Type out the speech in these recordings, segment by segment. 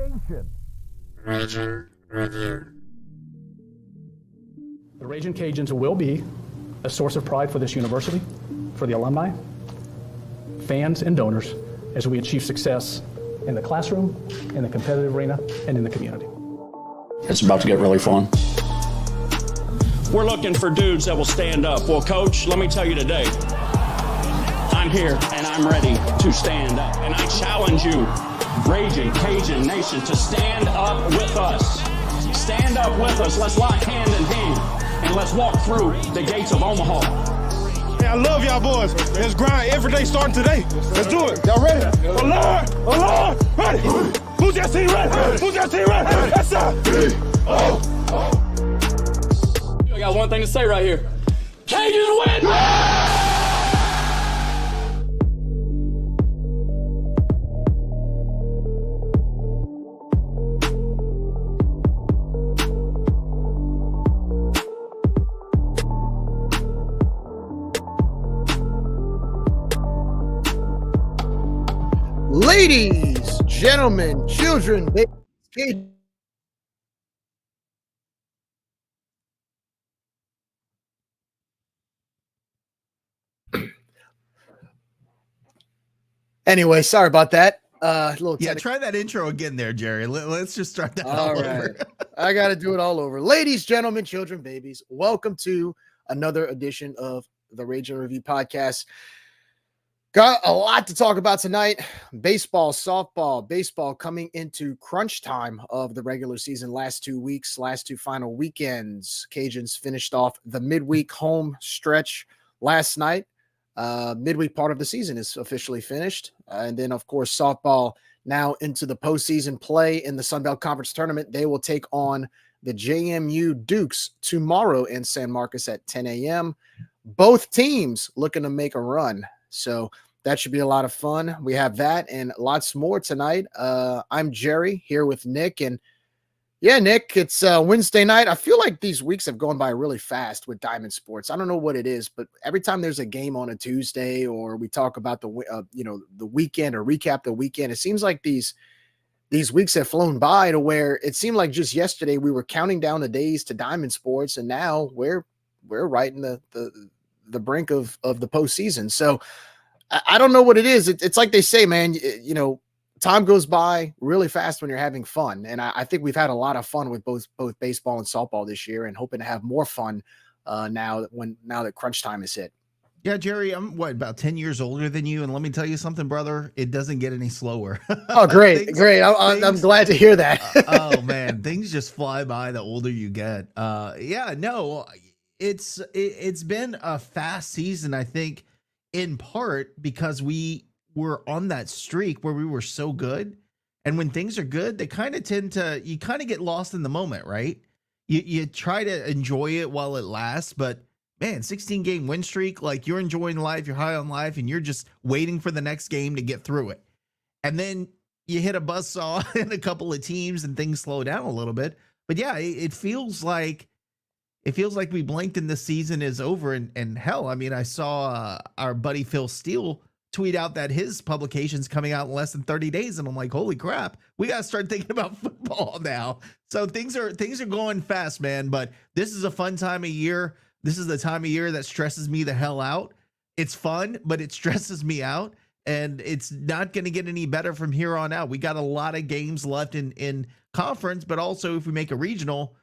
Nation. Region Review. The Ragin' Cajuns will be a source of pride for this university, for the alumni, fans, and donors as we achieve success in the classroom, in the competitive arena, and in the community. It's about to get really fun. We're looking for dudes that will stand up. Well, Coach, let me tell you today, I'm here and I'm ready to stand up. And I challenge you, Ragin' Cajun Nation, to stand up with us. Stand up with us. Let's lock hand in hand and let's walk through the gates of Omaha. Hey, I love y'all boys. Let's grind every day starting today. Let's do it. Y'all ready? Alert! Ready? Who's that team ready? Who's that team ready? That's up. I got one thing to say right here. Cajuns win! Ladies, gentlemen, children, babies, anyway, sorry about that. Try that intro again there, Jerry. Let's just start that all over. Right. I got to do it all over. Ladies, gentlemen, children, babies, welcome to another edition of the Ragin' Review podcast. Got a lot to talk about tonight. Baseball, softball, baseball coming into crunch time of the regular season. Last 2 weeks, last two final weekends. Cajuns finished off the midweek home stretch last night. Midweek part of the season is officially finished. And then, of course, softball now into the postseason play in the Sun Belt Conference Tournament. They will take on the JMU Dukes tomorrow in San Marcos at 10 a.m. Both teams looking to make a run. So that should be a lot of fun. We have that and lots more tonight. I'm Gerry here with Nick. And yeah, Nick, it's Wednesday night. I feel like these weeks have gone by really fast with Diamond Sports. I don't know what it is, but every time there's a game on a Tuesday or we talk about the weekend or recap the weekend, it seems like these weeks have flown by to where it seemed like just yesterday we were counting down the days to Diamond Sports, and now we're right in the brink of the postseason. So I don't know what it is. It's like they say, man, time goes by really fast when you're having fun. And I think we've had a lot of fun with both baseball and softball this year, and hoping to have more fun now that crunch time is hit. Yeah, Jerry, I'm about 10 years older than you. And let me tell you something, brother, it doesn't get any slower. Oh, great. Great. I'm glad to hear that. Oh man, things just fly by the older you get. It's been a fast season, I think, in part because we were on that streak where we were so good. And when things are good, they kind of you kind of get lost in the moment, right? You try to enjoy it while it lasts, but man, 16-game win streak, like you're enjoying life, you're high on life, and you're just waiting for the next game to get through it. And then you hit a buzzsaw in a couple of teams and things slow down a little bit. But yeah, it feels like we blinked and the season is over. And hell, I mean, I saw our buddy Phil Steele tweet out that his publication's coming out in less than 30 days. And I'm like, holy crap, we got to start thinking about football now. So things are going fast, man. But this is a fun time of year. This is the time of year that stresses me the hell out. It's fun, but it stresses me out. And it's not going to get any better from here on out. We got a lot of games left in conference, but also if we make a regional,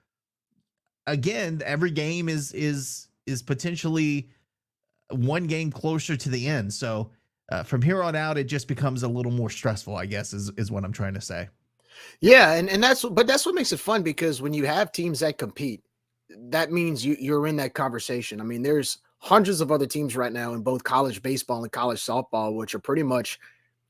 again, every game is potentially one game closer to the end. So from here on out, it just becomes a little more stressful, I guess, is what I'm trying to say. Yeah, and that's what makes it fun, because when you have teams that compete, that means you're in that conversation. I mean, there's hundreds of other teams right now in both college baseball and college softball, which are pretty much,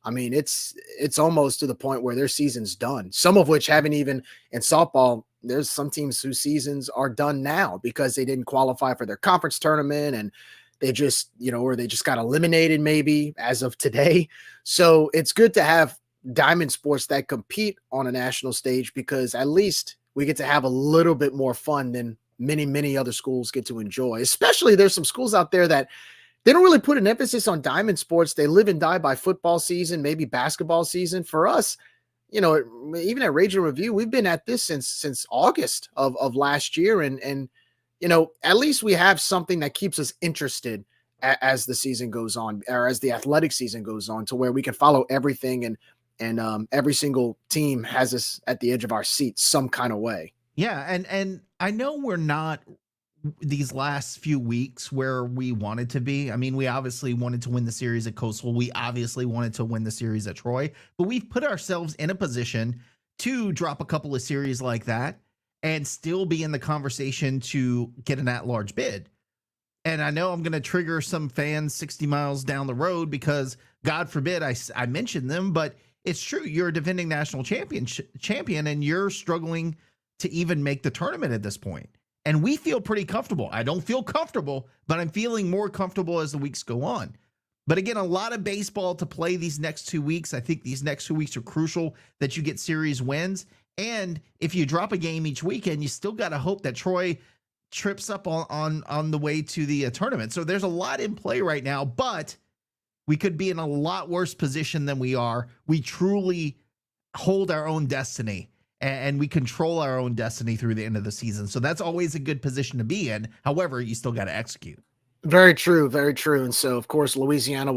I mean, it's almost to the point where their season's done. Some of which haven't even, in softball, there's some teams whose seasons are done now because they didn't qualify for their conference tournament, and they just, or they just got eliminated maybe as of today. So it's good to have Diamond Sports that compete on a national stage, because at least we get to have a little bit more fun than many other schools get to enjoy. Especially there's some schools out there that they don't really put an emphasis on Diamond Sports. They live and die by football season, maybe basketball season. For us, even at Rage and Review, we've been at this since August of last year. And at least we have something that keeps us interested as the season goes on, or as the athletic season goes on, to where we can follow everything, and every single team has us at the edge of our seats some kind of way. Yeah. And I know we're not these last few weeks where we wanted to be. I mean, we obviously wanted to win the series at Coastal. We obviously wanted to win the series at Troy, but we've put ourselves in a position to drop a couple of series like that and still be in the conversation to get an at-large bid. And I know I'm going to trigger some fans 60 miles down the road because, God forbid, I mentioned them, but it's true. You're a defending national champion, and you're struggling to even make the tournament at this point. And we feel pretty comfortable. I don't feel comfortable, but I'm feeling more comfortable as the weeks go on. But again, a lot of baseball to play these next 2 weeks. I think these next 2 weeks are crucial that you get series wins. And if you drop a game each weekend, you still got to hope that Troy trips up on the way to the tournament. So there's a lot in play right now, but we could be in a lot worse position than we are. We truly hold our own destiny, and we control our own destiny through the end of the season. So that's always a good position to be in. However, you still got to execute. Very true. Very true. And so, of course, Louisiana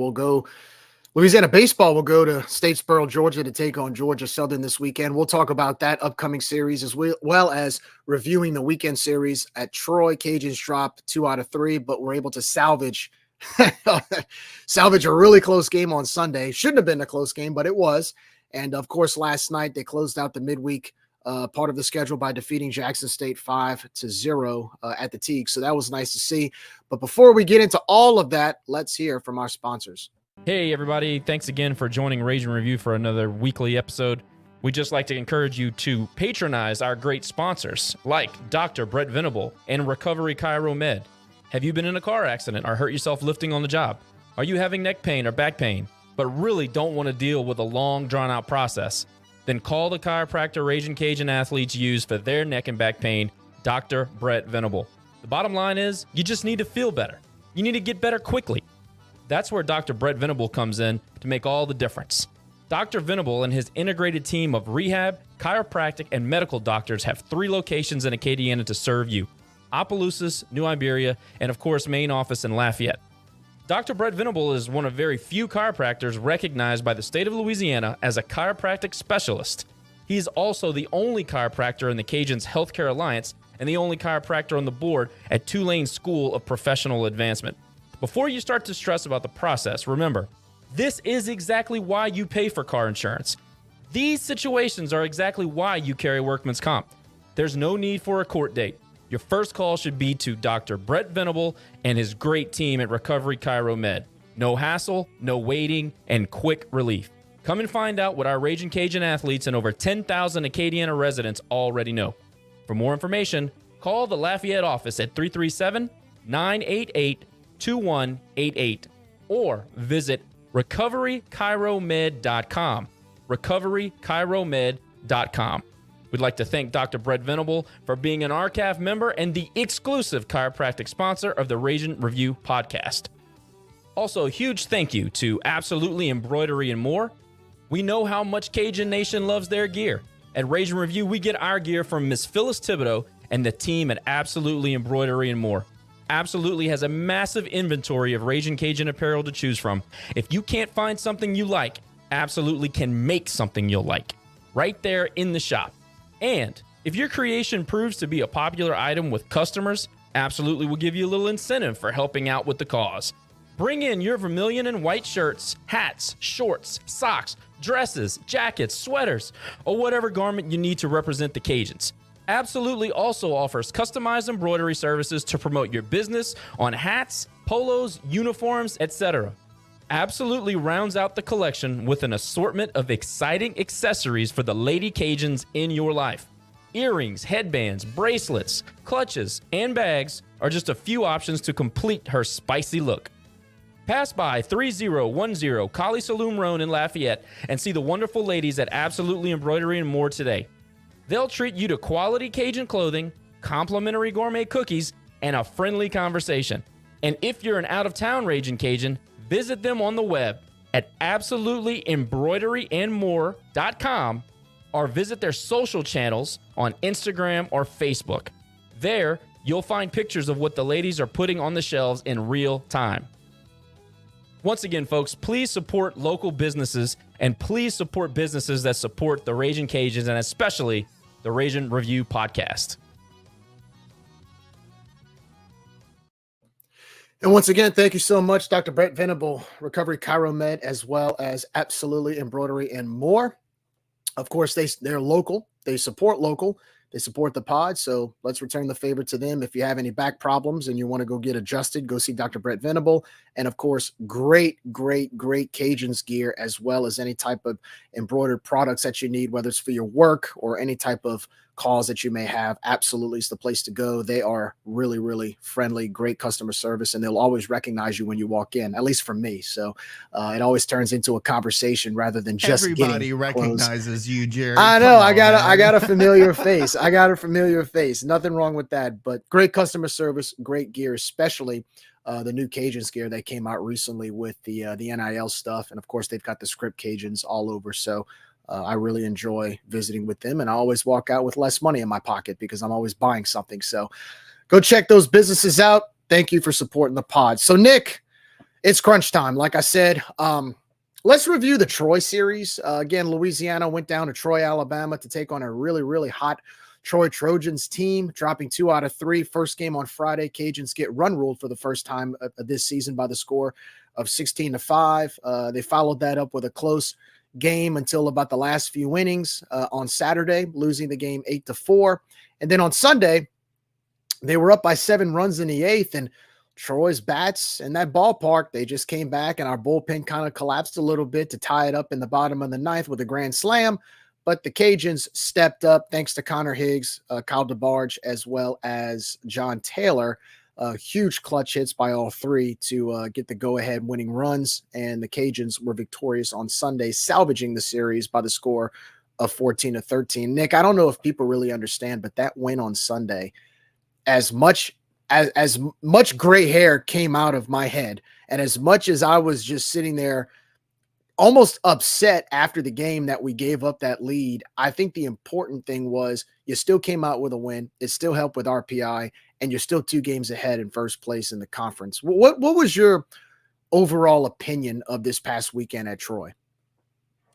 baseball will go to Statesboro, Georgia, to take on Georgia Southern this weekend. We'll talk about that upcoming series, as well as reviewing the weekend series at Troy. Cajuns dropped 2 out of 3, but were able to salvage a really close game on Sunday. Shouldn't have been a close game, but it was. And of course, last night they closed out the midweek part of the schedule by defeating Jackson State 5-0 at the Teague. So that was nice to see. But before we get into all of that, let's hear from our sponsors. Hey everybody, thanks again for joining Rage and Review for another weekly episode. We'd just like to encourage you to patronize our great sponsors like Dr. Brett Venable and Recovery Chiro Med. Have you been in a car accident or hurt yourself lifting on the job? Are you having neck pain or back pain, but really don't want to deal with a long, drawn-out process? Then call the chiropractor Raging Cajun athletes use for their neck and back pain, Dr. Brett Venable. The bottom line is, you just need to feel better. You need to get better quickly. That's where Dr. Brett Venable comes in to make all the difference. Dr. Venable and his integrated team of rehab, chiropractic, and medical doctors have 3 locations in Acadiana to serve you: Opelousas, New Iberia, and of course, main office in Lafayette. Dr. Brett Venable is one of very few chiropractors recognized by the state of Louisiana as a chiropractic specialist. He is also the only chiropractor in the Cajuns Healthcare Alliance and the only chiropractor on the board at Tulane School of Professional Advancement. Before you start to stress about the process, remember, this is exactly why you pay for car insurance. These situations are exactly why you carry workman's comp. There's no need for a court date. Your first call should be to Dr. Brett Venable and his great team at Recovery Chiro Med. No hassle, no waiting, and quick relief. Come and find out what our Raging Cajun athletes and over 10,000 Acadiana residents already know. For more information, call the Lafayette office at 337-988-2188 or visit recoverychiromed.com. recoverychiromed.com. We'd like to thank Dr. Brett Venable for being an RCAF member and the exclusive chiropractic sponsor of the Raging Review podcast. Also, a huge thank you to Absolutely Embroidery and More. We know how much Cajun Nation loves their gear. At Raging Review, we get our gear from Miss Phyllis Thibodeau and the team at Absolutely Embroidery and More. Absolutely has a massive inventory of Raging Cajun apparel to choose from. If you can't find something you like, Absolutely can make something you'll like right there in the shop. And if your creation proves to be a popular item with customers, Absolutely will give you a little incentive for helping out with the cause. Bring in your vermilion and white shirts, hats, shorts, socks, dresses, jackets, sweaters, or whatever garment you need to represent the Cajuns. Absolutely also offers customized embroidery services to promote your business on hats, polos, uniforms, etc. Absolutely rounds out the collection with an assortment of exciting accessories for the Lady Cajuns in your life. Earrings, headbands, bracelets, clutches, and bags are just a few options to complete her spicy look. Pass by 3010 Collie Saloon Road in Lafayette and see the wonderful ladies at Absolutely Embroidery and More today. They'll treat you to quality Cajun clothing, complimentary gourmet cookies, and a friendly conversation. And if you're an out-of-town Raging Cajun, visit them on the web at absolutelyembroideryandmore.com or visit their social channels on Instagram or Facebook. There, you'll find pictures of what the ladies are putting on the shelves in real time. Once again, folks, please support local businesses and please support businesses that support the Ragin' Cajuns and especially the Ragin' Review podcast. And once again, thank you so much, Dr. Brett Venable, Recovery Chiromed, as well as Absolutely Embroidery and more. Of course, they're local. They support local. They support the pod. So let's return the favor to them. If you have any back problems and you want to go get adjusted, go see Dr. Brett Venable. And of course, great Cajuns gear, as well as any type of embroidered products that you need, whether it's for your work or any type of cause that you may have. Absolutely is the place to go. They are really friendly, great customer service, and they'll always recognize you when you walk in, at least for me. So it always turns into a conversation rather than just everybody recognizes you, Jerry. I know. I got a familiar face. I got a familiar face. Nothing wrong with that, but great customer service, great gear, especially the new Cajuns gear that came out recently with the NIL stuff. And of course, they've got the script Cajuns all over. So I really enjoy visiting with them, and I always walk out with less money in my pocket because I'm always buying something. So go check those businesses out. Thank you for supporting the pod. So Nick, it's crunch time. Like I said, let's review the Troy series. Again, Louisiana went down to Troy, Alabama to take on a really hot Troy Trojans team, dropping 2 out of 3. First game on Friday. Cajuns get run ruled for the first time this season by the score of 16-5. They followed that up with a close game until about the last few innings on Saturday, losing the game 8-4. And then on Sunday, they were up by 7 runs in the 8th, and Troy's bats in that ballpark, they just came back, and our bullpen kind of collapsed a little bit to tie it up in the bottom of the 9th with a grand slam. But the Cajuns stepped up thanks to Connor Higgs, Kyle DeBarge, as well as John Taylor. Huge clutch hits by all 3 to get the go-ahead winning runs, and the Cajuns were victorious on Sunday, salvaging the series by the score of 14-13. Nick, I don't know if people really understand, but that win on Sunday, as much gray hair came out of my head, and as much as I was just sitting there almost upset after the game that we gave up that lead, I think the important thing was you still came out with a win. It still helped with RPI, and you're still 2 games ahead in first place in the conference. What was your overall opinion of this past weekend at Troy?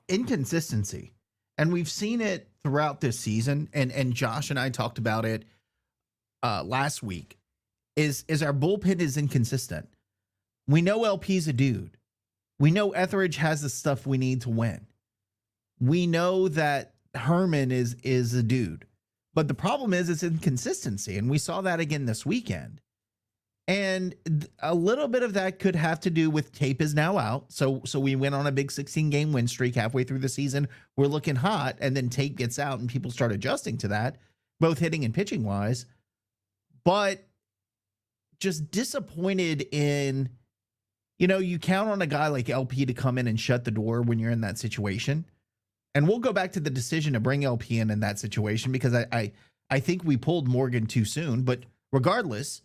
Inconsistency. And we've seen it throughout this season. And Josh and I talked about it last week, is our bullpen is inconsistent. We know LP's a dude. We know Etheridge has the stuff we need to win. We know that Herman is a dude. But the problem is it's inconsistency, and we saw that again this weekend. And a little bit of that could have to do with tape is now out. So we went on a big 16-game win streak halfway through the season. We're looking hot, and then tape gets out, and people start adjusting to that, both hitting and pitching-wise. But just disappointed in, you count on a guy like LP to come in and shut the door when you're in that situation. And we'll go back to the decision to bring LP in that situation, because I think we pulled Morgan too soon. But regardless,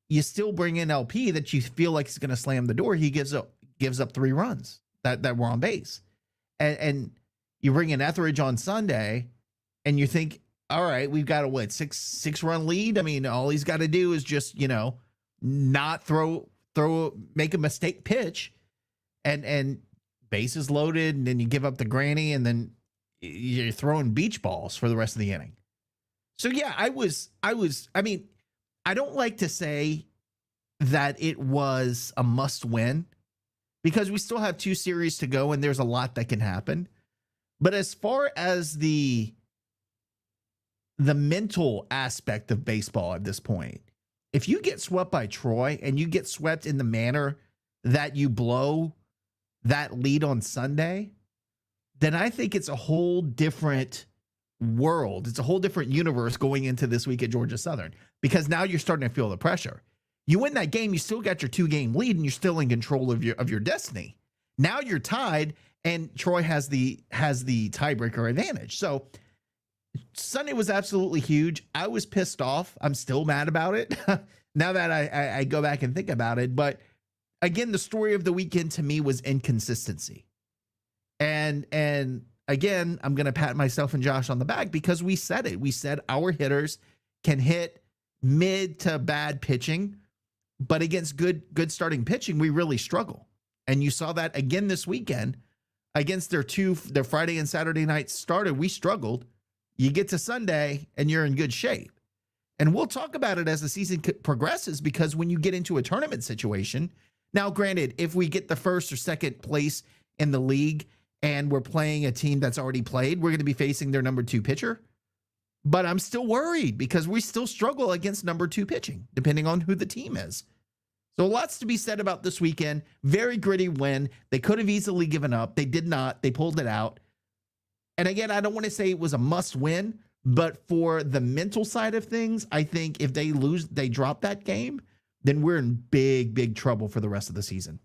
you still bring in LP that you feel like is going to slam the door. He gives up 3 runs that were on base. And you bring in Etheridge on Sunday, and you think, all right, we've got a six run lead. I mean, all he's got to do is just, not make a mistake pitch, and bases loaded, and then you give up the granny, and then you're throwing beach balls for the rest of the inning. So yeah, I mean, I don't like to say that it was a must win, because we still have 2 series to go and there's a lot that can happen. But as far as the mental aspect of baseball at this point, if you get swept by Troy, and you get swept in the manner that you blow that lead on Sunday, then I think it's a whole different world. It's a whole different universe going into this week at Georgia Southern, because now you're starting to feel the pressure. You win that game, you still got your 2-game lead, and you're still in control of your destiny. Now you're tied, and Troy has the tiebreaker advantage. So Sunday was absolutely huge. I was pissed off. I'm still mad about it now that I go back and think about it. But again, the story of the weekend to me was inconsistency. And again, I'm going to pat myself and Josh on the back because we said it. We said our hitters can hit mid to bad pitching, but against good starting pitching, we really struggle. And you saw that again this weekend against their Friday and Saturday night starter. We struggled. You get to Sunday and you're in good shape. And we'll talk about it as the season progresses, because when you get into a tournament situation, now granted, if we get the first or second place in the league and we're playing a team that's already played, we're going to be facing their number 2 pitcher. But I'm still worried because we still struggle against number 2 pitching, depending on who the team is. So lots to be said about this weekend. Very gritty win. They could have easily given up. They did not. They pulled it out. And again, I don't want to say it was a must win, but for the mental side of things, I think if they lose, they drop that game, then we're in big, big trouble for the rest of the season.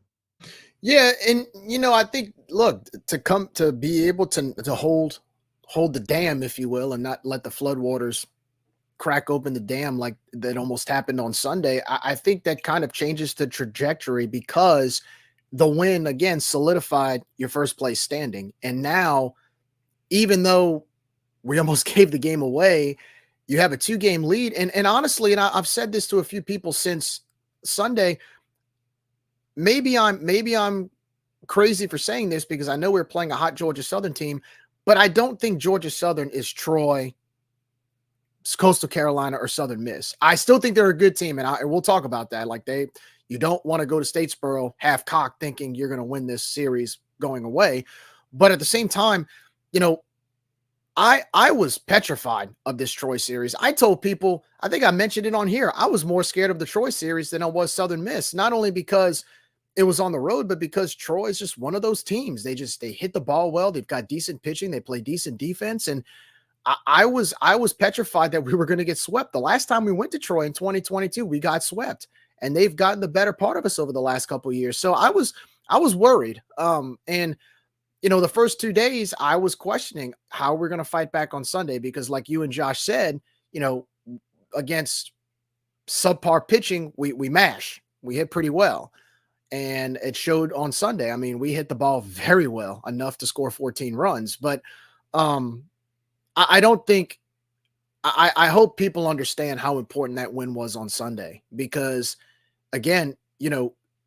Yeah. And, I think, look, to be able to hold the dam, if you will, and not let the floodwaters crack open the dam like that almost happened on Sunday, I think that kind of changes the trajectory, because the win, again, solidified your first place standing. And now, even though we almost gave the game away, you have a 2-game lead. And honestly, and I've said this to a few people since Sunday, maybe I'm crazy for saying this because I know we're playing a hot Georgia Southern team, but I don't think Georgia Southern is Troy, Coastal Carolina, or Southern Miss. I still think they're a good team, and we'll talk about that. Like, you don't want to go to Statesboro half-cocked thinking you're going to win this series going away. But at the same time, I was petrified of this Troy series. I told people, I think I mentioned it on here, I was more scared of the Troy series than I was Southern Miss, not only because it was on the road, but because Troy is just one of those teams. They hit the ball well. They've got decent pitching. They play decent defense. And I was petrified that we were going to get swept. The last time we went to Troy in 2022, we got swept, and they've gotten the better part of us over the last couple of years. So I was worried. And the first 2 days I was questioning how we're going to fight back on Sunday, because like you and Josh said, against subpar pitching, we mash, we hit pretty well. And it showed on Sunday. I mean, we hit the ball very well, enough to score 14 runs. But I don't think – I hope people understand how important that win was on Sunday, because, again,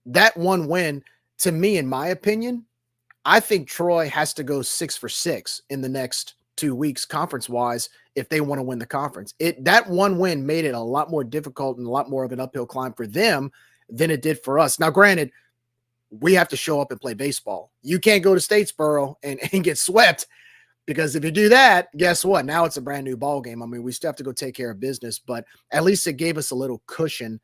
that one win, to me, in my opinion, I think Troy has to go 6 for 6 in the next 2 weeks conference-wise if they want to win the conference. That one win made it a lot more difficult and a lot more of an uphill climb for them than it did for us. Now, granted, we have to show up and play baseball. You can't go to Statesboro and get swept, because if you do that, guess what? Now it's a brand new ball game. I mean, we still have to go take care of business, but at least it gave us a little cushion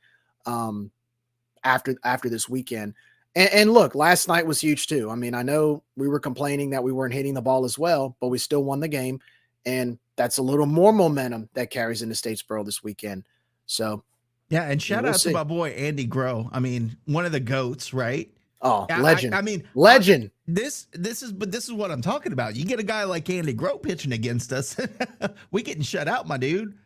after this weekend. And look, last night was huge too. I mean, I know we were complaining that we weren't hitting the ball as well, but we still won the game, and that's a little more momentum that carries into Statesboro this weekend. So, yeah, and shout out to my boy Andy Groh. I mean, one of the GOATs, right? Oh, legend. I mean, legend. This is what I'm talking about. You get a guy like Andy Groh pitching against us, we getting shut out, my dude.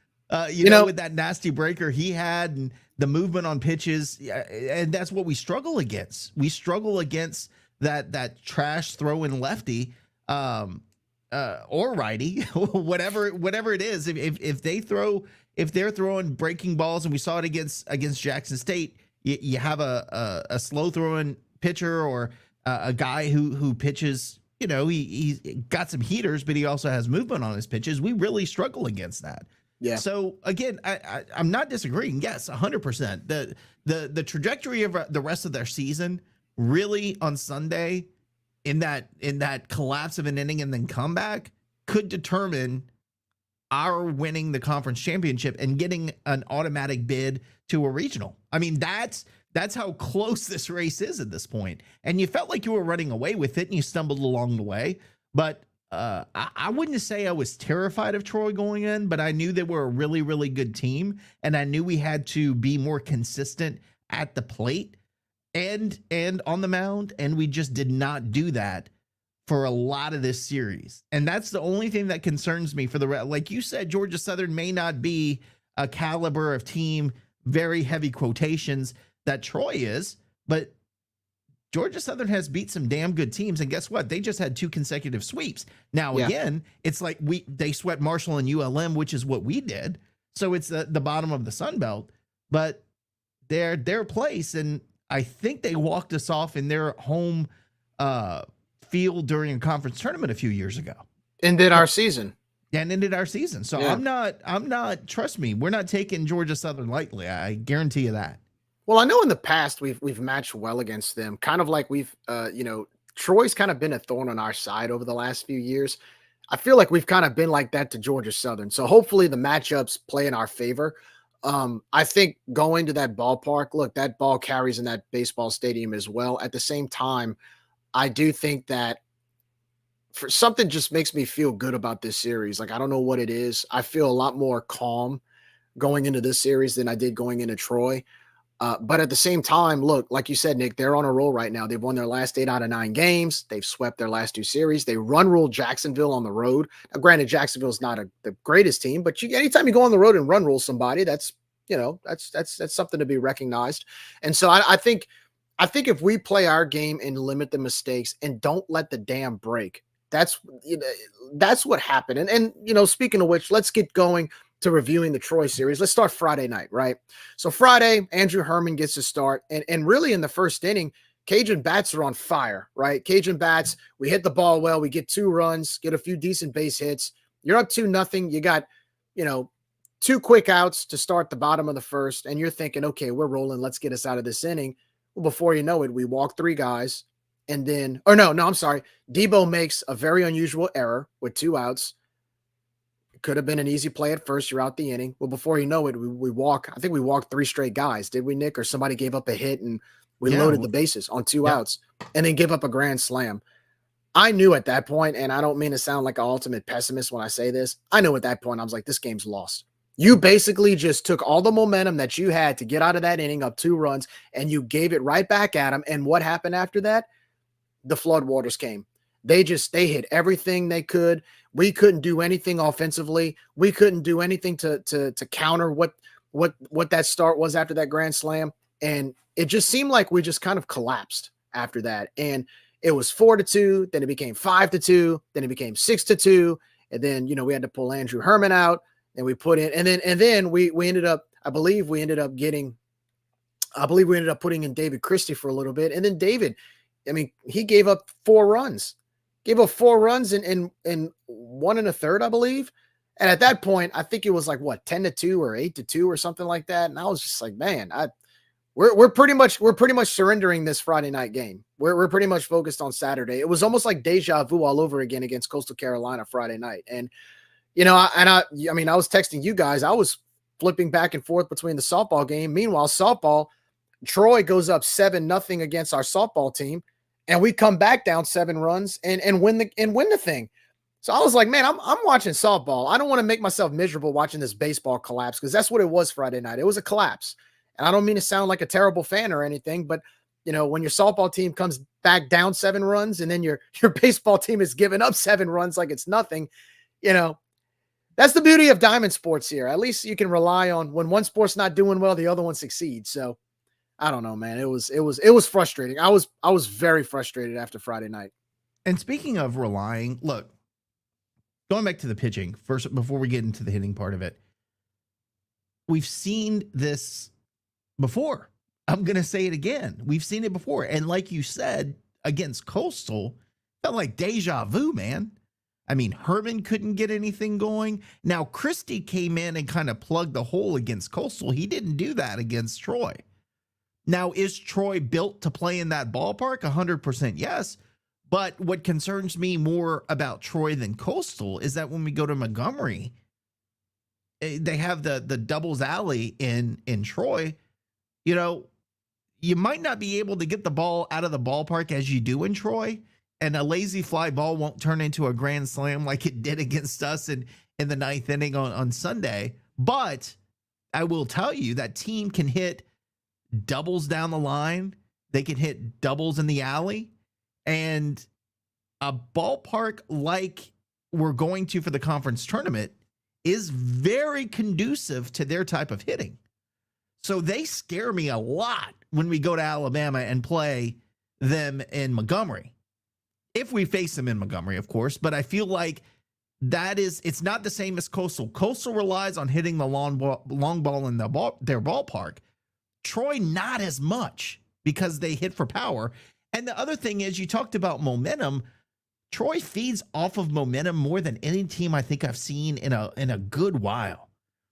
You know, with that nasty breaker he had and the movement on pitches, and that's what we struggle against. We struggle against that trash throwing lefty, or righty, whatever it is. If they're throwing breaking balls, and we saw it against Jackson State, you have a slow throwing pitcher or a guy who pitches. You know, he's got some heaters, but he also has movement on his pitches. We really struggle against that. Yeah. So again, I'm not disagreeing. Yes, 100%. The trajectory of the rest of their season really on Sunday, in that collapse of an inning and then comeback, could determine our winning the conference championship and getting an automatic bid to a regional. I mean, that's how close this race is at this point. And you felt like you were running away with it, and you stumbled along the way. But I wouldn't say I was terrified of Troy going in, but I knew they were a really, really good team, and I knew we had to be more consistent at the plate and on the mound, and we just did not do that for a lot of this series. And that's the only thing that concerns me for the rest. Like you said, Georgia Southern may not be a caliber of team, very heavy quotations, that Troy is, but Georgia Southern has beat some damn good teams, and guess what? They just had 2 consecutive sweeps. Now, again, it's like they swept Marshall and ULM, which is what we did. So it's the bottom of the Sun Belt, but they're their place, and I think they walked us off in their home field during a conference tournament a few years ago. Ended our season. And ended our season. So I'm not, trust me, we're not taking Georgia Southern lightly. I guarantee you that. Well, I know in the past we've matched well against them, kind of like we've, Troy's kind of been a thorn on our side over the last few years. I feel like we've kind of been like that to Georgia Southern. So hopefully the matchups play in our favor. I think going to that ballpark, look, that ball carries in that baseball stadium as well. At the same time, I do think that for something just makes me feel good about this series. Like, I don't know what it is. I feel a lot more calm going into this series than I did going into Troy. But at the same time, look, like you said, Nick, they're on a roll right now. They've won their last 8 out of 9 games. They've swept their last 2 series. They run-ruled Jacksonville on the road. Now, granted, Jacksonville's not the greatest team, but anytime you go on the road and run-rule somebody, that's something to be recognized. And so I think if we play our game and limit the mistakes and don't let the dam break, that's what happened. And speaking of which, let's get going to reviewing the Troy series. Let's start Friday night, right? So Friday, Andrew Herman gets to start. And really in the first inning, Cajun bats are on fire, right? Cajun bats, we hit the ball well. We get 2 runs, get a few decent base hits. You're up 2-0. You got, 2 quick outs to start the bottom of the first. And you're thinking, okay, we're rolling. Let's get us out of this inning. Well, before you know it, we walk 3 guys. And then, I'm sorry. Debo makes a very unusual error with 2 outs. Could have been an easy play at first. You're out the inning. Well, before you know it, we walk. I think we walked 3 straight guys. Did we, Nick? Or somebody gave up a hit and we loaded the bases on 2 outs and then give up a grand slam. I knew at that point, and I don't mean to sound like an ultimate pessimist when I say this. I knew at that point, I was like, this game's lost. You basically just took all the momentum that you had to get out of that inning up 2 runs and you gave it right back at them. And what happened after that? The floodwaters came. They hit everything they could. We couldn't do anything offensively. We couldn't do anything to counter what that start was after that grand slam. And it just seemed like we just kind of collapsed after that. And it was 4-2. Then it became 5-2. Then it became 6-2. And then, we had to pull Andrew Herman out and we put in, and then we ended up, I believe we ended up putting in David Christie for a little bit. And then David, he gave up 4 runs. Gave up 4 runs in 1 1/3, I believe. And at that point, I think it was like 10-2 or 8-2 or something like that. And I was just like, man, we're pretty much surrendering this Friday night game. We're pretty much focused on Saturday. It was almost like deja vu all over again against Coastal Carolina Friday night. And I was texting you guys. I was flipping back and forth between the softball game. Meanwhile, Troy goes up 7-0 against our softball team. And we come back down 7 runs and win the thing. So I was like, man, I'm watching softball. I don't want to make myself miserable watching this baseball collapse, because that's what it was Friday night. It was a collapse. And I don't mean to sound like a terrible fan or anything, but when your softball team comes back down 7 runs and then your baseball team is giving up 7 runs like it's nothing, that's the beauty of diamond sports here. At least you can rely on when one sport's not doing well, the other one succeeds. So I don't know, man. It was frustrating. I was very frustrated after Friday night. And speaking of relying, look, going back to the pitching first, before we get into the hitting part of it, we've seen this before. I'm going to say it again. We've seen it before. And like you said, against Coastal, felt like deja vu, man. Herman couldn't get anything going. Now, Christie came in and kind of plugged the hole against Coastal. He didn't do that against Troy. Now, is Troy built to play in that ballpark? 100% yes. But what concerns me more about Troy than Coastal is that when we go to Montgomery, they have the doubles alley in Troy. You might not be able to get the ball out of the ballpark as you do in Troy, and a lazy fly ball won't turn into a grand slam like it did against us in the 9th inning on Sunday. But I will tell you that team can hit doubles down the line. They can hit doubles in the alley, and a ballpark like we're going to for the conference tournament is very conducive to their type of hitting. So they scare me a lot when we go to Alabama and play them in Montgomery. If we face them in Montgomery, of course, but I feel like it's not the same as Coastal. Coastal relies on hitting the long ball in their ballpark. Troy, not as much because they hit for power. And the other thing is, you talked about momentum. Troy feeds off of momentum more than any team I think I've seen in a good while.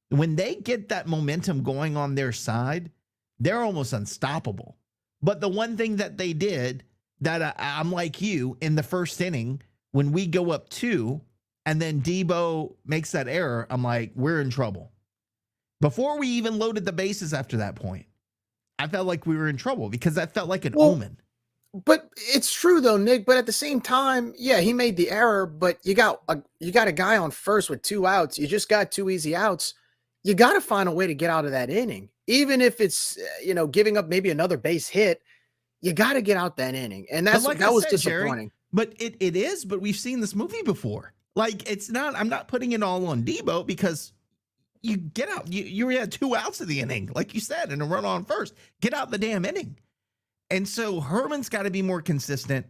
When they get that momentum going on their side, they're almost unstoppable. But the one thing that they did that I'm like you in the first inning, when we go up 2 and then Debo makes that error, I'm like, we're in trouble. Before we even loaded the bases after that point, I felt like we were in trouble because that felt like an omen. But it's true though, Nick. But at the same time, yeah, he made the error, but you got a guy on first with 2 outs. You just got 2 easy outs. You got to find a way to get out of that inning. Even if it's, giving up maybe another base hit, you got to get out that inning. And that was disappointing. Jerry, but it is, but we've seen this movie before. Like, it's not, I'm not putting it all on Debo because you get out, you had 2 outs of the inning, like you said, and a run on first. Get out the damn inning. And so Herman's got to be more consistent.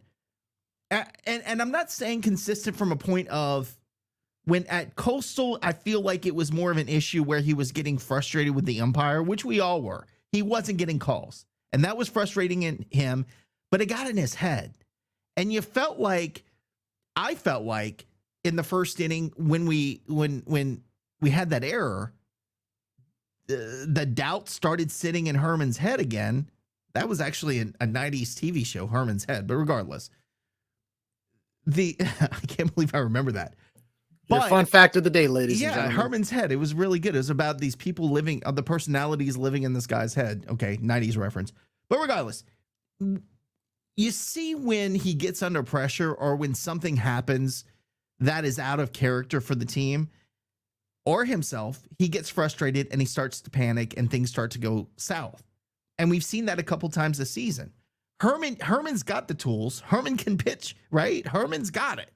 And I'm not saying consistent from a point of when at Coastal, I feel like it was more of an issue where he was getting frustrated with the umpire, which we all were. He wasn't getting calls. And that was frustrating in him, but it got in his head. And I felt like in the first inning when we had that error, the doubt started sitting in Herman's head again. That was actually a 90s TV show, Herman's Head. But regardless, I can't believe I remember that. Your fun fact of the day, ladies and gentlemen. Yeah, Herman's Head. It was really good. It was about these people the personalities living in this guy's head. Okay, 90s reference. But regardless, you see when he gets under pressure or when something happens that is out of character for the team or himself, he gets frustrated and he starts to panic and things start to go south. And we've seen that a couple times this season. Herman's got the tools. Herman can pitch, right? Herman's got it.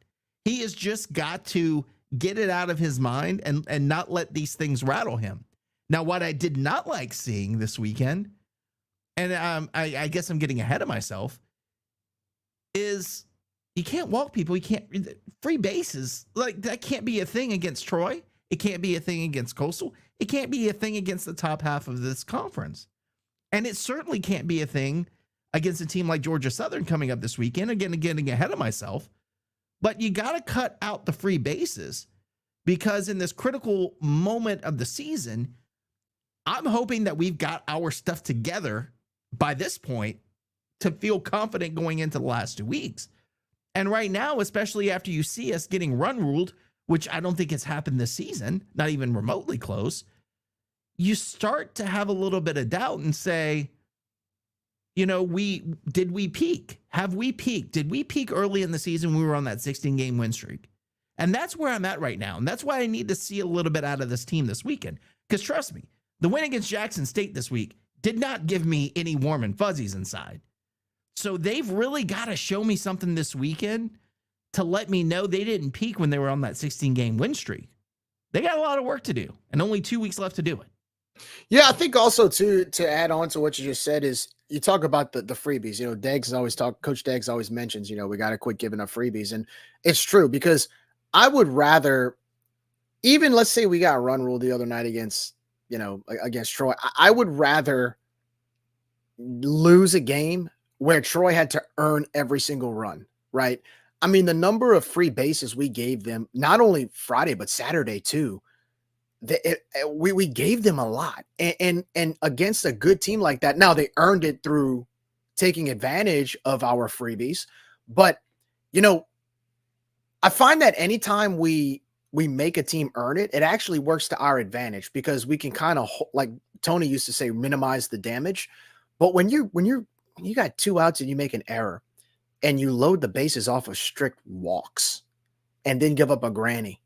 He has just got to get it out of his mind and not let these things rattle him. Now, what I did not like seeing this weekend, and I guess I'm getting ahead of myself, is you can't walk people. You can't free bases. Like, that can't be a thing against Troy. It can't be a thing against Coastal. It can't be a thing against the top half of this conference. And it certainly can't be a thing against a team like Georgia Southern coming up this weekend. Again, getting ahead of myself. But you got to cut out the free bases because in this critical moment of the season, I'm hoping that we've got our stuff together by this point to feel confident going into the last 2 weeks. And right now, especially after you see us getting run ruled, which I don't think has happened this season, not even remotely close, you start to have a little bit of doubt and say, did we peak? Have we peaked? Did we peak early in the season when we were on that 16-game win streak? And that's where I'm at right now. And that's why I need to see a little bit out of this team this weekend. Because trust me, the win against Jackson State this week did not give me any warm and fuzzies inside. So they've really got to show me something this weekend to let me know they didn't peak when they were on that 16-game win streak. They got a lot of work to do and only 2 weeks left to do it. Yeah, I think also to add on to what you just said is you talk about the freebies. Coach Deggs always mentions, we got to quit giving up freebies. And it's true because I would rather, even let's say we got run ruled the other night against Troy. I would rather lose a game where Troy had to earn every single run, right? I mean, the number of free bases we gave them, not only Friday, but Saturday too. We gave them a lot and against a good team like that. Now they earned it through taking advantage of our freebies, but I find that anytime we make a team earn it, it actually works to our advantage because we can kind of, like Tony used to say, minimize the damage. But when you got 2 outs and you make an error and you load the bases off of strict walks and then give up a granny,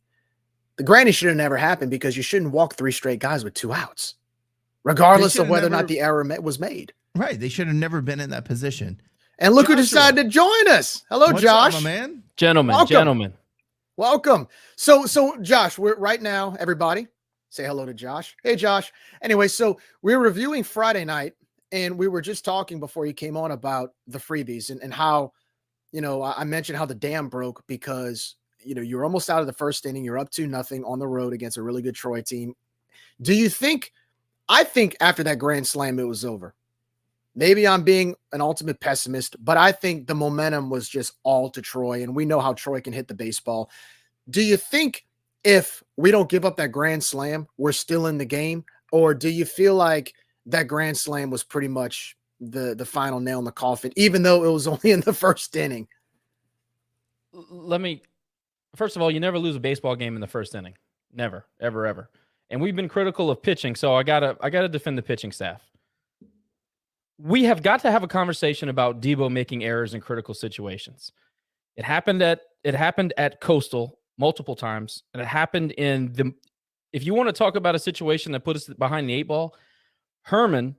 the granny should have never happened because you shouldn't walk 3 straight guys with 2 outs, regardless of whether or not the error was made. Right. They should have never been in that position. And look who decided to join us. Hello, What's Josh. up, my man? Gentlemen. Welcome. So Josh, we're right now, everybody say hello to Josh. Hey, Josh. Anyway, so we're reviewing Friday night And we were just talking before you came on about the freebies and how, I mentioned how the dam broke because, you're almost out of the first inning. You're up 2-0 on the road against a really good Troy team. Do you think, I think after that grand slam, it was over. Maybe I'm being an ultimate pessimist, but I think the momentum was just all to Troy, and we know how Troy can hit the baseball. Do you think if we don't give up that grand slam, we're still in the game? Or do you feel like that grand slam was pretty much the final nail in the coffin, even though it was only in the first inning? First of all, you never lose a baseball game in the first inning. Never, ever, ever. And we've been critical of pitching, so I gotta defend the pitching staff. We have got to have a conversation about Debo making errors in critical situations. It happened at Coastal multiple times, and it happened if you want to talk about a situation that put us behind the 8 ball, Herman,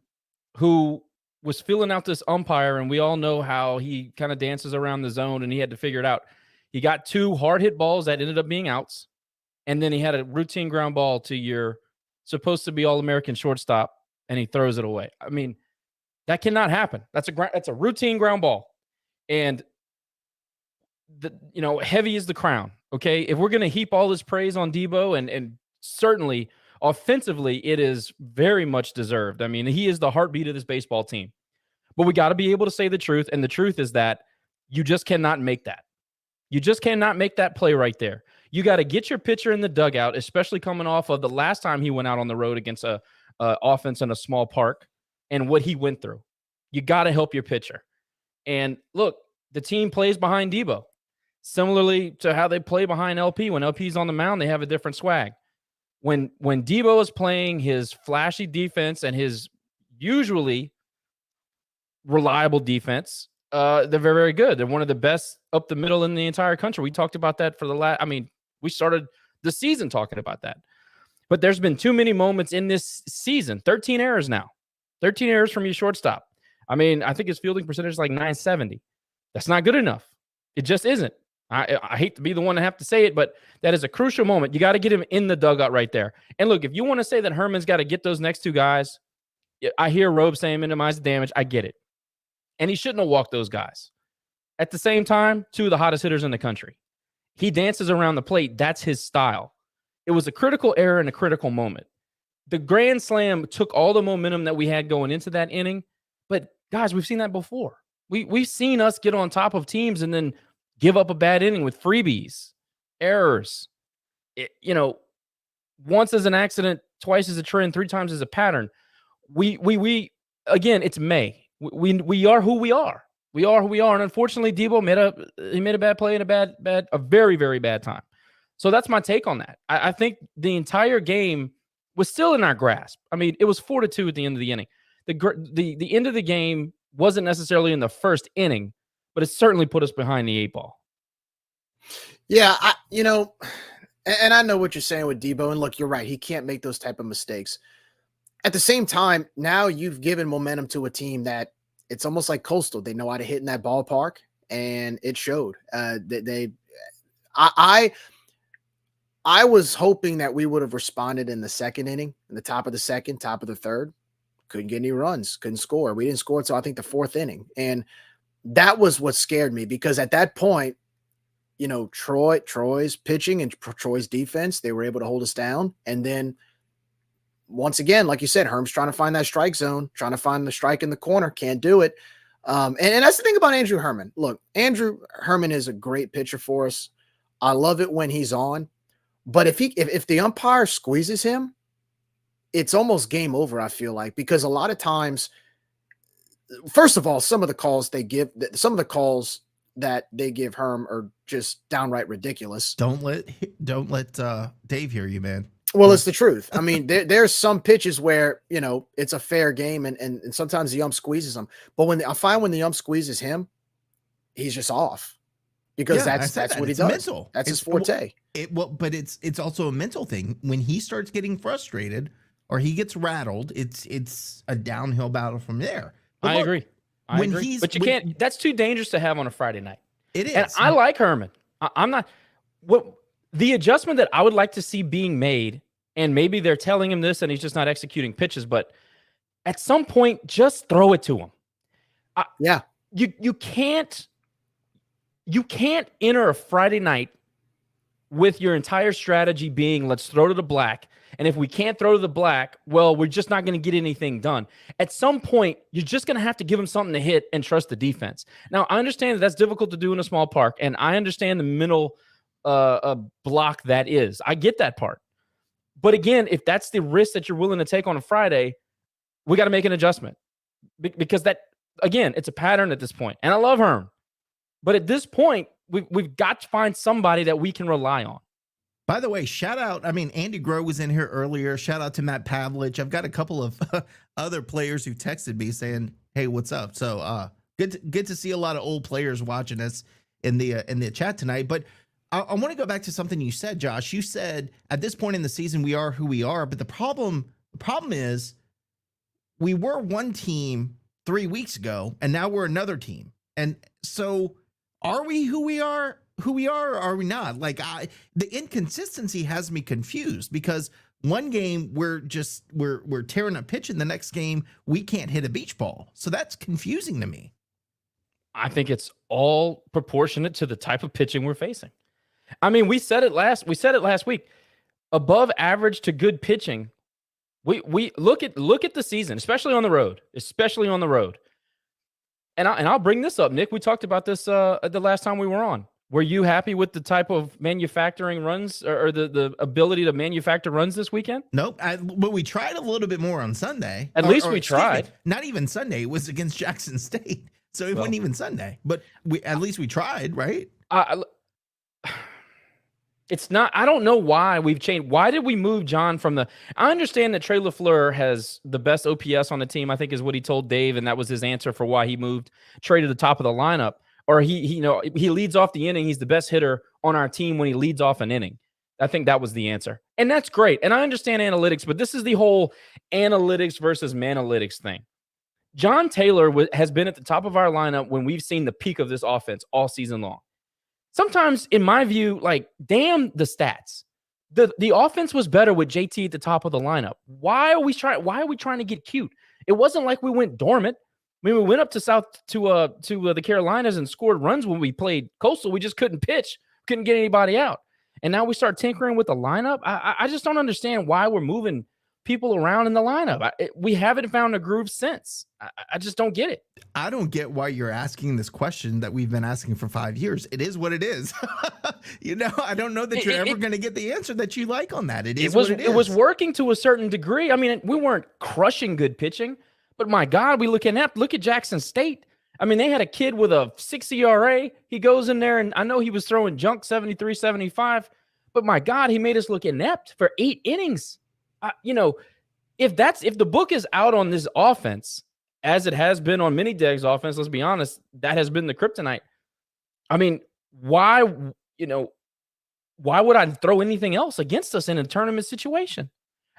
who was filling out this umpire, and we all know how he kind of dances around the zone, and he had to figure it out. He got 2 hard hit balls that ended up being outs, and then he had a routine ground ball to your supposed to be All-American shortstop, and he throws it away. I mean, that cannot happen. That's a routine ground ball. And heavy is the crown. Okay. If we're going to heap all this praise on Debo and certainly offensively, it is very much deserved. I mean, he is the heartbeat of this baseball team, but we got to be able to say the truth. And the truth is that you just cannot make that. You just cannot make that play right there. You got to get your pitcher in the dugout, especially coming off of the last time he went out on the road against a offense in a small park. And what he went through. You got to help your pitcher. And look, the team plays behind Debo. Similarly to how they play behind LP. When LP's on the mound, they have a different swag. When Debo is playing his flashy defense and his usually reliable defense, they're very, very good. They're one of the best up the middle in the entire country. We talked about that we started the season talking about that. But there's been too many moments in this season. 13 errors now. 13 errors from your shortstop. I mean, I think his fielding percentage is like 970. That's not good enough. It just isn't. I hate to be the one to have to say it, but that is a crucial moment. You got to get him in the dugout right there. And look, if you want to say that Herman's got to get those next 2 guys, I hear Robe saying minimize the damage. I get it. And he shouldn't have walked those guys. At the same time, 2 of the hottest hitters in the country. He dances around the plate. That's his style. It was a critical error in a critical moment. The grand slam took all the momentum that we had going into that inning. But, guys, we've seen that before. We've seen us get on top of teams and then give up a bad inning with freebies, errors. Once as an accident, twice as a trend, 3 times as a pattern. We again, it's May. We are who we are. We are who we are. And unfortunately, Debo made a bad play in a very, very bad time. So that's my take on that. I think the entire game was still in our grasp. I mean, it was 4-2 at the end of the inning. The end of the game wasn't necessarily in the first inning, but it certainly put us behind the 8 ball. Yeah, and I know what you're saying with Debo. And look, you're right. He can't make those type of mistakes. At the same time, now you've given momentum to a team that it's almost like Coastal. They know how to hit in that ballpark, and it showed. I was hoping that we would have responded in the second inning, in the top of the second, top of the third. Couldn't get any runs, couldn't score. We didn't score until I think the 4th inning. And that was what scared me, because at that point, Troy's pitching and Troy's defense, they were able to hold us down. And then once again, like you said, Herm's trying to find that strike zone, trying to find the strike in the corner, can't do it. And that's the thing about Andrew Herman. Look, Andrew Herman is a great pitcher for us. I love it when he's on. But if the umpire squeezes him, it's almost game over, I feel like, because a lot of times, first of all, some of the calls that they give Herm are just downright ridiculous. Don't let Dave hear you, man. Well, it's the truth. I mean, there's some pitches where, it's a fair game and sometimes the ump squeezes them. But I find when the ump squeezes him, he's just off. Because that's what he does. Mental. That's his forte. But it's also a mental thing. When he starts getting frustrated or he gets rattled, it's a downhill battle from there. I agree. But you can't. That's too dangerous to have on a Friday night. It is. And I like Herman. I'm not. The adjustment that I would like to see being made, and maybe they're telling him this and he's just not executing pitches, but At some point, just throw it to him. Yeah. You can't enter a Friday night with your entire strategy being let's throw to the black. And if we can't throw to the black, well, we're just not going to get anything done. At some point, you're just going to have to give them something to hit and trust the defense. Now, I understand that that's difficult to do in a small park, and I understand the mental block that is. I get that part. But again, if that's the risk that you're willing to take on a Friday, we got to make an adjustment. Because that, again, it's a pattern at this point. And I love Herm. But at this point, we've got to find somebody that we can rely on. By the way, shout out. I mean, Andy Groh was in here earlier. Shout out to Matt Pavlich. I've got a couple of other players who texted me saying, "Hey, what's up?" So good to see a lot of old players watching us in the chat tonight. But I want to go back to something you said, Josh. You said at this point in the season we are who we are, but the problem is we were one team 3 weeks ago, and now we're another team. And so, are we who we are? Or are we not? Like, the inconsistency has me confused because one game we're tearing up pitching, the next game we can't hit a beach ball. So that's confusing to me. I think it's all proportionate to the type of pitching we're facing. I mean, we said it last week. Above average to good pitching. We look at the season, especially on the road. And I'll bring this up, Nick. We talked about this the last time we were on. Were you happy with the type of manufacturing runs or the ability to manufacture runs this weekend? Nope. But we tried a little bit more on Sunday. At least we tried. Not even Sunday. It was against Jackson State. So it wasn't even Sunday. But at least we tried, right? It's not. I don't know why we've changed. Why did we move John from the? I understand that Trey LaFleur has the best OPS on the team. I think is what he told Dave, and that was his answer for why he moved Trey to the top of the lineup. Or he leads off the inning. He's the best hitter on our team when he leads off an inning. I think that was the answer, and that's great. And I understand analytics, but this is the whole analytics versus manalytics thing. John Taylor has been at the top of our lineup when we've seen the peak of this offense all season long. Sometimes, in my view, like, damn the stats. The offense was better with JT at the top of the lineup. Why are we trying to get cute? It wasn't like we went dormant. I mean, we went up to the Carolinas and scored runs when we played Coastal. We just couldn't pitch, couldn't get anybody out. And now we start tinkering with the lineup. I just don't understand why we're moving people around in the lineup. We haven't found a groove since. I just don't get it. I don't get why you're asking this question that we've been asking for 5 years. It is what it is. I don't know that you're ever going to get the answer that you like on that. It was working to a certain degree. I mean, we weren't crushing good pitching, but my God, we look inept. Look at Jackson State. I mean, they had a kid with a 6 ERA. He goes in there, and I know he was throwing junk 73, 75, but my God, he made us look inept for 8 innings. If the book is out on this offense, as it has been on many Deg's offense, let's be honest, that has been the kryptonite. I mean, why would I throw anything else against us in a tournament situation?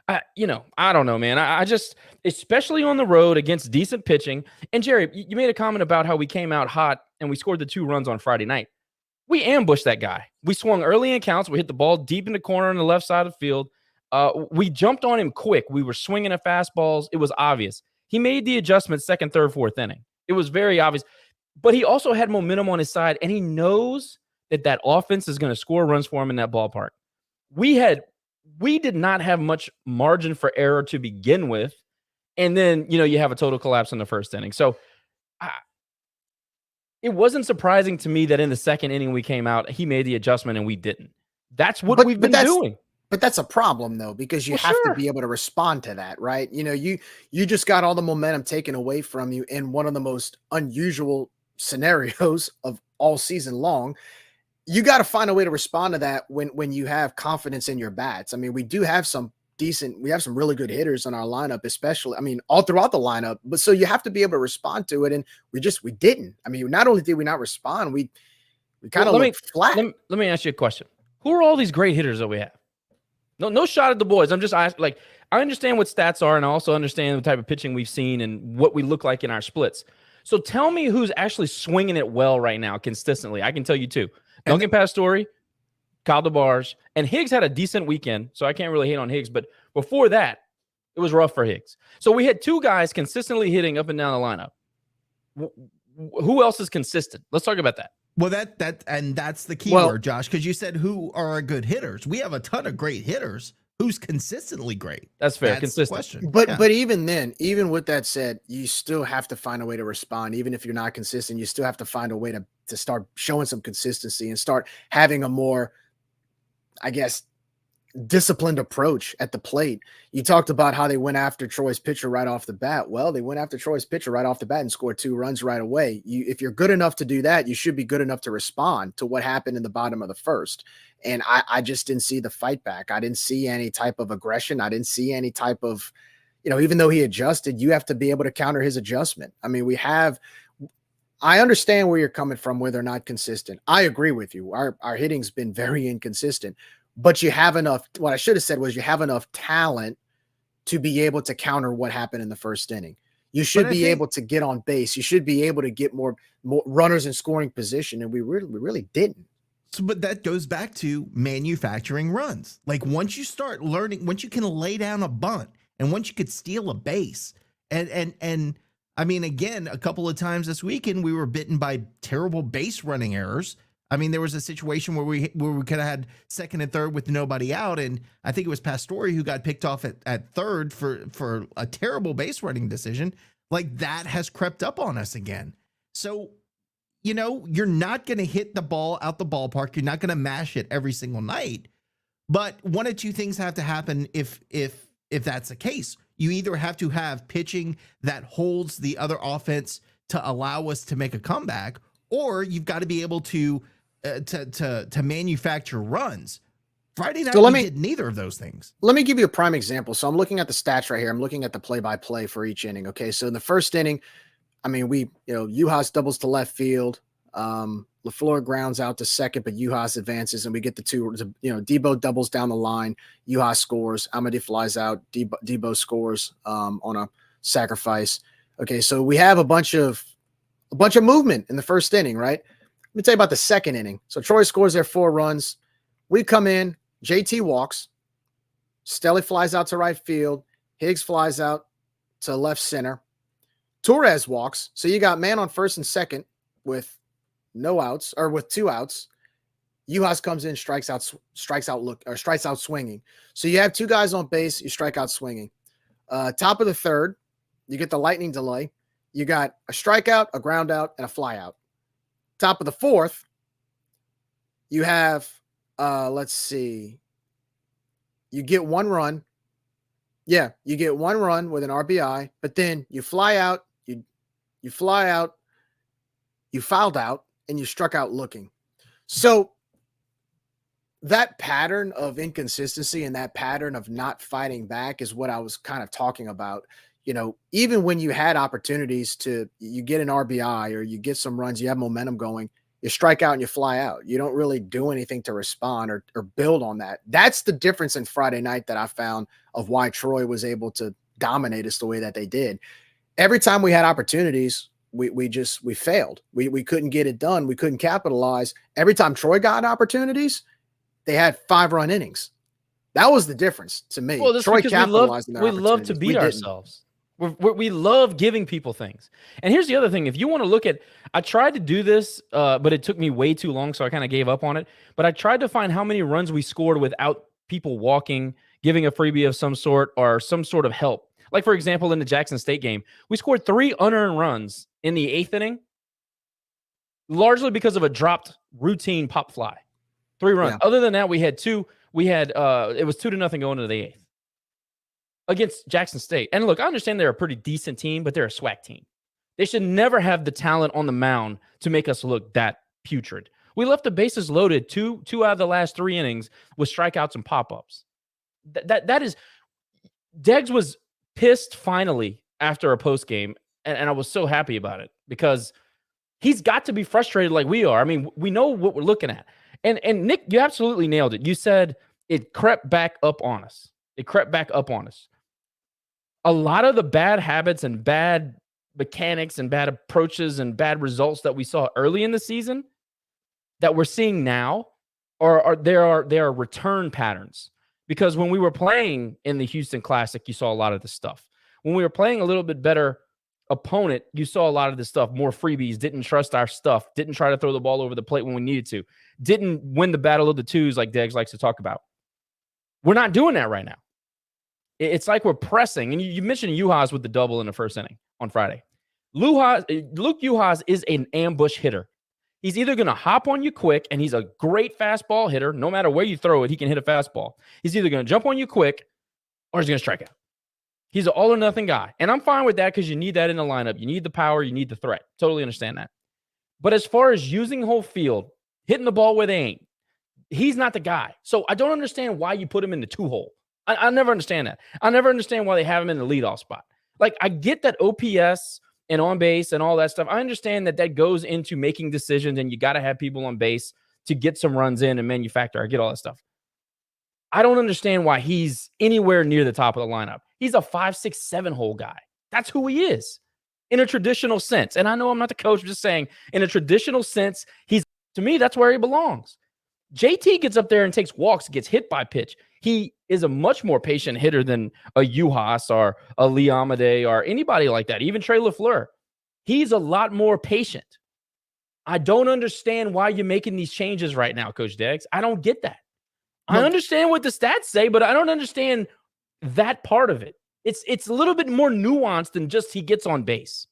I don't know, man. I just, especially on the road against decent pitching. And Jerry, you made a comment about how we came out hot and we scored the 2 runs on Friday night. We ambushed that guy. We swung early in counts. We hit the ball deep in the corner on the left side of the field. We jumped on him quick. We were swinging at fastballs. It was obvious. He made the adjustment second, third, fourth inning. It was very obvious. But he also had momentum on his side, and he knows that offense is going to score runs for him in that ballpark. We did not have much margin for error to begin with. And then, you have a total collapse in the first inning. So it wasn't surprising to me that in the second inning we came out, he made the adjustment and we didn't. That's what we've been doing. But that's a problem, though, because you have to be able to respond to that, right? You just got all the momentum taken away from you in one of the most unusual scenarios of all season long. You got to find a way to respond to that when you have confidence in your bats. I mean, we have some really good hitters on our lineup, especially, I mean, all throughout the lineup. But so you have to be able to respond to it. And we didn't. I mean, not only did we not respond, we kind of looked flat. Let me ask you a question. Who are all these great hitters that we have? No shot at the boys. I'm just asking, I understand what stats are, and I also understand the type of pitching we've seen and what we look like in our splits. So tell me who's actually swinging it well right now consistently. I can tell you 2. Duncan Pastore, Kyle DeBarge, and Higgs had a decent weekend, so I can't really hate on Higgs. But before that, It was rough for Higgs. So we had two guys consistently hitting up and down the lineup. Who else is consistent? Let's talk about that. Well, that's the key word, Josh, because you said who are good hitters. We have a ton of great hitters. Who's consistently great? That's fair. That's consistent. the question. But even then, even with that said, you still have to find a way to respond. Even if you're not consistent, you still have to find a way to start showing some consistency and start having a more, I guess, disciplined approach at the plate. You talked about how they went after Troy's pitcher right off the bat. Well, they went after Troy's pitcher right off the bat and scored 2 runs right away. If you're good enough to do that, you should be good enough to respond to what happened in the bottom of the first. And I just didn't see the fight back. I didn't see any type of aggression. I didn't see any type of, even though he adjusted, you have to be able to counter his adjustment. I mean, I understand where you're coming from, where they're not consistent. I agree with you. Our hitting's been very inconsistent. But you have enough. What I should have said was you have enough talent to be able to counter what happened in the first inning. You should be able to get on base. You should be able to get more runners in scoring position, and we really didn't. So, but that goes back to manufacturing runs. Like once you start learning, once you can lay down a bunt, and once you could steal a base, and I mean, again, a couple of times this weekend we were bitten by terrible base running errors. I mean, there was a situation where we could have had second and third with nobody out, and I think it was Pastore who got picked off at third for a terrible base running decision. Like that has crept up on us again. So, you're not going to hit the ball out the ballpark. You're not going to mash it every single night. But one of two things have to happen if that's the case. You either have to have pitching that holds the other offense to allow us to make a comeback, or you've got to be able to manufacture runs. Friday night, we did neither of those things. Let me give you a prime example. So I'm looking at the stats right here. I'm looking at the play-by-play for each inning. Okay, so in the first inning, I mean, Juhas doubles to left field. LaFleur grounds out to second, but Juhas advances, and we get the 2. Debo doubles down the line. Juhas scores. Amadi flies out. Debo scores on a sacrifice. Okay, so we have a bunch of movement in the first inning, right? Let me tell you about the second inning. So Troy scores their 4 runs. We come in, JT walks, Stelly flies out to right field, Higgs flies out to left center, Torres walks. So you got man on first and second with no outs, or with 2 outs. Juhas comes in, strikes out swinging. So you have 2 guys on base, you strike out swinging. Top of the third, you get the lightning delay. You got a strikeout, a ground out, and a fly out. Top of the fourth, you have, let's see, you get 1 run. Yeah, you get 1 run with an RBI, but then you fly out, you fly out, you fouled out, and you struck out looking. So that pattern of inconsistency and that pattern of not fighting back is what I was kind of talking about. Even when you had opportunities you get an RBI or you get some runs, you have momentum going, you strike out and you fly out. You don't really do anything to respond or build on that. That's the difference in Friday night that I found of why Troy was able to dominate us the way that they did. Every time we had opportunities, we failed. We couldn't get it done. We couldn't capitalize. Every time Troy got opportunities, they had 5-run innings. That was the difference to me. Well, Troy capitalized on their opportunities. We love to beat ourselves. We love giving people things. And here's the other thing. If you want to look at, I tried to do this, but it took me way too long, so I kind of gave up on it. But I tried to find how many runs we scored without people walking, giving a freebie of some sort, or some sort of help. Like, for example, in the Jackson State game, we scored 3 unearned runs in the 8th inning, largely because of a dropped routine pop fly. 3 runs. Yeah. Other than that, we had 2. We had, it was 2-0 going into the 8th. Against Jackson State. And look, I understand they're a pretty decent team, but they're a SWAC team. They should never have the talent on the mound to make us look that putrid. We left the bases loaded 2 out of the last 3 innings with strikeouts and pop-ups. That is, Deggs was pissed finally after a post game, and I was so happy about it because he's got to be frustrated like we are. I mean, we know what we're looking at. And Nick, you absolutely nailed it. You said it crept back up on us. A lot of the bad habits and bad mechanics and bad approaches and bad results that we saw early in the season that we're seeing now are return patterns. Because when we were playing in the Houston Classic, you saw a lot of this stuff. When we were playing a little bit better opponent, you saw a lot of this stuff, more freebies, didn't trust our stuff, didn't try to throw the ball over the plate when we needed to, didn't win the battle of the twos like Deggs likes to talk about. We're not doing that right now. It's like we're pressing. And you mentioned Uhas with the double in the first inning on Friday. Luke Uhas is an ambush hitter. He's either going to hop on you quick, and he's a great fastball hitter. No matter where you throw it, he can hit a fastball. He's either going to jump on you quick, or he's going to strike out. He's an all-or-nothing guy. And I'm fine with that because you need that in the lineup. You need the power. You need the threat. Totally understand that. But as far as using whole field, hitting the ball where they ain't, he's not the guy. So I don't understand why you put him in the two-hole. I never understand that. I never understand why they have him in the leadoff spot. Like, I get that OPS and on base and all that stuff. I understand that goes into making decisions, and you got to have people on base to get some runs in and manufacture. I get all that stuff. I don't understand why he's anywhere near the top of the lineup. He's a 5, 6, 7 hole guy. That's who he is in a traditional sense. And I know I'm not the coach, I'm just saying in a traditional sense, to me, that's where he belongs. JT gets up there and takes walks, gets hit by pitch. He is a much more patient hitter than a Uhas or a Lee Amade or anybody like that, even Trey LaFleur. He's a lot more patient. I don't understand why you're making these changes right now, Coach Deggs. I don't get that. I understand what the stats say, but I don't understand that part of it. It's a little bit more nuanced than just he gets on base.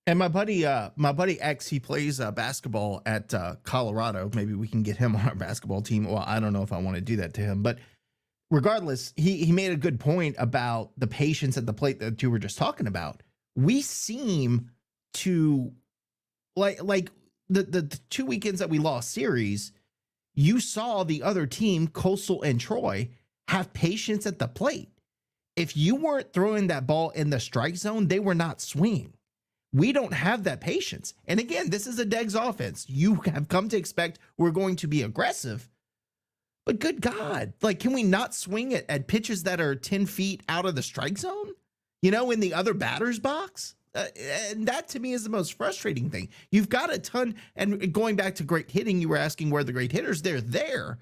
And my buddy X, he plays basketball at Colorado. Maybe we can get him on our basketball team. Well, I don't know if I want to do that to him, but regardless, he made a good point about the patience at the plate that you were just talking about. We seem to like the 2 weekends that we lost series, you saw the other team, Coastal and Troy, have patience at the plate. If you weren't throwing that ball in the strike zone, they were not swinging. We don't have that patience. And again, this is a Deggs offense. You have come to expect we're going to be aggressive. But good God, like, can we not swing at pitches that are 10 feet out of the strike zone? You know, in the other batter's box? And that to me is the most frustrating thing. You've got a ton, and going back to great hitting, you were asking where the great hitters, they're there.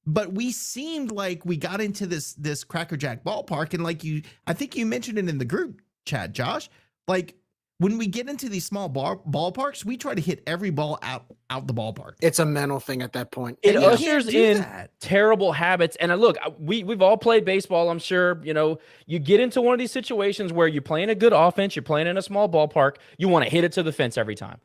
But we seemed like we got into this crackerjack ballpark. And like I think you mentioned it in the group chat, Josh, like, when we get into these small ballparks, we try to hit every ball out the ballpark. It's a mental thing at that point. It ushers in terrible habits. And look, we've all played baseball, I'm sure. You know, you get into one of these situations where you're playing a good offense, you're playing in a small ballpark, you want to hit it to the fence every time.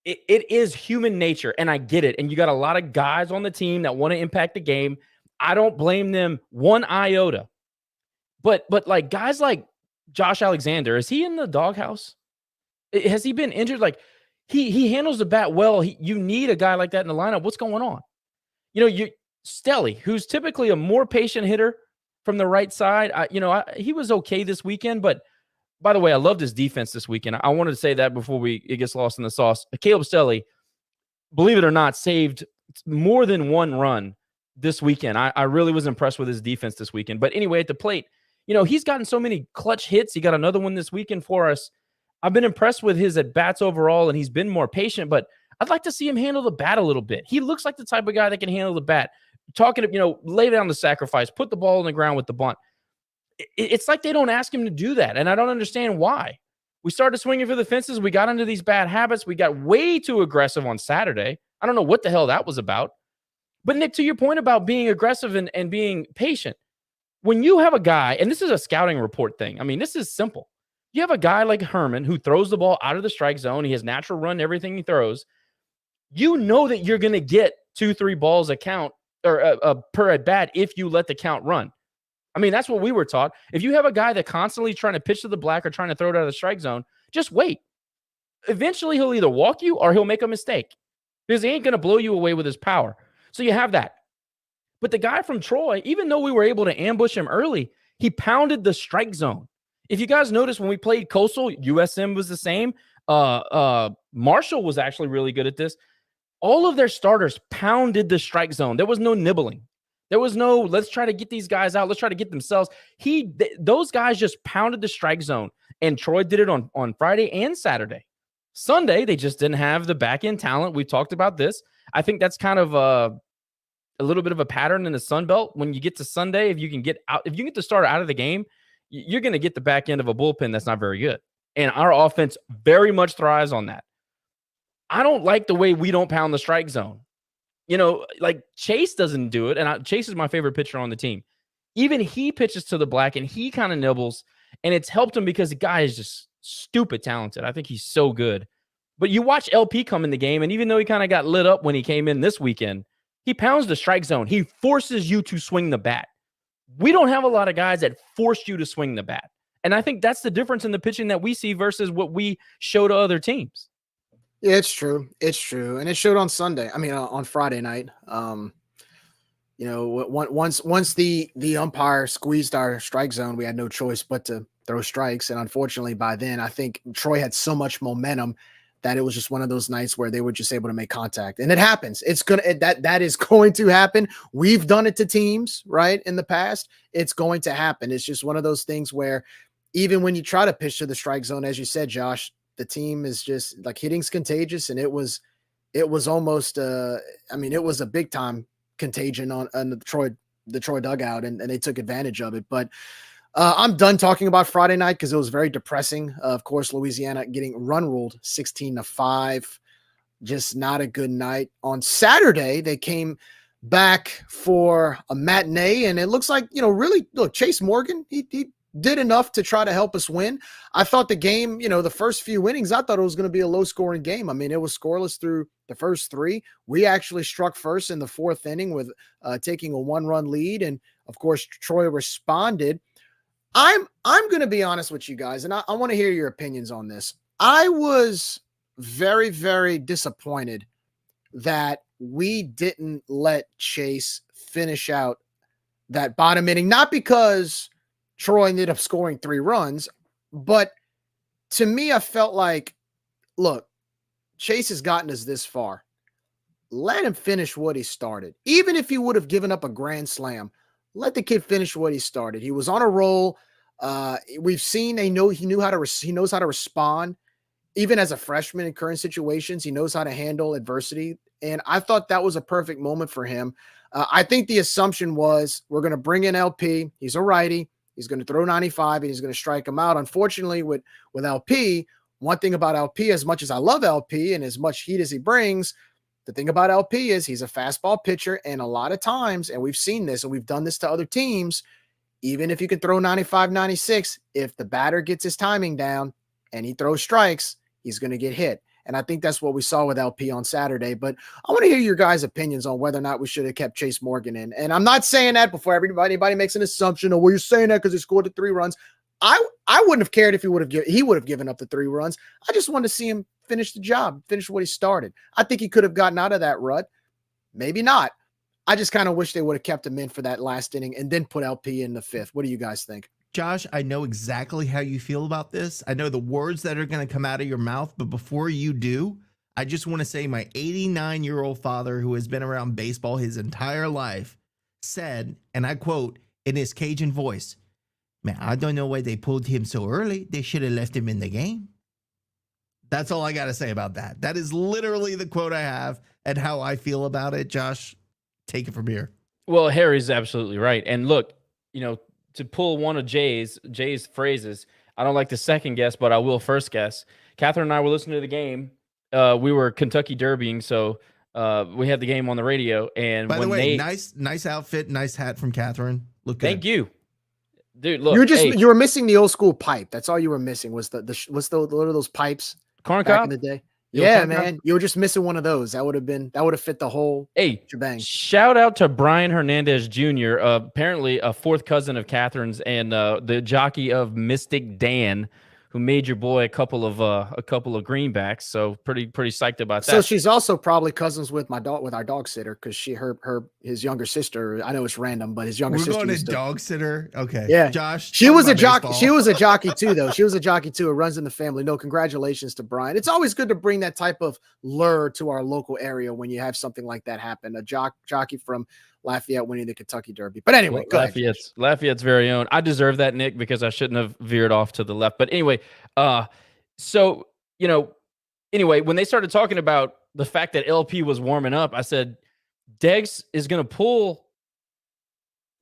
It is human nature, and I get it. And you got a lot of guys on the team that want to impact the game. I don't blame them one iota. But like guys like Josh Alexander, is he in the doghouse? Has he been injured? Like, he handles the bat well. You need a guy like that in the lineup. What's going on? You know, Stelly, who's typically a more patient hitter from the right side. He was okay this weekend. But by the way, I loved his defense this weekend. I wanted to say that before it gets lost in the sauce. Caleb Stelly, believe it or not, saved more than one run this weekend. I really was impressed with his defense this weekend. But anyway, at the plate, you know, he's gotten so many clutch hits. He got another one this weekend for us. I've been impressed with his at-bats overall, and he's been more patient, but I'd like to see him handle the bat a little bit. He looks like the type of guy that can handle the bat. Lay down the sacrifice, put the ball on the ground with the bunt. It's like they don't ask him to do that, and I don't understand why. We started swinging for the fences. We got into these bad habits. We got way too aggressive on Saturday. I don't know what the hell that was about. But, Nick, to your point about being aggressive and being patient, when you have a guy, and this is a scouting report thing. I mean, this is simple. You have a guy like Herman who throws the ball out of the strike zone. He has natural run everything he throws. You know that you're going to get 2-3 balls a count or per at bat if you let the count run. I mean, that's what we were taught. If you have a guy that constantly trying to pitch to the black or trying to throw it out of the strike zone, just wait. Eventually, he'll either walk you or he'll make a mistake because he ain't going to blow you away with his power. So you have that. But the guy from Troy, even though we were able to ambush him early, he pounded the strike zone. If you guys noticed when we played Coastal, USM was the same. Marshall was actually really good at this. All of their starters pounded the strike zone. There was no nibbling. There was no, let's try to get these guys out. Let's try to get themselves. Those guys just pounded the strike zone, and Troy did it on Friday and Saturday. Sunday, they just didn't have the back-end talent. We talked about this. I think that's kind of a little bit of a pattern in the Sun Belt. When you get to Sunday, if you can get the starter out of the game, you're going to get the back end of a bullpen that's not very good. And our offense very much thrives on that. I don't like the way we don't pound the strike zone. Like Chase doesn't do it. And Chase is my favorite pitcher on the team. Even he pitches to the black and he kind of nibbles. And it's helped him because the guy is just stupid talented. I think he's so good. But you watch LP come in the game, and even though he kind of got lit up when he came in this weekend, he pounds the strike zone. He forces you to swing the bat. We don't have a lot of guys that force you to swing the bat. And I think that's the difference in the pitching that we see versus what we show to other teams. Yeah, it's true. It's true. And it showed on Sunday. I mean, on Friday night. Once the umpire squeezed our strike zone, we had no choice but to throw strikes. And unfortunately, by then, I think Troy had so much momentum that it was just one of those nights where they were just able to make contact. And it happens. That is going to happen. We've done it to teams, right, in the past. It's going to happen. It's just one of those things where even when you try to pitch to the strike zone, as you said, Josh, the team is just like hitting's contagious. And it was almost it was a big time contagion on the Troy dugout, and they took advantage of it. But I'm done talking about Friday night because it was very depressing. Of course, Louisiana getting run ruled 16-5, just not a good night. On Saturday, they came back for a matinee, and it looks like, really, look, Chase Morgan, he did enough to try to help us win. I thought the game, the first few innings, I thought it was going to be a low-scoring game. I mean, it was scoreless through the first three. We actually struck first in the fourth inning with taking a 1-run lead, and, of course, Troy responded. I'm going to be honest with you guys, and I want to hear your opinions on this. I was very, very disappointed that we didn't let Chase finish out that bottom inning, not because Troy ended up scoring 3 runs, but to me, I felt like, look, Chase has gotten us this far. Let him finish what he started. Even if he would have given up a grand slam, let the kid finish what he started. He was on a roll. We've seen he knows how to respond. Even as a freshman in current situations, he knows how to handle adversity. And I thought that was a perfect moment for him. I think the assumption was we're going to bring in LP. He's a righty. He's going to throw 95 and he's going to strike him out. Unfortunately, with LP, one thing about LP, as much as I love LP and as much heat as he brings, the thing about LP is he's a fastball pitcher. And a lot of times, and we've seen this and we've done this to other teams, even if you can throw 95, 96, if the batter gets his timing down and he throws strikes, he's going to get hit. And I think that's what we saw with LP on Saturday. But I want to hear your guys' opinions on whether or not we should have kept Chase Morgan in. And I'm not saying that before anybody makes an assumption, well, you're saying that because he scored the 3 runs. I wouldn't have cared if he would have given up the 3 runs. I just wanted to see him finish the job, finish what he started. I think he could have gotten out of that rut. Maybe not. I just kind of wish they would have kept him in for that last inning and then put LP in the 5th. What do you guys think? Josh, I know exactly how you feel about this. I know the words that are going to come out of your mouth, but before you do, I just want to say my 89-year-old father, who has been around baseball his entire life, said, and I quote in his Cajun voice, "Man, I don't know why they pulled him so early. They should have left him in the game." That's all I got to say about that. That is literally the quote I have and how I feel about it. Josh, take it from here. Well, Harry's absolutely right. And look, to pull one of Jay's phrases, I don't like the second guess, but I will first guess. Catherine and I were listening to the game. We were Kentucky Derbying, so we had the game on the radio. And by the way, nice outfit, nice hat from Catherine. Look good. Thank you, dude. Look, you were missing the old school pipe. That's all you were missing was what are those pipes corn back cob in the day. Yeah, man, you were just missing one of those. That would have fit the whole shebang. Shout out to Brian Hernandez Jr., apparently a 4th cousin of Catherine's and the jockey of Mystic Dan, who made your boy a couple of greenbacks. So pretty psyched about that. So she's also probably cousins with our dog sitter because his younger sister. I know it's random, but his younger sister. We're going to dog sitter. Okay, yeah, Josh. She was a jockey. Baseball. She was a jockey too, though. She was a jockey too. It runs in the family. No, congratulations to Brian. It's always good to bring that type of lure to our local area when you have something like that happen. A jockey from Lafayette winning the Kentucky Derby. But anyway, Lafayette's very own. I deserve that, Nick, because I shouldn't have veered off to the left. But anyway, when they started talking about the fact that LP was warming up, I said, Deggs is going to pull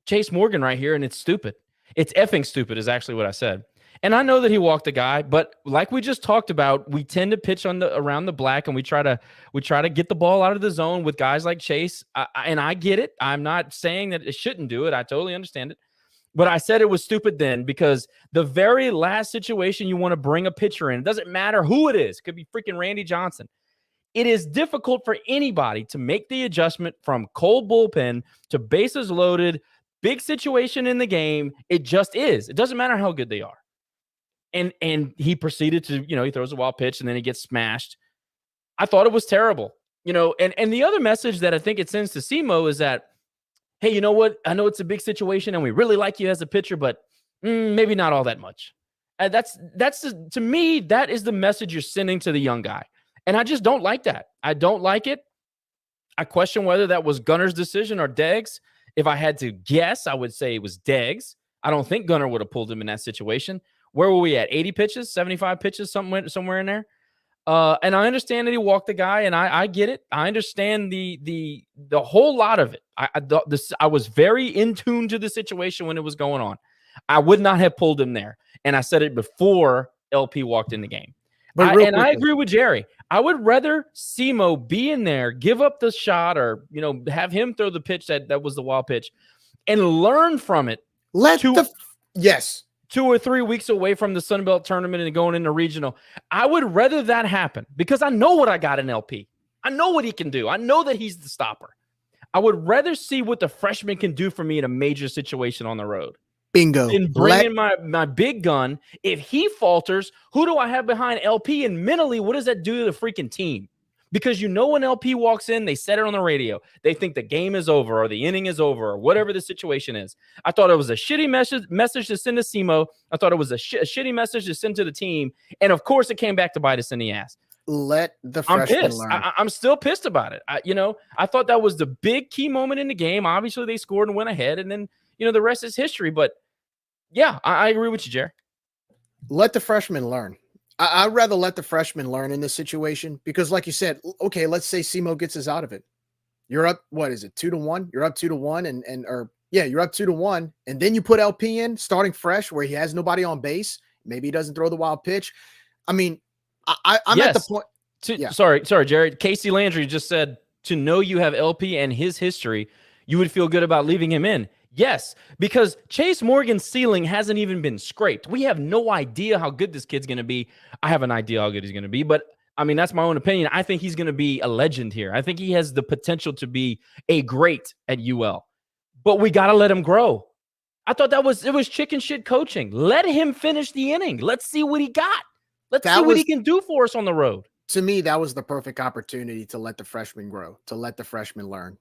Chase Morgan right here, and it's stupid. It's effing stupid is actually what I said. And I know that he walked the guy, but like we just talked about, we tend to pitch around the black, and we try to get the ball out of the zone with guys like Chase. And I get it. I'm not saying that it shouldn't do it. I totally understand it. But I said it was stupid then, because the very last situation you want to bring a pitcher in, it doesn't matter who it is. It could be freaking Randy Johnson. It is difficult for anybody to make the adjustment from cold bullpen to bases loaded, big situation in the game. It just is. It doesn't matter how good they are. And he proceeded to, he throws a wild pitch and then he gets smashed. I thought it was terrible. And the other message that I think it sends to Simo is that, hey, you know what? I know it's a big situation and we really like you as a pitcher, but maybe not all that much. And to me, that is the message you're sending to the young guy. And I just don't like that. I don't like it. I question whether that was Gunner's decision or Deggs. If I had to guess, I would say it was Deggs. I don't think Gunner would have pulled him in that situation. Where were we at? 80 pitches, 75 pitches, somewhere in there. And I understand that he walked the guy, and I get it. I understand the whole lot of it. I was very in tune to the situation when it was going on. I would not have pulled him there. And I said it before LP walked in the game. I agree with Jerry. I would rather Simo be in there, give up the shot, or have him throw the pitch that was the wild pitch, and learn from it. Yes. 2 or 3 weeks away from the Sun Belt tournament and going into regional. I would rather that happen, because I know what I got in LP. I know what he can do. I know that he's the stopper. I would rather see what the freshman can do for me in a major situation on the road. Bingo. And bring in my big gun. If he falters, who do I have behind LP? And mentally, what does that do to the freaking team? Because when LP walks in, they said it on the radio. They think the game is over or the inning is over or whatever the situation is. I thought it was a shitty message to send to Simo. I thought it was a shitty message to send to the team. And, of course, it came back to bite us in the ass. Let the freshman learn. I'm still pissed about it. I thought that was the big key moment in the game. Obviously, they scored and went ahead. And then, the rest is history. But, yeah, I agree with you, Jerry. Let the freshman learn. I'd rather let the freshman learn in this situation, because like you said, okay, let's say Simo gets us out of it. You're up, what is it, 2-1? You're up 2-1 you're up 2-1. And then you put LP in starting fresh where he has nobody on base. Maybe he doesn't throw the wild pitch. I mean, I'm at the point. Sorry, Jerry. Casey Landry just said, to know you have LP and his history, you would feel good about leaving him in. Yes, because Chase Morgan's ceiling hasn't even been scraped. We have no idea how good this kid's going to be. I have an idea how good he's going to be, but I mean, that's my own opinion. I think he's going to be a legend here. I think he has the potential to be a great at UL, but we got to let him grow. I thought it was chicken shit coaching. Let him finish the inning. Let's see what he got. Let's see what he can do for us on the road. To me, that was the perfect opportunity to let the freshman grow, to let the freshman learn.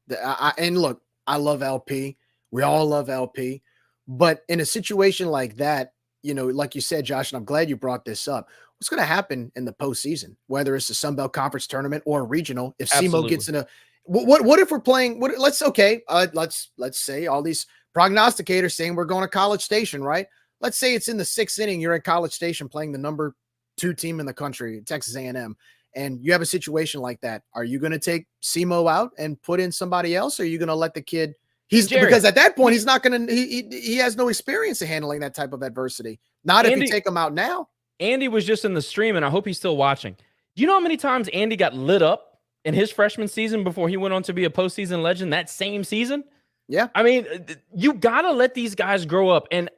And look, I love LP. We all love LP, but in a situation like that, like you said, Josh, and I'm glad you brought this up. What's going to happen in the postseason, whether it's the Sun Belt Conference tournament or a regional? If Simo gets in what if we're playing? Let's say all these prognosticators saying we're going to College Station, right? Let's say it's in the 6th inning. You're in College Station playing the number 2 team in the country, Texas A&M, and you have a situation like that. Are you going to take Simo out and put in somebody else? Or are you going to let the kid? Because at that point, he's not going to, he has no experience in handling that type of adversity. Not if you take him out now. Andy was just in the stream, and I hope he's still watching. Do you know how many times Andy got lit up in his freshman season before he went on to be a postseason legend that same season? Yeah. I mean, you got to let these guys grow up. And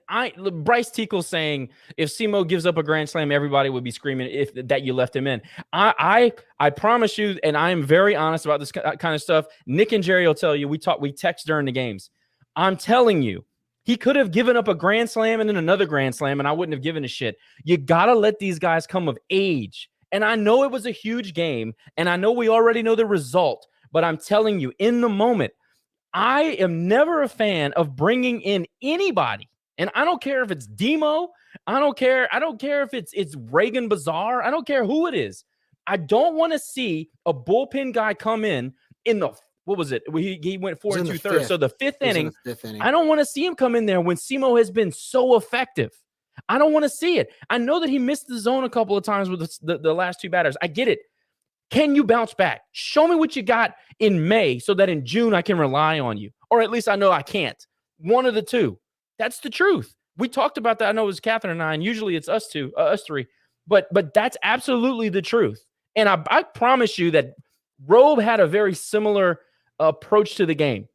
Bryce Tickle saying if Simo gives up a grand slam, everybody would be screaming that you left him in. I promise you, and I am very honest about this kind of stuff. Nick and Jerry will tell you, we text during the games. I'm telling you, he could have given up a grand slam and then another grand slam, and I wouldn't have given a shit. You got to let these guys come of age. And I know it was a huge game, and I know we already know the result, but I'm telling you, in the moment, I am never a fan of bringing in anybody. And I don't care if it's Demo. I don't care if it's Reagan Bazaar. I don't care who it is. I don't want to see a bullpen guy come in the, what was it? He went 4 2/3. So the 5th inning. I don't want to see him come in there when Simo has been so effective. I don't want to see it. I know that he missed the zone a couple of times with the last 2 batters. I get it. Can you bounce back? Show me what you got in May so that in June I can rely on you. Or at least I know I can't. One of the two. That's the truth. We talked about that. I know it was Catherine and I, and usually it's us three. But that's absolutely the truth. And I promise you that Robe had a very similar approach to the game.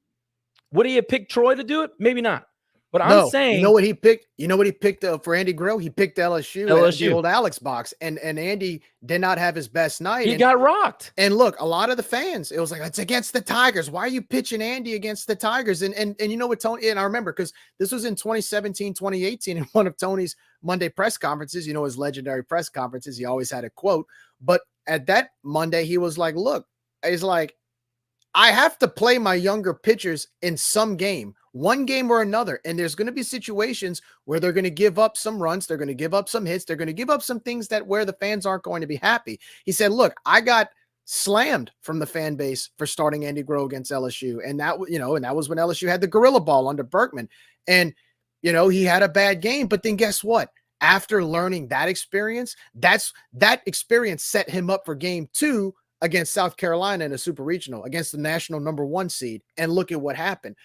Would he have picked Troy to do it? Maybe not. But I'm saying, you know what he picked? You know what he picked for Andy Grill? He picked LSU. At the old Alex box, and Andy did not have his best night. He got rocked. And look, a lot of the fans, it was like, it's against the Tigers. Why are you pitching Andy against the Tigers? And you know what, Tony? And I remember because this was in 2017, 2018, in one of Tony's Monday press conferences. You know, his legendary press conferences. He always had a quote. But at that Monday, he was like, "Look, he's like, I have to play my younger pitchers in some game, one game or another. And there's going to be situations where they're going to give up some runs. They're going to give up some hits. They're going to give up some things that where the fans aren't going to be happy." He said, "Look, I got slammed from the fan base for starting Andy Grove against LSU. And that, and that was when LSU had the gorilla ball under Berkman. And, he had a bad game, but then guess what? After learning that experience, that experience set him up for game 2 against South Carolina in a super regional against the national #1 seed. And look at what happened.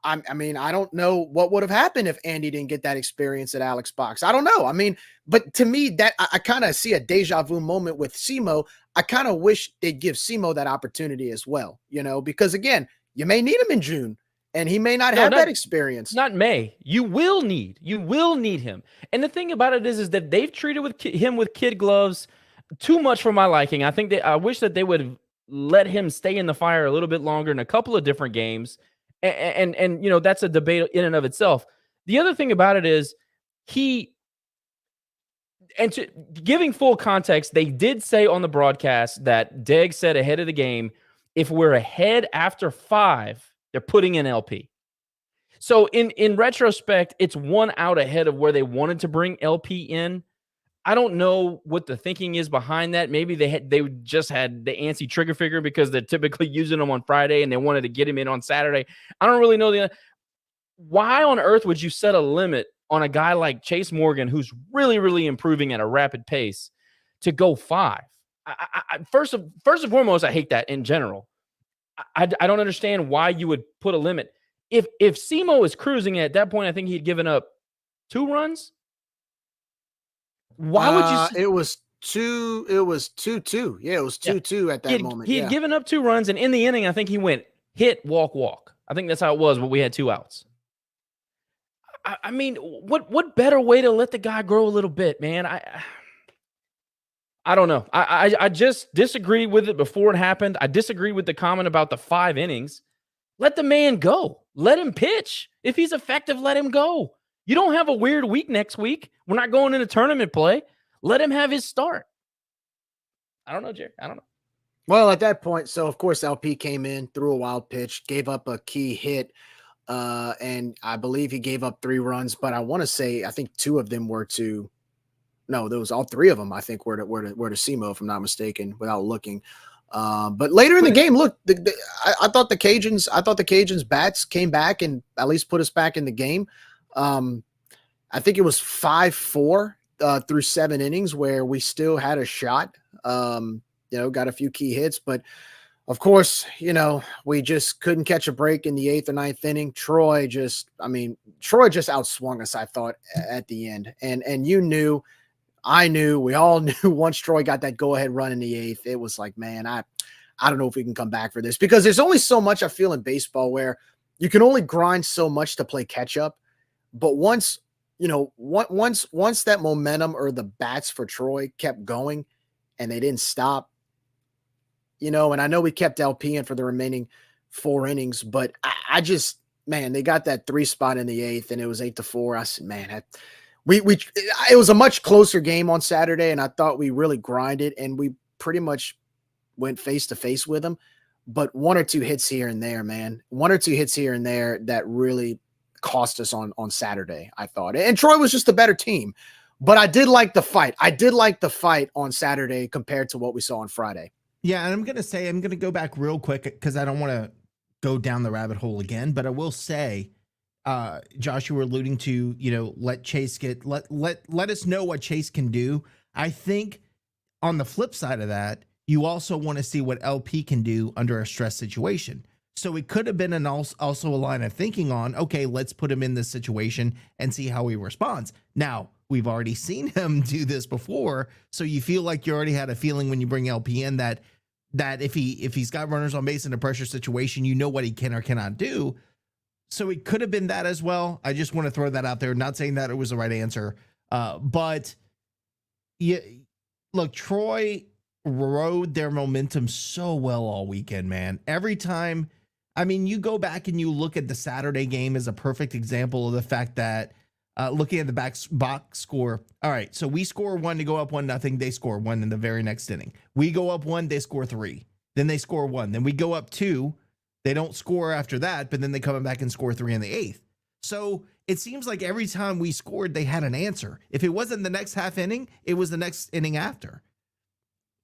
I mean, I don't know what would have happened if Andy didn't get that experience at Alex Box. I don't know. I mean, but to me, that I kind of see a deja vu moment with Simo. I kind of wish they'd give Simo that opportunity as well, because again, you may need him in June and he may not have that experience. Not May. You will need him. And the thing about it is that they've treated him with kid gloves too much for my liking. I wish that they would let him stay in the fire a little bit longer in a couple of different games. And that's a debate in and of itself. The other thing about it is giving full context, they did say on the broadcast that Degg said ahead of the game, if we're ahead after 5, they're putting in LP. So in retrospect, it's 1 out ahead of where they wanted to bring LP in. I don't know what the thinking is behind that. Maybe they just had the antsy trigger finger because they're typically using them on Friday and they wanted to get him in on Saturday. I don't really know why on earth would you set a limit on a guy like Chase Morgan, who's really, really improving at a rapid pace, to go 5? First and foremost, I hate that in general. I don't understand why you would put a limit. If Simo is cruising at that point, I think he'd given up 2 runs. Why would you? It was 2-2. Yeah, it was 2-2 at that moment. He had given up 2 runs, and in the inning, I think he went hit, walk, walk. I think that's how it was, but we had 2 outs. I mean, what better way to let the guy grow a little bit, man? I don't know. I just disagree with it before it happened. I disagree with the comment about the 5 innings. Let the man go. Let him pitch. If he's effective, let him go. You don't have a weird week next week. We're not going into tournament play. Let him have his start. I don't know, Jerry. I don't know. Well, at that point, so of course LP came in, threw a wild pitch, gave up a key hit, and I believe he gave up 3 runs. But I want to say I think 2 of them were to. No, there was all 3 of them. I think were to Simo, if I'm not mistaken, without looking. But later in the game, look, I thought the Cajuns bats came back and at least put us back in the game. I think it was 5-4 through 7 innings where we still had a shot. Got a few key hits, but of course, we just couldn't catch a break in the 8th or 9th inning. Troy just outswung us, I thought, at the end. And I knew, we all knew once Troy got that go-ahead run in the 8th, it was like, man, I don't know if we can come back for this, because there's only so much I feel in baseball where you can only grind so much to play catch up. But once that momentum or the bats for Troy kept going and they didn't stop, and I know we kept LP in for the remaining 4 innings, but I just, man, they got that 3 spot in the 8th and it was 8-4. I said, man, it was a much closer game on Saturday, and I thought we really grinded and we pretty much went face to face with them. But 1 or 2 hits here and there, man, 1 or 2 hits here and there that really cost us on Saturday, I thought. And Troy was just a better team, but I did like the fight. I did like the fight on Saturday compared to what we saw on Friday. Yeah, and I'm going to go back real quick because I don't want to go down the rabbit hole again, but I will say, Josh, you were alluding to, let Chase let us know what Chase can do. I think on the flip side of that, you also want to see what LP can do under a stress situation. So it could have been also a line of thinking on, okay, let's put him in this situation and see how he responds. Now, we've already seen him do this before, so you feel like you already had a feeling when you bring LP in that if he's got runners on base in a pressure situation, you know what he can or cannot do. So it could have been that as well. I just want to throw that out there. Not saying that it was the right answer, but yeah, look, Troy rode their momentum so well all weekend, man. Every time, I mean, you go back and you look at the Saturday game as a perfect example of the fact that looking at the box score. All right, so we score 1 to go up 1-0. They score 1 in the very next inning. We go up 1, they score 3. Then they score 1. Then we go up 2. They don't score after that, but then they come back and score 3 in the 8th. So it seems like every time we scored, they had an answer. If it wasn't the next half inning, it was the next inning after.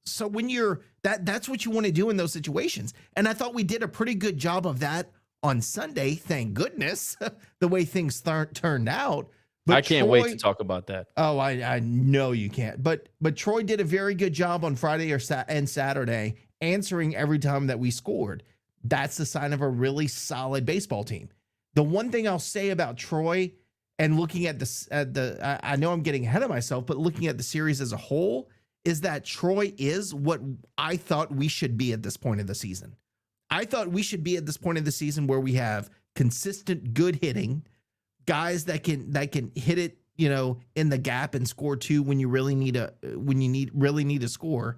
So when you're that's what you want to do in those situations. And I thought we did a pretty good job of that on Sunday. Thank goodness, the way things turned out. But I can't wait to talk about that. Oh, I know you can't. But Troy did a very good job on Friday and Saturday answering every time that we scored. That's the sign of a really solid baseball team. The one thing I'll say about Troy, and looking at I know I'm getting ahead of myself, but looking at the series as a whole, is that Troy is what I thought we should be at this point of the season. I thought we should be at this point of the season where we have consistent, good hitting, guys that can hit it, in the gap and score 2 when you really need to score,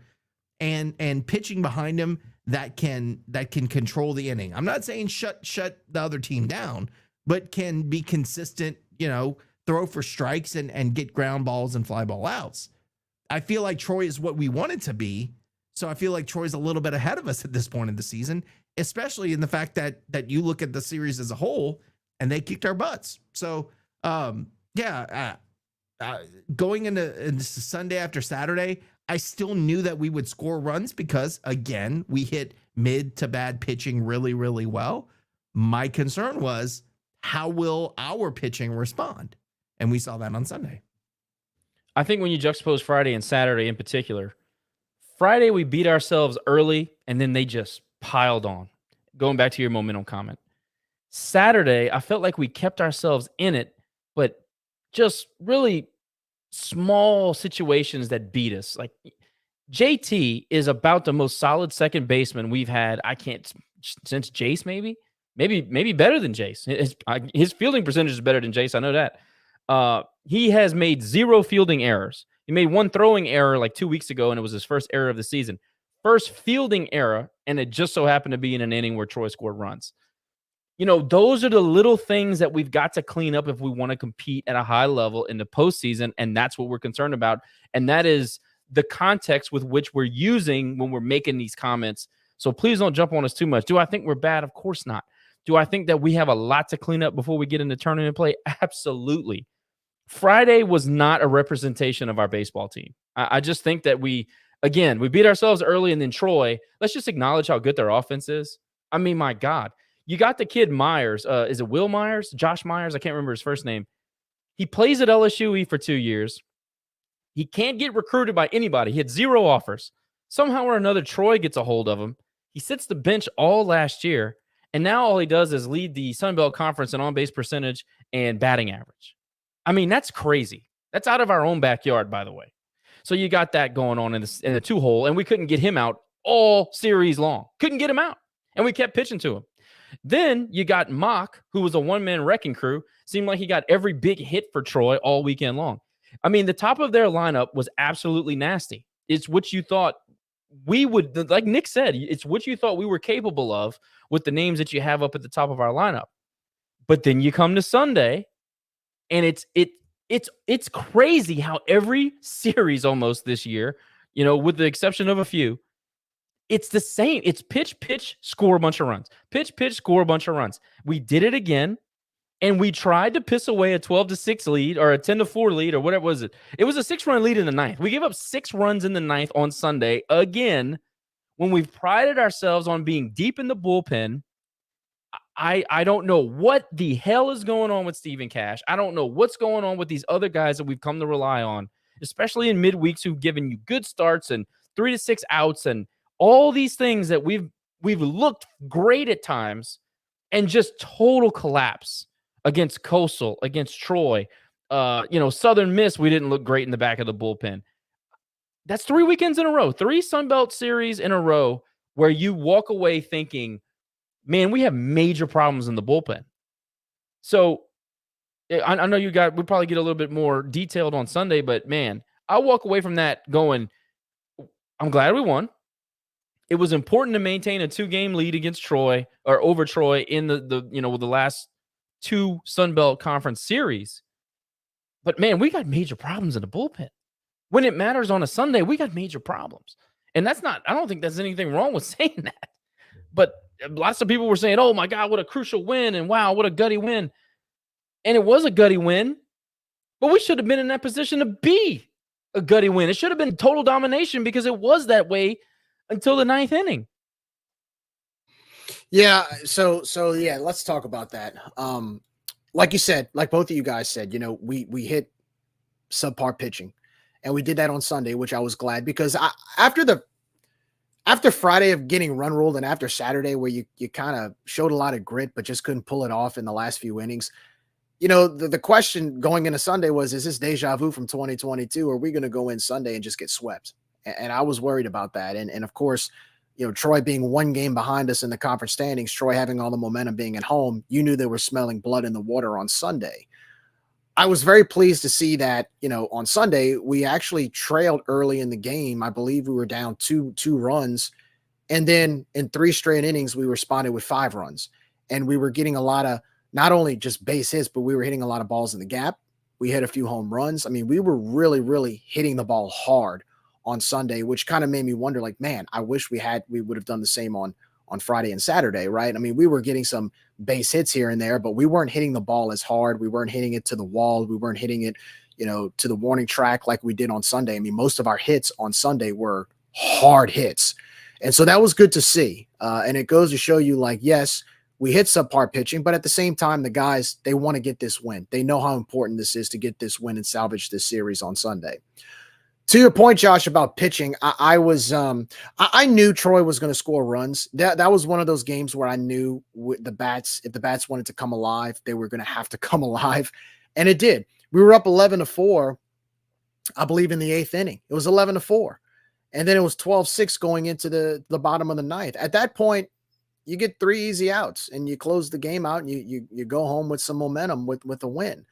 and pitching behind them that can control the inning. I'm not saying shut the other team down, but can be consistent, throw for strikes and get ground balls and fly ball outs. I feel like Troy is what we want it to be. So I feel like Troy's a little bit ahead of us at this point in the season, especially in the fact that you look at the series as a whole and they kicked our butts. So, going into Sunday after Saturday, I still knew that we would score runs because, again, we hit mid to bad pitching really, really well. My concern was, how will our pitching respond? And we saw that on Sunday. I think when you juxtapose Friday and Saturday in particular, Friday we beat ourselves early and then they just piled on. Going back to your momentum comment. Saturday, I felt like we kept ourselves in it, but just really small situations that beat us. Like JT is about the most solid second baseman we've had. Since Jace, maybe better than Jace. His fielding percentage is better than Jace. I know that. He has made 0 fielding errors. He made 1 throwing error like 2 weeks ago, and it was his first error of the season. First fielding error, and it just so happened to be in an inning where Troy scored runs. Those are the little things that we've got to clean up if we want to compete at a high level in the postseason, and that's what we're concerned about. And that is the context with which we're using when we're making these comments. So please don't jump on us too much. Do I think we're bad? Of course not. Do I think that we have a lot to clean up before we get into tournament play? Absolutely. Friday was not a representation of our baseball team. I just think that we beat ourselves early, and then Troy, let's just acknowledge how good their offense is. I mean, my God. You got the kid Myers. Is it Will Myers? Josh Myers? I can't remember his first name. He plays at LSU for 2 years. He can't get recruited by anybody. He had 0 offers. Somehow or another, Troy gets a hold of him. He sits the bench all last year, and now all he does is lead the Sun Belt Conference in on-base percentage and batting average. I mean, that's crazy. That's out of our own backyard, by the way. So you got that going on in the 2-hole, and we couldn't get him out all series long. Couldn't get him out, and we kept pitching to him. Then you got Mock, who was a one-man wrecking crew. Seemed like he got every big hit for Troy all weekend long. I mean, the top of their lineup was absolutely nasty. It's what you thought we would, like Nick said, it's what you thought we were capable of with the names that you have up at the top of our lineup. But then you come to Sunday, and it's crazy how every series almost this year, with the exception of a few, it's the same. It's pitch, score a bunch of runs. Pitch, score a bunch of runs. We did it again, and we tried to piss away a 12-6 lead or a 10-4 lead or whatever was it. It was a 6-run lead in the 9th. We gave up 6 runs in the 9th on Sunday again when we've prided ourselves on being deep in the bullpen. I don't know what the hell is going on with Stephen Cash. I don't know what's going on with these other guys that we've come to rely on, especially in midweeks who've given you good starts and 3 to 6 outs and All these things that we've looked great at times, and just total collapse against Coastal, against Troy. Southern Miss, we didn't look great in the back of the bullpen. That's 3 weekends in a row, 3 Sun Belt series in a row where you walk away thinking, man, we have major problems in the bullpen. So I know we probably get a little bit more detailed on Sunday, but man, I walk away from that going, I'm glad we won. It was important to maintain a 2-game lead against Troy or over Troy in the last 2 Sun Belt Conference series. But man, we got major problems in the bullpen. When it matters on a Sunday, we got major problems. And I don't think there's anything wrong with saying that. But lots of people were saying, oh my God, what a crucial win. And wow, what a gutty win. And it was a gutty win, but we should have been in that position to be a gutty win. It should have been total domination because it was that way until the 9th inning. Yeah. So yeah, let's talk about that. Like you said, like both of you guys said, we hit subpar pitching, and we did that on Sunday, which I was glad because after Friday of getting run ruled and after Saturday where you kind of showed a lot of grit, but just couldn't pull it off in the last few innings. The question going into Sunday was, is this deja vu from 2022? Or are we going to go in Sunday and just get swept? And I was worried about that. And of course, Troy being 1 game behind us in the conference standings, Troy having all the momentum being at home, you knew they were smelling blood in the water on Sunday. I was very pleased to see that, on Sunday, we actually trailed early in the game. I believe we were down two runs. And then in 3 straight innings, we responded with 5 runs. And we were getting a lot of not only just base hits, but we were hitting a lot of balls in the gap. We hit a few home runs. I mean, we were really, really hitting the ball hard on Sunday, which kind of made me wonder, like, man, I wish we would have done the same on Friday and Saturday, right? I mean, we were getting some base hits here and there, but we weren't hitting the ball as hard. We weren't hitting it to the wall. We weren't hitting it, to the warning track like we did on Sunday. I mean, most of our hits on Sunday were hard hits. And so that was good to see. And it goes to show you, like, yes, we hit subpar pitching, but at the same time, the guys, they want to get this win. They know how important this is to get this win and salvage this series on Sunday. To your point, Josh, about pitching, I knew Troy was going to score runs. That was one of those games where I knew if the bats wanted to come alive, they were going to have to come alive. And it did. We were up 11-4, I believe, in the 8th inning. It was 11-4. And then it was 12-6 going into the bottom of the 9th. At that point, you get 3 easy outs and you close the game out and you go home with some momentum with a win.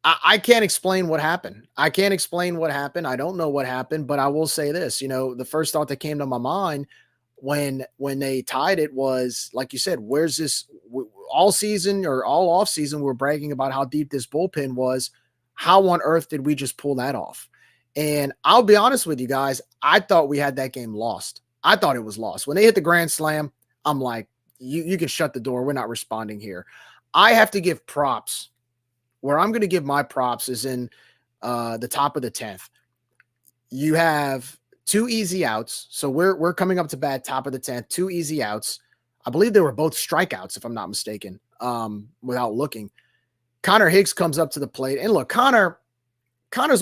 I can't explain what happened. I don't know what happened, but I will say this, the first thought that came to my mind when they tied it was, like you said, where's this all season or all off season? We're bragging about how deep this bullpen was. How on earth did we just pull that off? And I'll be honest with you guys. I thought we had that game lost. I thought it was lost. When they hit the grand slam, I'm like, you can shut the door. We're not responding here. I have to give props. Where I'm going to give my props is in the top of the 10th. You have 2 easy outs. So we're coming up to bat, top of the 10th, 2 easy outs. I believe they were both strikeouts, if I'm not mistaken, without looking. Connor Higgs comes up to the plate. And look, Connor's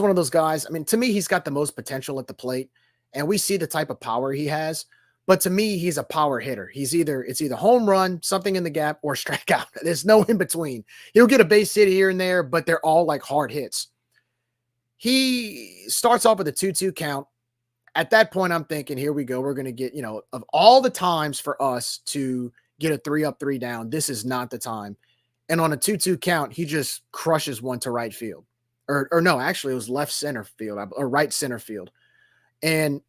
one of those guys. I mean, to me, he's got the most potential at the plate. And we see the type of power he has. But to me, he's a power hitter. It's either home run, something in the gap, or strikeout. There's no in between. He'll get a base hit here and there, but they're all like hard hits. He starts off with a 2-2 count. At that point, I'm thinking, here we go. We're going to get, of all the times for us to get a 3-up, 3-down, this is not the time. And on a 2-2 count, he just crushes one to right field. Or no, actually, it was left center field or right center field. And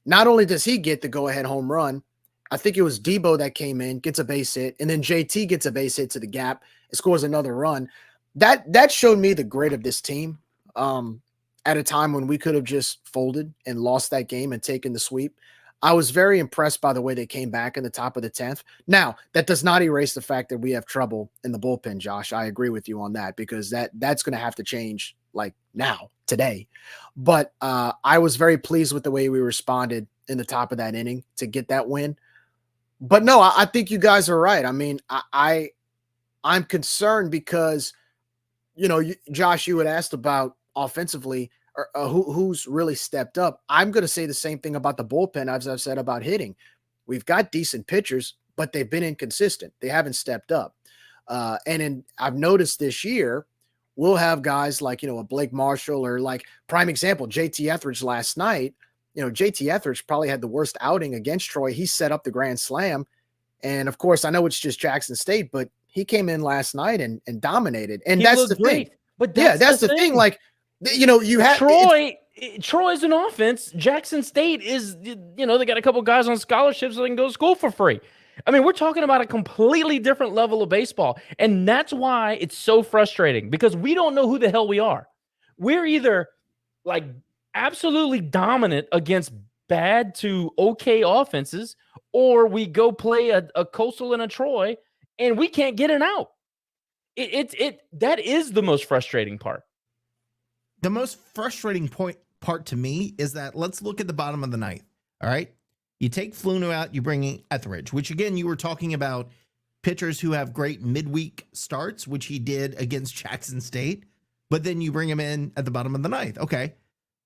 not only does he get the go-ahead home run, I think it was Debo that came in, gets a base hit, and then JT gets a base hit to the gap and scores another run. That showed me the grit of this team at a time when we could have just folded and lost that game and taken the sweep. I was very impressed by the way they came back in the top of the 10th. Now, that does not erase the fact that we have trouble in the bullpen, Josh. I agree with you on that because that's going to have to change like now, today. But I was very pleased with the way we responded in the top of that inning to get that win. But no, I think you guys are right. I mean, I'm concerned because, Josh, you had asked about offensively. who's really stepped up. I'm going to say the same thing about the bullpen as I've said about hitting. We've got decent pitchers, but they've been inconsistent. They haven't stepped up. I've noticed this year, we'll have guys like, a Blake Marshall, or like prime example, JT Etheridge last night. JT Etheridge probably had the worst outing against Troy. He set up the grand slam. And of course, I know it's just Jackson State, but he came in last night and dominated. And that's the thing. But that's the thing. Like, you have Troy's an offense. Jackson State is, they got a couple guys on scholarships so they can go to school for free. I mean, we're talking about a completely different level of baseball. And that's why it's so frustrating, because we don't know who the hell we are. We're either like absolutely dominant against bad to okay offenses, or we go play a Coastal and a Troy and we can't get an out. That is the most frustrating part. The most frustrating part to me is that, let's look at the bottom of the ninth. All right. You take Fluno out, you bring in Etheridge, which again, you were talking about pitchers who have great midweek starts, which he did against Jackson State, but then you bring him in at the bottom of the ninth. Okay.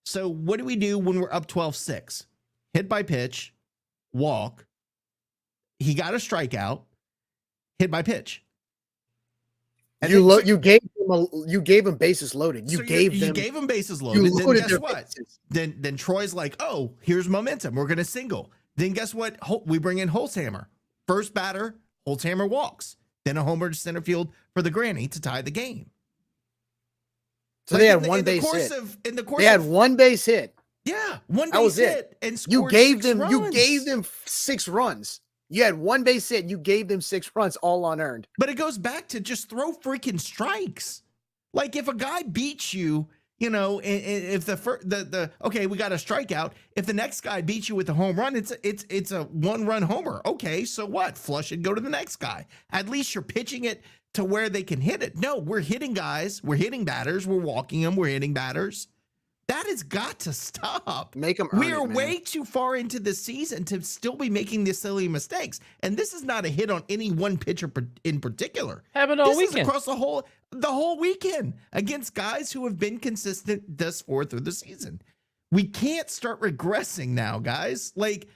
So what do we do when we're up 12-6? Hit by pitch, walk. He got a strikeout, hit by pitch. And you gave him bases loaded. You gave him bases loaded. Then guess what? Bases. Then Troy's like, oh, here's momentum. We're gonna single. Then guess what? We bring in Holzhammer. First batter, Holzhammer walks. Then a homer to center field for the granny to tie the game. So they had one base hit. They had one base hit. Yeah, one base hit and scored you gave them 6 runs. You had one base hit. You gave them 6 runs, all unearned. But it goes back to just throw freaking strikes. Like if a guy beats you, if okay, we got a strikeout. If the next guy beats you with a home run, it's a 1-run homer. Okay, so what? Flush it, go to the next guy. At least you're pitching it to where they can hit it. No, we're hitting guys. We're hitting batters. We're walking them. We're hitting batters. That has got to stop. Make them earn We are it, man. way too far into the season to still be making these silly mistakes. And this is not a hit on any one pitcher in particular. Happened all weekend. This is across the whole weekend against guys who have been consistent thus far through the season. We can't start regressing now, guys. Like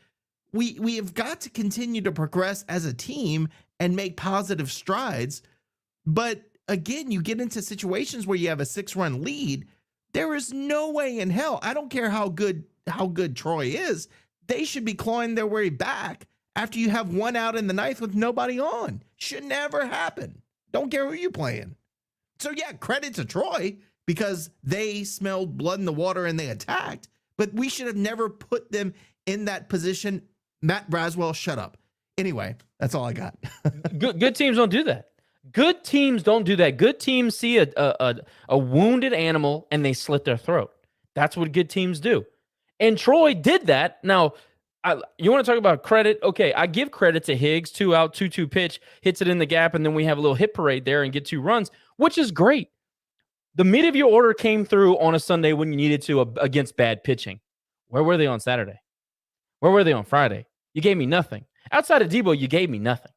we have got to continue to progress as a team and make positive strides. But again, you get into situations where you have a 6-run lead. There is no way in hell. I don't care how good Troy is. They should be clawing their way back after you have 1 out in the ninth with nobody on. Should never happen. Don't care who you're playing. So yeah, credit to Troy because they smelled blood in the water and they attacked, but we should have never put them in that position. Matt Braswell, shut up. Anyway, that's all I got. Good teams don't do that. Good teams don't do that. Good teams see a wounded animal and they slit their throat. That's what good teams do. And Troy did that. Now, you want to talk about credit? Okay, I give credit to Higgs, 2 out, 2-2 pitch, hits it in the gap, and then we have a little hit parade there and get 2 runs, which is great. The meat of your order came through on a Sunday when you needed to against bad pitching. Where were they on Saturday? Where were they on Friday? You gave me nothing. Outside of Debo, you gave me nothing.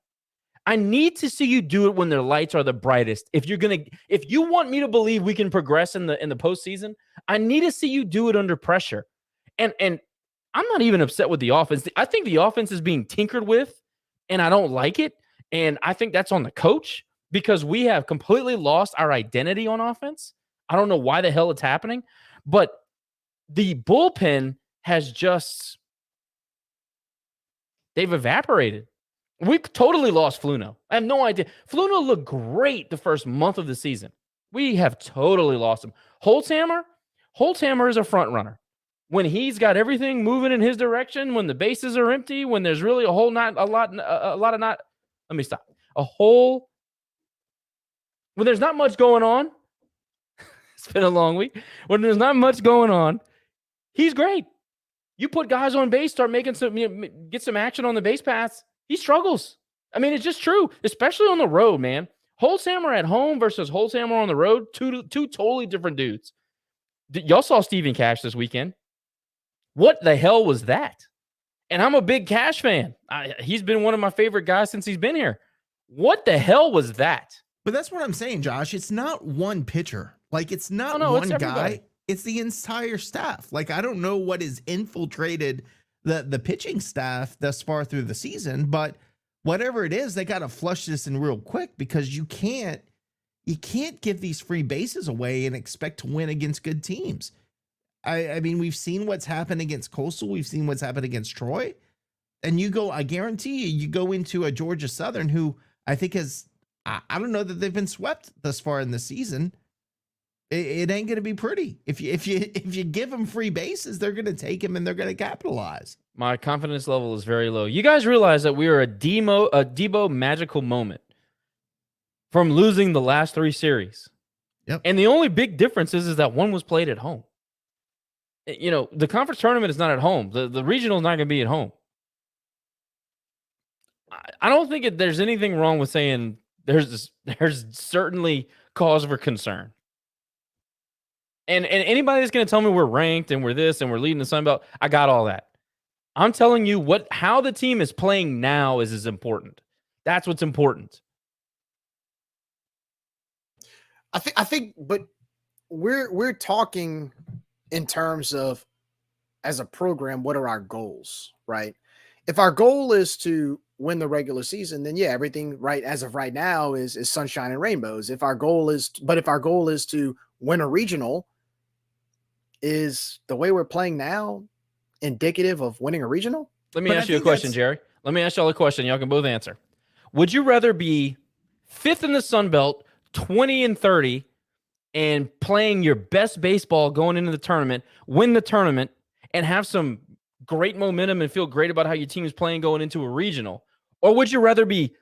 I need to see you do it when their lights are the brightest. If you want me to believe we can progress in the postseason, I need to see you do it under pressure. And I'm not even upset with the offense. I think the offense is being tinkered with, and I don't like it. And I think that's on the coach because we have completely lost our identity on offense. I don't know why the hell it's happening, but the bullpen has they've evaporated. We totally lost Fluno. I have no idea. Fluno looked great the first month of the season. We have totally lost him. Holzhammer is a front runner. When he's got everything moving in his direction, when the bases are empty, when there's really when there's not much going on, it's been a long week. When there's not much going on, he's great. You put guys on base, start making get some action on the base paths. He struggles. I mean, it's just true, especially on the road, man. Holzhammer at home versus Holzhammer on the road, two totally different dudes. Y'all saw Steven Cash this weekend. What the hell was that? And I'm a big Cash fan. He's been one of my favorite guys since he's been here. What the hell was that? But that's what I'm saying, Josh. It's not one pitcher. Like, it's not one guy. It's the entire staff. Like, I don't know what has infiltrated the pitching staff thus far through the season, but whatever it is, they got to flush this in real quick, because you can't give these free bases away and expect to win against good teams. I mean, we've seen what's happened against Coastal. We've seen what's happened against Troy. And I guarantee you go into a Georgia Southern who I think I don't know that they've been swept thus far in the season. It ain't going to be pretty. If you give them free bases, they're going to take them and they're going to capitalize. My confidence level is very low. You guys realize that we are a Debo magical moment from losing the last 3 series. Yep. And the only big difference is that one was played at home. You know, the conference tournament is not at home. The regional is not going to be at home. I don't think there's anything wrong with saying there's certainly cause for concern. And anybody that's going to tell me we're ranked and we're this and we're leading the Sun Belt, I got all that. I'm telling you how the team is playing now is important. That's what's important. I think, but we're talking in terms of, as a program, what are our goals, right? If our goal is to win the regular season, then yeah, everything right as of right now is sunshine and rainbows. If our goal is to win a regional, is the way we're playing now indicative of winning a regional? Let me ask you a question, Jerry. Let me ask y'all a question. Y'all can both answer. Would you rather be 5th in the Sun Belt, 20-30, and playing your best baseball going into the tournament, win the tournament, and have some great momentum and feel great about how your team is playing going into a regional? Or would you rather be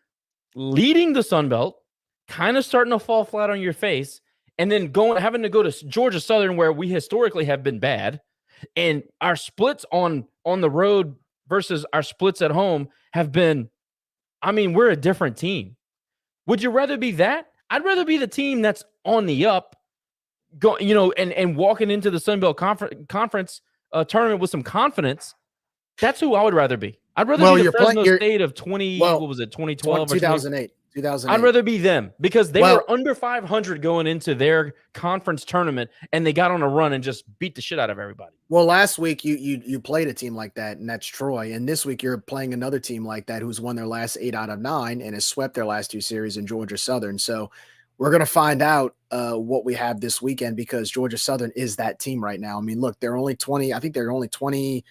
leading the Sun Belt, kind of starting to fall flat on your face, and then having to go to Georgia Southern, where we historically have been bad, and our splits on the road versus our splits at home have been, I mean, we're a different team. Would you rather be that? I'd rather be the team that's on the up, and walking into the Sun Belt conference tournament with some confidence. That's who I would rather be. I'd rather be the Fresno State of 2012 or 2008. I'd rather be them, because they were under 500 going into their conference tournament, and they got on a run and just beat the shit out of everybody. Well, last week you played a team like that, and that's Troy. And this week you're playing another team like that who's won their last 8 out of 9 and has swept their last 2 series in Georgia Southern. So we're going to find out what we have this weekend, because Georgia Southern is that team right now. I mean, look, they're only 20. I think they're only 20,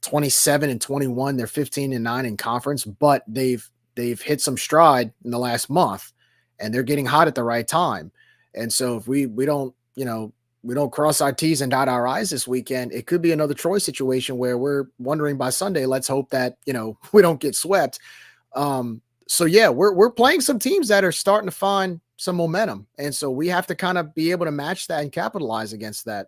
27 and 21. They're 15-9 in conference, but they've hit some stride in the last month, and they're getting hot at the right time. And so if we don't cross our T's and dot our I's this weekend, it could be another Troy situation where we're wondering by Sunday, let's hope that, we don't get swept. So yeah, we're playing some teams that are starting to find some momentum. And so we have to kind of be able to match that and capitalize against that.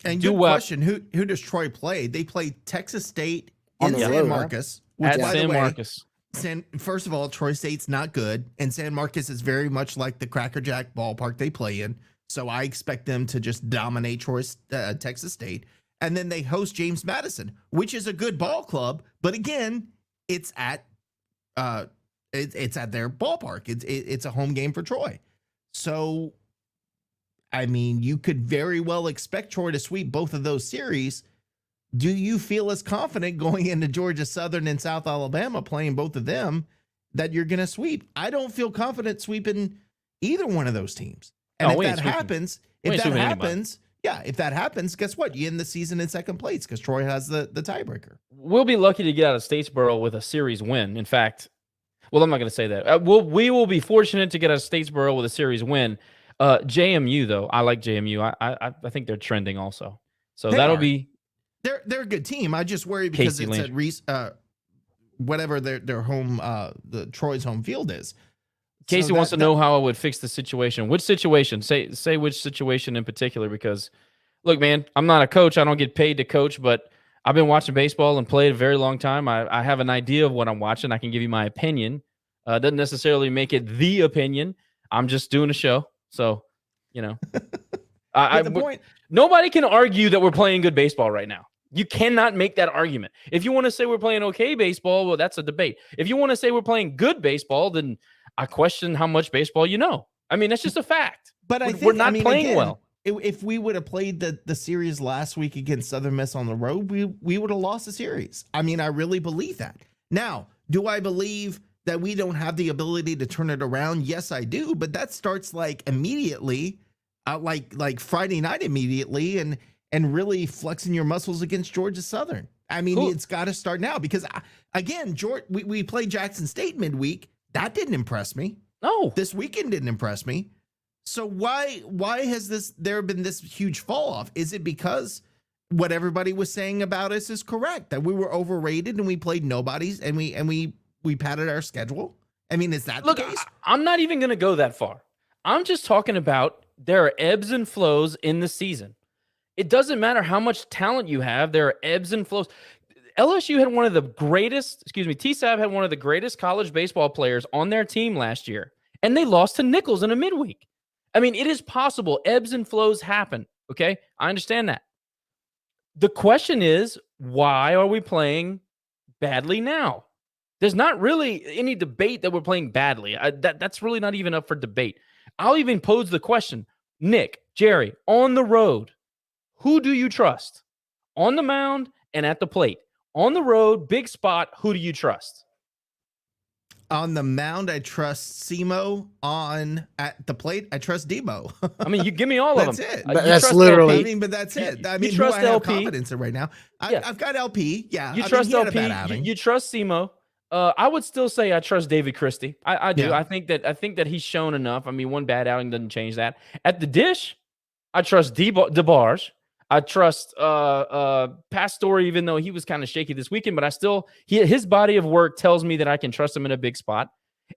And good question. Who does Troy play? They play Texas State in San Marcos. At San Marcos. First of all, Troy State's not good, and San Marcos is very much like the Cracker Jack ballpark they play in. So I expect them to just dominate Texas State. And then they host James Madison, which is a good ball club, but again, it's at their ballpark. It's a home game for Troy. So, I mean, you could very well expect Troy to sweep both of those series. Do you feel as confident going into Georgia Southern and South Alabama, playing both of them, that you're going to sweep? I don't feel confident sweeping either one of those teams. And if that happens, guess what? You end the season in second place because Troy has the tiebreaker. We'll be lucky to get out of Statesboro with a series win. In fact, well, I'm not going to say that. We will be fortunate to get out of Statesboro with a series win. JMU, though, I like JMU. I think they're trending also. So that'll be. They're a good team. I just worry because it's at whatever their home, the Troy's home field is. Casey wants to know how I would fix the situation. Which situation? Say which situation in particular, because look, man, I'm not a coach. I don't get paid to coach, but I've been watching baseball and played a very long time. I have an idea of what I'm watching. I can give you my opinion. Doesn't necessarily make it the opinion. I'm just doing a show. So, nobody can argue that we're playing good baseball right now. You cannot make that argument. If you want to say we're playing okay baseball, well, that's a debate. If you want to say we're playing good baseball, then I question how much baseball you know. I mean, that's just a fact. But we're not playing again, well. if we would have played the series last week against Southern Miss on the road, we would have lost the series. I mean, I really believe that. Now, do I believe that we don't have the ability to turn it around? Yes, I do. But that starts like immediately, like Friday night immediately, and really flexing your muscles against Georgia Southern. I mean, It's got to start now because, again, we played Jackson State midweek. That didn't impress me. No. This weekend didn't impress me. So why has there been this huge fall off? Is it because what everybody was saying about us is correct, that we were overrated and we played nobodies and we padded our schedule? I mean, is that the case? I'm not even going to go that far. I'm just talking about there are ebbs and flows in the season. It doesn't matter how much talent you have. There are ebbs and flows. LSU had one of the greatest, TSAB had one of the greatest college baseball players on their team last year, and they lost to Nichols in a midweek. I mean, it is possible. Ebbs and flows happen, okay? I understand that. The question is, why are we playing badly now? There's not really any debate that we're playing badly. That's really not even up for debate. I'll even pose the question, Nick, Gerry, on the road, who do you trust? On the mound and at the plate. On the road, big spot, who do you trust? On the mound, I trust Simo. At the plate, I trust Demo. I mean, you give me all of them. That's it. That's literally. LP. I mean, but that's it. I mean, you trust who I have LP. confidence in right now. I've got LP. Yeah, You trust he had a LP. bad outing. You trust Simo. I would still say I trust David Christie. I do. Yeah. I think that he's shown enough. I mean, one bad outing doesn't change that. At the dish, I trust DeBarge. I trust Pastore, even though he was kind of shaky this weekend, but his body of work tells me that I can trust him in a big spot.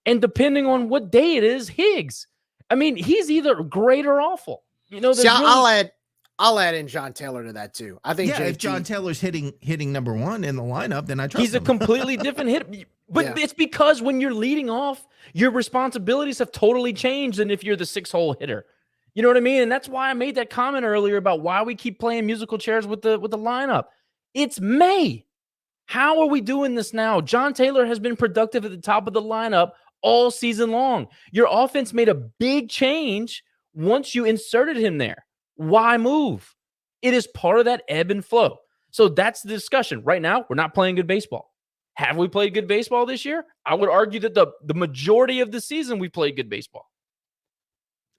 And depending on what day it is, Higgs. I mean, he's either great or awful. You know, See, I'll add in John Taylor to that too. I think if John Taylor's hitting number one in the lineup, then I trust he's him. A completely different hit. But it's because when you're leading off, your responsibilities have totally changed than if you're the 6-hole hitter. You know what I mean? And that's why I made that comment earlier about why we keep playing musical chairs with the lineup. It's May. How are we doing this now? John Taylor has been productive at the top of the lineup all season long. Your offense made a big change once you inserted him there. Why move? It is part of that ebb and flow. So that's the discussion. Right now, we're not playing good baseball. Have we played good baseball this year? I would argue that the majority of the season we played good baseball.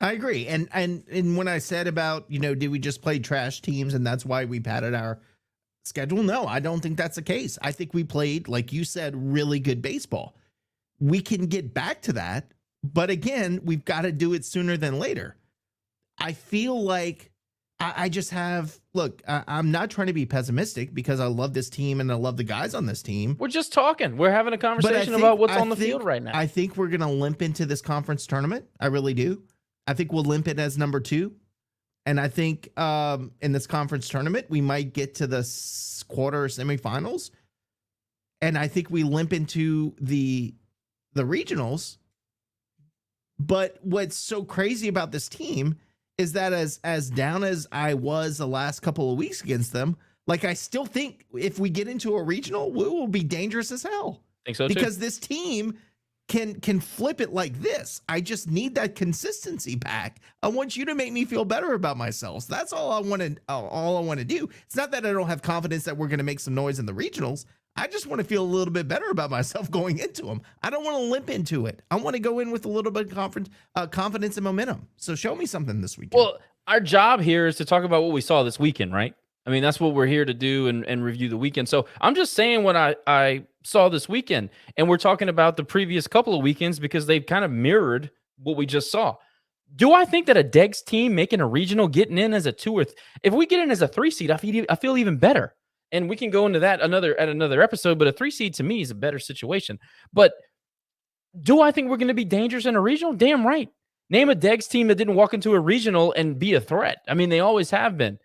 I agree. And when I said about, did we just play trash teams and that's why we padded our schedule? No, I don't think that's the case. I think we played, like you said, really good baseball. We can get back to that. But again, we've got to do it sooner than later. I feel like I just have, I'm not trying to be pessimistic because I love this team and I love the guys on this team. We're just talking. We're having a conversation about what's on the field right now. I think we're going to limp into this conference tournament. I really do. I think we'll limp it as number 2. And I think in this conference tournament, we might get to the quarter or semifinals. And I think we limp into the regionals. But what's so crazy about this team is that as down as I was the last couple of weeks against them, I still think if we get into a regional, we will be dangerous as hell. Think so too. Because this team can flip it like this. I just need that consistency back. I want you to make me feel better about myself. That's all I want to do. It's not that I don't have confidence that we're going to make some noise in the regionals. I just want to feel a little bit better about myself going into them. I don't want to limp into it. I want to go in with a little bit of confidence and momentum. So show me something this weekend. Well, our job here is to talk about what we saw this weekend, right? I mean, that's what we're here to do and review the weekend. So I'm just saying what I saw this weekend, and we're talking about the previous couple of weekends because they've kind of mirrored what we just saw. Do I think that a Degs team making a regional, getting in as a 2 or if we get in as a 3 seed, I feel even better. And we can go into that at another episode, but a 3 seed to me is a better situation. But do I think we're going to be dangerous in a regional? Damn right. Name a Degs team that didn't walk into a regional and be a threat. I mean, they always have been.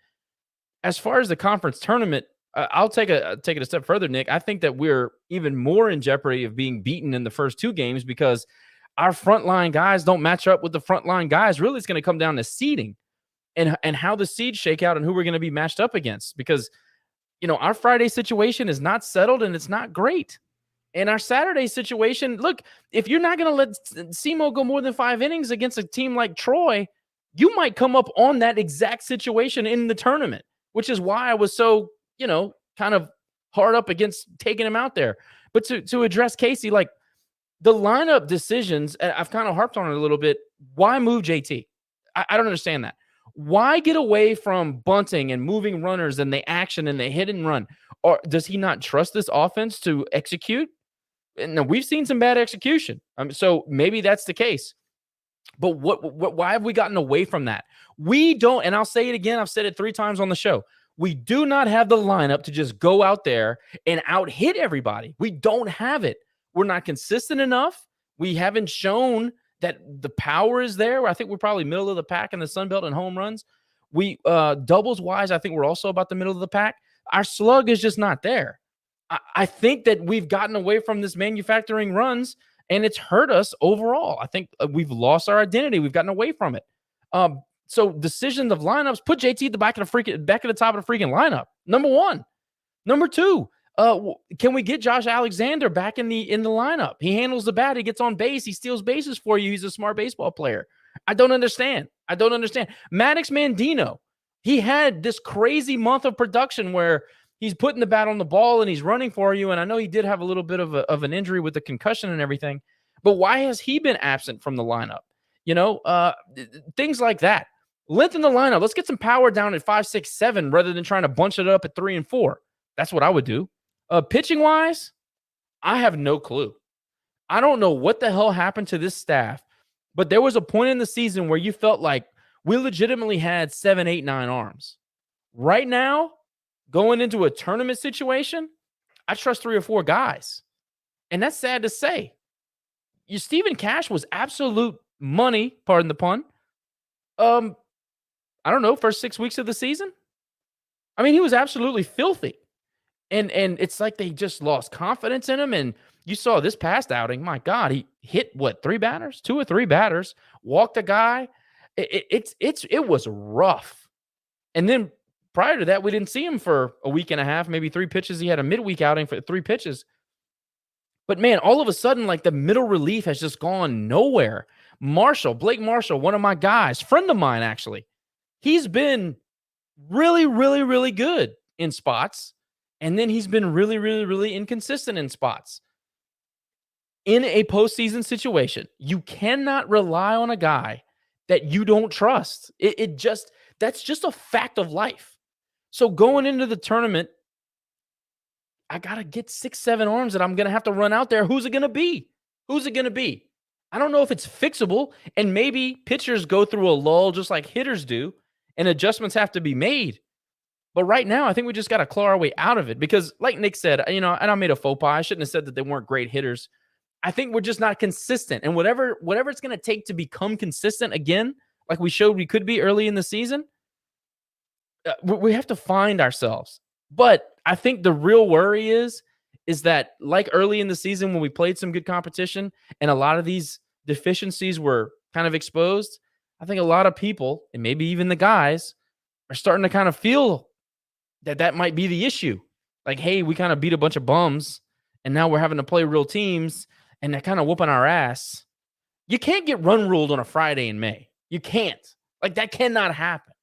As far as the conference tournament, I'll take it a step further, Nick. I think that we're even more in jeopardy of being beaten in the first 2 games because our frontline guys don't match up with the frontline guys. Really, it's going to come down to seeding and how the seeds shake out and who we're going to be matched up against because our Friday situation is not settled and it's not great. And our Saturday situation, look, if you're not going to let Simo go more than 5 innings against a team like Troy, you might come up on that exact situation in the tournament, which is why I was so, kind of hard up against taking him out there. But to address Casey, like the lineup decisions, and I've kind of harped on it a little bit. Why move JT? I don't understand that. Why get away from bunting and moving runners and the action and the hit and run? Or does he not trust this offense to execute? And we've seen some bad execution. So maybe that's the case. But why have we gotten away from that? We don't, and I'll say it again, I've said it 3 times on the show. We do not have the lineup to just go out there and out hit everybody. We don't have it. We're not consistent enough. We haven't shown that the power is there. I think we're probably middle of the pack in the Sun Belt and home runs. We doubles wise, I think we're also about the middle of the pack. Our slug is just not there. I think that we've gotten away from this manufacturing runs, and it's hurt us overall. I think we've lost our identity. We've gotten away from it. So decisions of lineups, put JT at the back of the top of the freaking lineup. Number 1. Number 2, can we get Josh Alexander back in the lineup? He handles the bat. He gets on base. He steals bases for you. He's a smart baseball player. I don't understand. Maddox Mandino, he had this crazy month of production where he's putting the bat on the ball and he's running for you. And I know he did have a little bit of an injury with the concussion and everything. But why has he been absent from the lineup? Things like that. Lengthen the lineup. Let's get some power down at 5, 6, 7 rather than trying to bunch it up at 3 and 4. That's what I would do. Pitching wise, I have no clue. I don't know what the hell happened to this staff, but there was a point in the season where you felt like we legitimately had 7, 8, 9 arms. Right now, going into a tournament situation, I trust 3 or 4 guys. And that's sad to say. Stephen Cash was absolute money, pardon the pun. I don't know, first 6 weeks of the season. I mean, he was absolutely filthy. And it's like they just lost confidence in him. And you saw this past outing, my God, he hit 3 batters, 2 or 3 batters, walked a guy. It was rough. And then prior to that, we didn't see him for a week and a half, maybe 3 pitches. He had a midweek outing for 3 pitches. But man, all of a sudden, like the middle relief has just gone nowhere. Blake Marshall, one of my guys, friend of mine, actually, he's been really, really, really good in spots. And then he's been really, really, really inconsistent in spots. In a postseason situation, you cannot rely on a guy that you don't trust. That's just a fact of life. So going into the tournament, I got to get 6, 7 arms that I'm going to have to run out there. Who's it going to be? I don't know if it's fixable, and maybe pitchers go through a lull just like hitters do, and adjustments have to be made. But right now, I think we just got to claw our way out of it because, like Nick said, and I made a faux pas. I shouldn't have said that they weren't great hitters. I think we're just not consistent. And whatever it's going to take to become consistent again, like we showed we could be early in the season, we have to find ourselves. But I think the real worry is that like early in the season when we played some good competition and a lot of these deficiencies were kind of exposed, I think a lot of people, and maybe even the guys, are starting to kind of feel that might be the issue. Like, hey, we kind of beat a bunch of bums, and now we're having to play real teams, and they're kind of whooping our ass. You can't get run ruled on a Friday in May. You can't. Like, that cannot happen.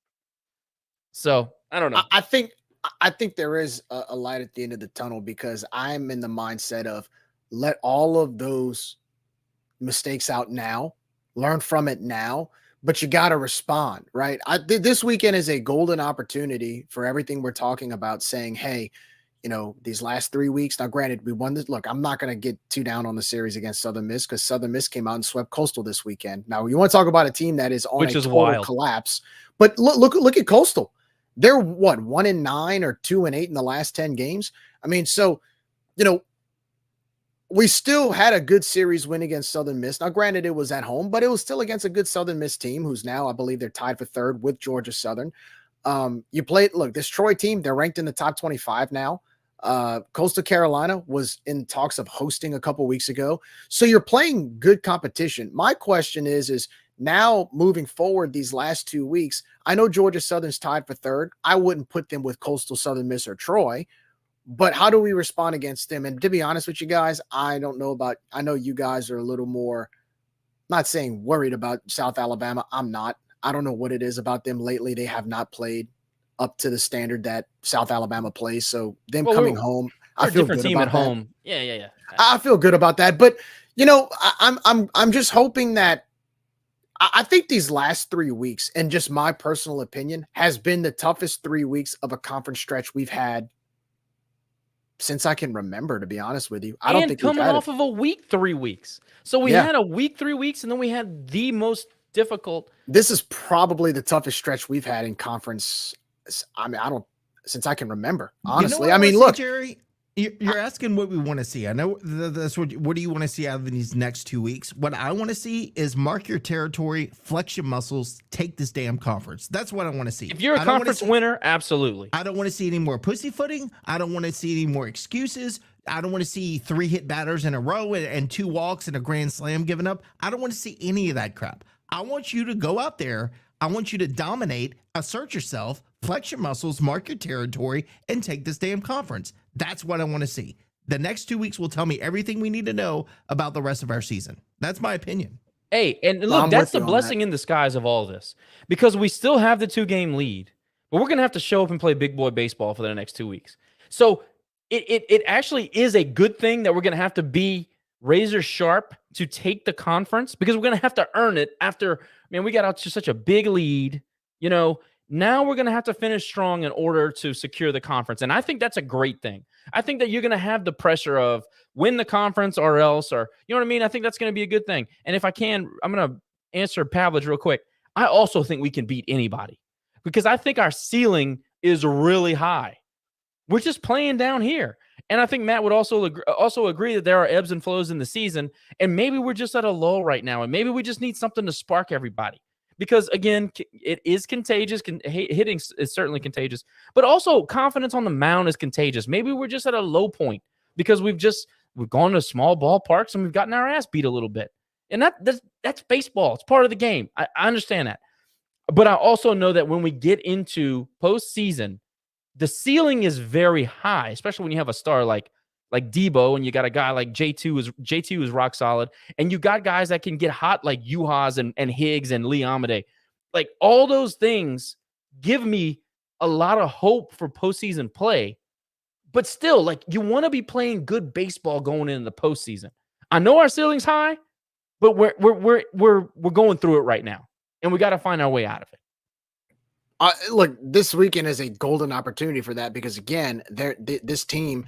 So, I don't know. I think there is a light at the end of the tunnel because I'm in the mindset of let all of those mistakes out now, learn from it now, but you got to respond, right? This weekend is a golden opportunity for everything we're talking about, saying, hey, these last 3 weeks, now granted, we won this. Look, I'm not going to get too down on the series against Southern Miss because Southern Miss came out and swept Coastal this weekend. Now, you want to talk about a team that is on a total collapse, but look at Coastal. They're 1-9 or 2-8 in the last 10 games. I mean, so, we still had a good series win against Southern Miss. Now, granted, it was at home, but it was still against a good Southern Miss team who's now, I believe they're tied for 3rd with Georgia Southern. This Troy team, they're ranked in the top 25 now. Coastal Carolina was in talks of hosting a couple weeks ago. So you're playing good competition. My question is now moving forward these last 2 weeks, I know Georgia Southern's tied for 3rd. I wouldn't put them with Coastal, Southern Miss, or Troy, but how do we respond against them? And to be honest with you guys, I know you guys are a little more, not saying worried about South Alabama. I'm not. I don't know what it is about them lately. They have not played up to the standard that South Alabama plays. So them coming home, I feel different good team about at that. home. Yeah. I feel good about that. But I'm just hoping that I think these last 3 weeks, and just my personal opinion, has been the toughest 3 weeks of a conference stretch we've had since I can remember, to be honest with you. I don't think coming off of a week 3 weeks. So we had a week 3 weeks, and then we had the most difficult. This is probably the toughest stretch we've had in conference. I mean, since I can remember, honestly. I mean, look, Jerry, you're asking what we want to see. I know that's what do you want to see out of these next 2 weeks? What I want to see is mark your territory, flex your muscles, take this damn conference. That's what I want to see. If you're a conference winner, absolutely. I don't want to see any more pussyfooting. I don't want to see any more excuses. I don't want to see 3 hit batters in a row and 2 walks and a grand slam given up. I don't want to see any of that crap. I want you to go out there. I want you to dominate, assert yourself, flex your muscles, mark your territory, and take this damn conference. That's what I want to see. The next 2 weeks will tell me everything we need to know about the rest of our season. That's my opinion. Hey, and look, that's the blessing in disguise of all this, because we still have the 2-game lead, but we're going to have to show up and play big boy baseball for the next 2 weeks. So it actually is a good thing that we're going to have to be razor sharp to take the conference, because we're going to have to earn it after, man, we got out to such a big lead, Now we're going to have to finish strong in order to secure the conference. And I think that's a great thing. I think that you're going to have the pressure of win the conference or else, or you know what I mean? I think that's going to be a good thing. And if I can, I'm going to answer Pavlich real quick. I also think we can beat anybody, because I think our ceiling is really high. We're just playing down here. And I think Matt would also agree that there are ebbs and flows in the season. And maybe we're just at a lull right now. And maybe we just need something to spark everybody. Because, again, it is contagious. Hitting is certainly contagious. But also, confidence on the mound is contagious. Maybe we're just at a low point because we've gone to small ballparks and we've gotten our ass beat a little bit. And that's baseball. It's part of the game. I understand that. But I also know that when we get into postseason, the ceiling is very high, especially when you have a star like Debo, and you got a guy like J2 is rock solid, and you got guys that can get hot like Uhas and Higgs and Lee Amadei. Like, all those things give me a lot of hope for postseason play. But still, like, you want to be playing good baseball going into the postseason. I know our ceiling's high, but we're going through it right now, and we got to find our way out of it. Look, this weekend is a golden opportunity for that, because again, this team.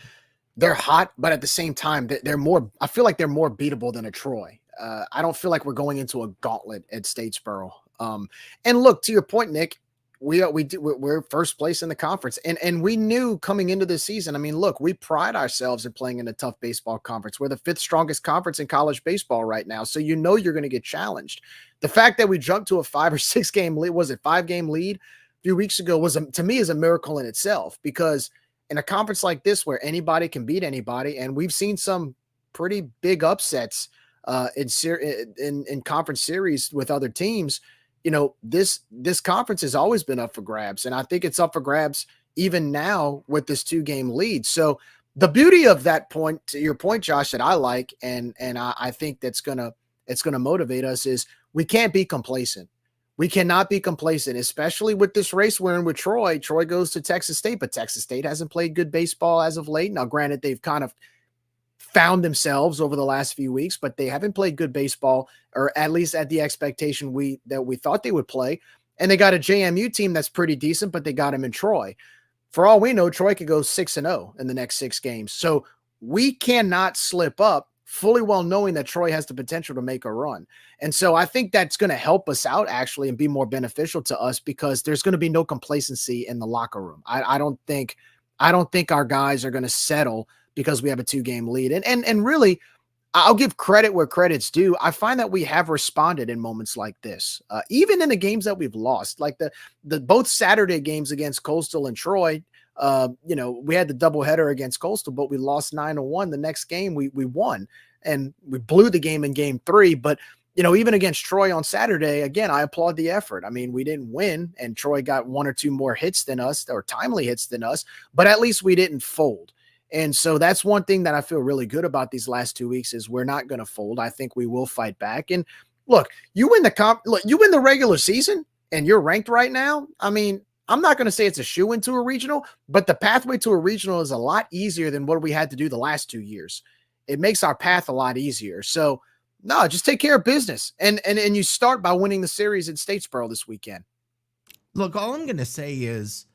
They're hot, but at the same time, they're more. I feel like they're more beatable than a Troy. I don't feel like we're going into a gauntlet at Statesboro. And look, to your point, Nick, we're first place in the conference, and we knew coming into this season. I mean, look, we pride ourselves in playing in a tough baseball conference. We're the 5th strongest conference in college baseball right now, so you're going to get challenged. The fact that we jumped to a 5 or 6 game lead, was it 5-game lead a few weeks ago, to me is a miracle in itself, because in a conference like this where anybody can beat anybody, and we've seen some pretty big upsets in conference series with other teams, this conference has always been up for grabs, and I think it's up for grabs even now with this 2-game lead. So the beauty of that point, to your point, Josh, that I like, and I think it's gonna motivate us, is we can't be complacent. We cannot be complacent, especially with this race we're in with Troy. Troy goes to Texas State, but Texas State hasn't played good baseball as of late. Now, granted, they've kind of found themselves over the last few weeks, but they haven't played good baseball, or at least at the expectation that we thought they would play. And they got a JMU team that's pretty decent, but they got him in Troy. For all we know, Troy could go 6-0 in the next 6 games. So we cannot slip up, fully well knowing that Troy has the potential to make a run. And so I think that's going to help us out, actually, and be more beneficial to us, because there's going to be no complacency in the locker room. I don't think our guys are going to settle because we have a 2-game lead. And really, I'll give credit where credit's due. I find that we have responded in moments like this, even in the games that we've lost, like the both Saturday games against Coastal and Troy. We had the doubleheader against Coastal, but we lost 9-1. The next game we won, and we blew the game in game 3. But, even against Troy on Saturday, again, I applaud the effort. I mean, we didn't win, and Troy got 1 or 2 more hits than us, or timely hits than us, but at least we didn't fold. And so that's one thing that I feel really good about these last 2 weeks, is we're not going to fold. I think we will fight back. And look, you win the regular season, and you're ranked right now, I mean, I'm not going to say it's a shoe into a regional, but the pathway to a regional is a lot easier than what we had to do the last 2 years. It makes our path a lot easier. So no, just take care of business. And you start by winning the series in Statesboro this weekend. Look, all I'm going to say is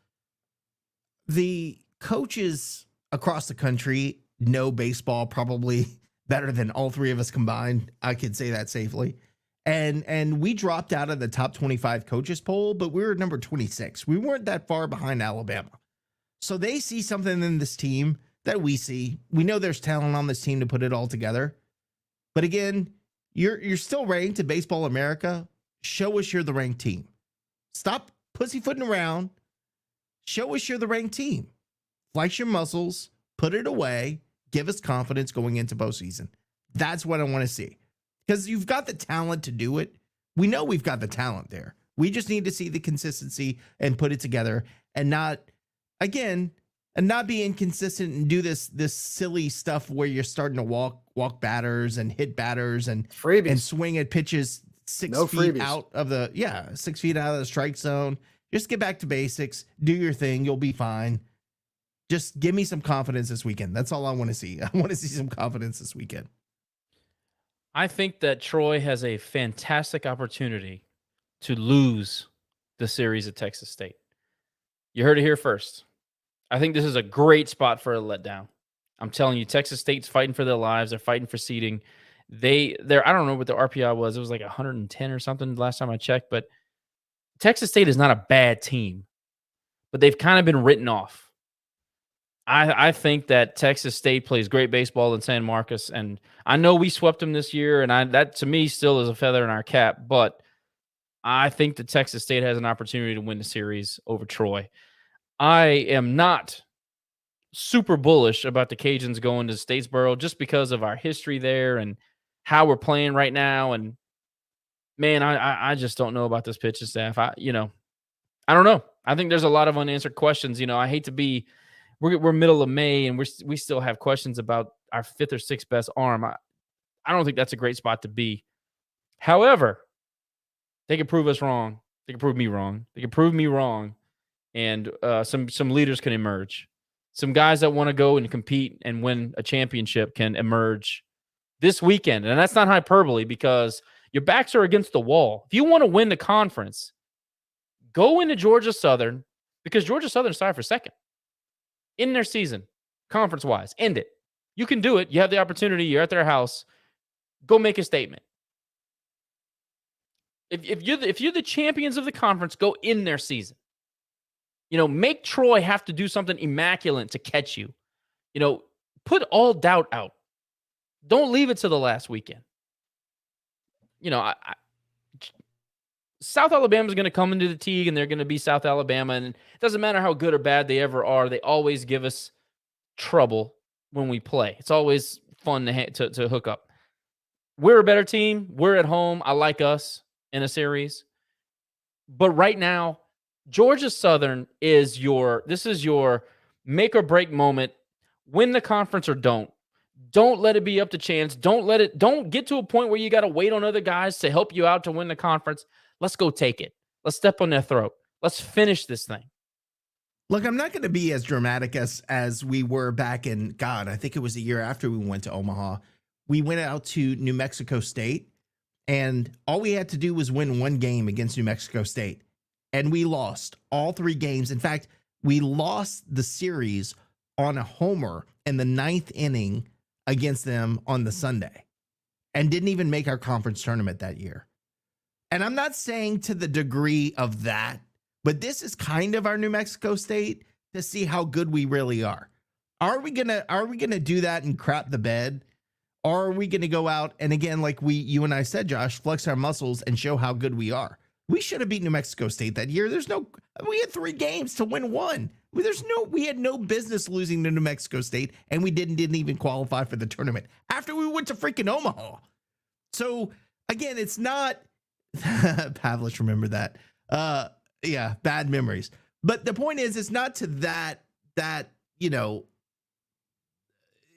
the coaches across the country know baseball probably better than all three of us combined. I could say that safely. And we dropped out of the top 25 coaches poll, but we were number 26. We weren't that far behind Alabama. So they see something in this team that we see. We know there's talent on this team to put it all together. But again, you're still ranked in Baseball America. Show us you're the ranked team. Stop pussyfooting around. Show us you're the ranked team. Flex your muscles, put it away, give us confidence going into postseason. That's what I want to see. Because you've got the talent to do it. We know we've got the talent there. We just need to see the consistency and put it together and not be inconsistent and do this silly stuff where you're starting to walk batters and hit batters and swing at pitches 6 feet out of the 6 feet out of the strike zone. Just get back to basics. Do your thing. You'll be fine. Just give me some confidence this weekend. That's all I want to see. I want to see some confidence this weekend. I think that Troy has a fantastic opportunity to lose the series at Texas State. You heard it here first. I think this is a great spot for a letdown. I'm telling you, Texas State's fighting for their lives. They're fighting for seeding. They're I don't know what the RPI was. It was like 110 or something last time I checked, but Texas State is not a bad team, but they've kind of been written off. I think that Texas State plays great baseball in San Marcos, and I know we swept them this year, and that to me still is a feather in our cap, but I think that Texas State has an opportunity to win the series over Troy. I am not super bullish about the Cajuns going to Statesboro just because of our history there and how we're playing right now. And man, I just don't know about this pitching staff. I don't know. I think there's a lot of unanswered questions. I hate to be. We're middle of May and we still have questions about our 5th or 6th best arm. I don't think that's a great spot to be. However, they can prove us wrong. They can prove me wrong. They can prove me wrong, and some leaders can emerge. Some guys that want to go and compete and win a championship can emerge this weekend, and that's not hyperbole because your backs are against the wall. If you want to win the conference, go into Georgia Southern because Georgia Southern's tied for second in their season, conference-wise. End it. You can do it. You have the opportunity. You're at their house. Go make a statement. If you're the champions of the conference, go in their season. Make Troy have to do something immaculate to catch you. Put all doubt out. Don't leave it to the last weekend. South Alabama is going to come into the Teague, and they're going to be South Alabama. And it doesn't matter how good or bad they ever are. They always give us trouble when we play. It's always fun to hook up. We're a better team. We're at home. I like us in a series. But right now, Georgia Southern is your make or break moment. Win the conference or don't. Don't let it be up to chance. Don't get to a point where you got to wait on other guys to help you out to win the conference. Let's go take it. Let's step on their throat. Let's finish this thing. Look, I'm not going to be as dramatic as we were back in, I think it was a year after we went to Omaha. We went out to New Mexico State, and all we had to do was win one game against New Mexico State. And we lost all 3 games. In fact, we lost the series on a homer in the 9th inning against them on the Sunday and didn't even make our conference tournament that year. And I'm not saying to the degree of that, but this is kind of our New Mexico State to see how good we really are. Are we gonna do that and crap the bed? Or are we gonna go out and again, like you and I said, Josh, flex our muscles and show how good we are? We should have beat New Mexico State that year. We had 3 games to win 1. We had no business losing to New Mexico State, and we didn't even qualify for the tournament after we went to freaking Omaha. So again, it's not. Pavlich, remember that. Bad memories. But the point is, it's not to that,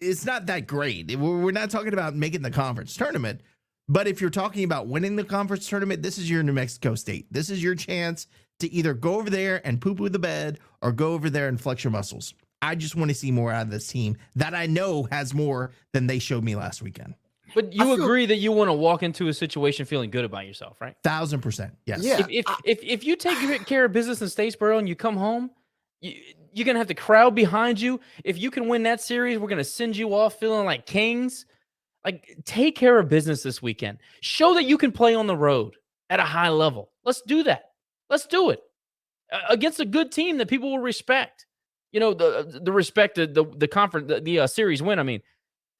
it's not that great. We're not talking about making the conference tournament, But if you're talking about winning the conference tournament, this is your New Mexico State. This is your chance to either go over there and poo-poo the bed or go over there and flex your muscles. I just want to see more out of this team that I know has more than they showed me last weekend. But you agree that you want to walk into a situation feeling good about yourself, right? 1,000%. Yes. Yeah. If you take care of business in Statesboro and you come home, you're going to have the crowd behind you. If you can win that series, we're going to send you off feeling like kings. Like, take care of business this weekend. Show that you can play on the road at a high level. Let's do that. Let's do it against a good team that people will respect. You know, the respect, the conference, the series win. I mean,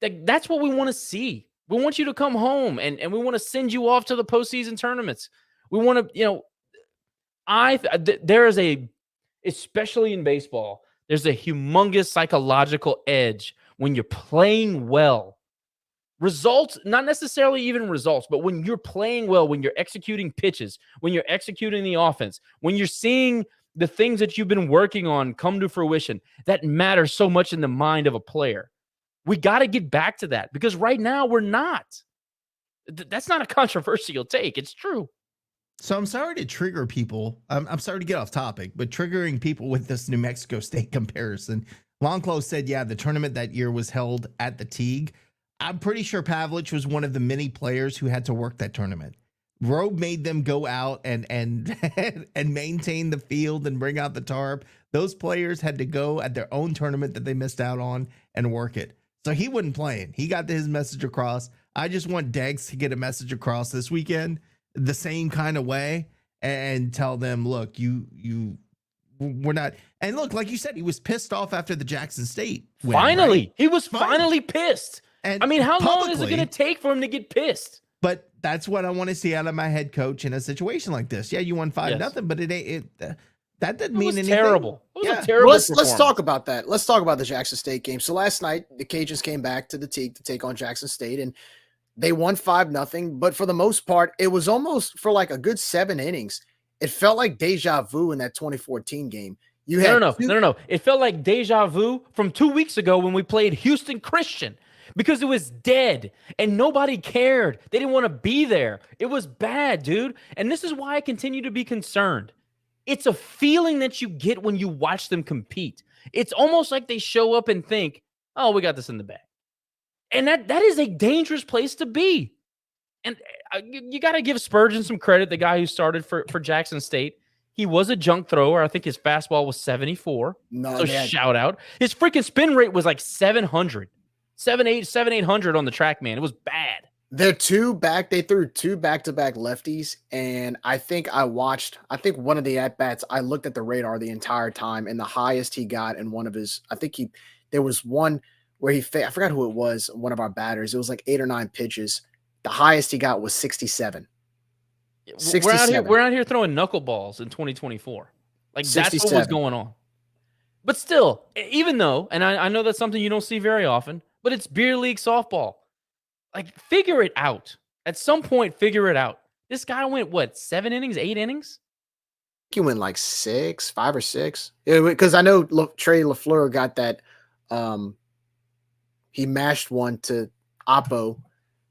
that's what we want to see. We want you to come home and we want to send you off to the postseason tournaments. We want to, there is especially in baseball, there's a humongous psychological edge when you're playing well. Results, not necessarily even results, but when you're playing well, when you're executing pitches, when you're executing the offense, when you're seeing the things that you've been working on come to fruition, that matters so much in the mind of a player. We got to get back to that because right now we're not. That's not a controversial take. It's true. So I'm sorry to trigger people. I'm sorry to get off topic, but triggering people with this New Mexico State comparison. Longclaw said, yeah, the tournament that year was held at the Teague. I'm pretty sure Pavlich was one of the many players who had to work that tournament. Robe made them go out and maintain the field and bring out the tarp. Those players had to go at their own tournament that they missed out on and work it. So he wasn't playing. He got his message across. I just want Degs to get a message across this weekend the same kind of way and tell them, look, we're not. And look, like you said, he was pissed off after the Jackson State win, Finally, right? He was finally pissed. And I mean, how long is it going to take for him to get pissed? But that's what I want to see out of my head coach in a situation like this. Yeah, you won 5-0, but that didn't mean anything. Terrible. It was Yeah. a terrible. Let's talk about that. Let's talk about the Jackson State game. So last night, the Cajuns came back to the Teague to take on Jackson State, and they won 5-0. But for the most part, it was almost for like a good 7 innings. It felt like deja vu in that 2014 game. No. It felt like deja vu from 2 weeks ago when we played Houston Christian. Because it was dead and nobody cared. They didn't want to be there. It was bad, dude. And this is why I continue to be concerned. It's a feeling that you get when you watch them compete. It's almost like they show up and think, oh, we got this in the bag. And that is a dangerous place to be. And you got to give Spurgeon some credit, the guy who started for Jackson State. He was a junk thrower. I think his fastball was 74. Shout out. His freaking spin rate was like 700. 700 on the track, man. It was bad. They threw 2 back-to-back lefties, and I think one of the at-bats, I looked at the radar the entire time, and the highest he got in one of his, there was one where I forgot who it was, one of our batters. It was like 8 or 9 pitches. The highest he got was 67. 67. We're out here throwing knuckleballs in 2024. Like, 67. That's what was going on. But still, even though, and I know that's something you don't see very often, but it's beer league softball. Like, figure it out. At some point, figure it out. This guy went, 7 innings, 8 innings? He went like 5 or 6. Because I know Trey LaFleur got that. He mashed one to Oppo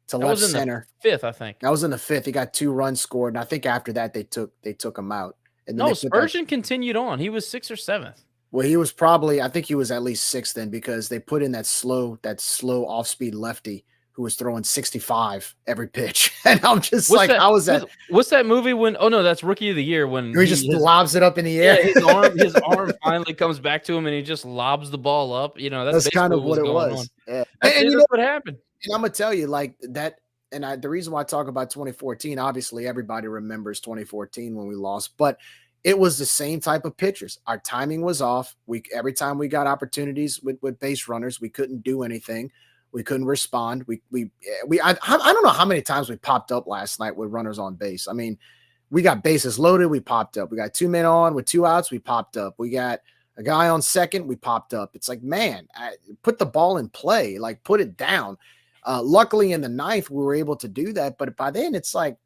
to left center. The 5th, I think. That was in the 5th. He got 2 runs scored, and I think after that they took him out. And no, Spurgeon continued on. He was 6th or 7th. Well, he was probably, I think he was at least 6th then, because they put in that slow off-speed lefty who was throwing 65 every pitch. And I'm just how was that? What's that movie when, oh no, that's Rookie of the Year when he just lobs it up in the air. Yeah, his arm finally comes back to him and he just lobs the ball up. You know, that's kind of what it was. Yeah. And you know what happened. And I'm going to tell you like that. And the reason why I talk about 2014, obviously everybody remembers 2014 when we lost, but it was the same type of pitchers. Our timing was off. Every time we got opportunities with base runners, we couldn't do anything. We couldn't respond. I don't know how many times we popped up last night with runners on base. I mean, we got bases loaded. We popped up. We got 2 men on with 2 outs. We popped up. We got a guy on second. We popped up. It's like, man, put the ball in play. Like, put it down. Luckily in the 9th, we were able to do that. But by then it's like,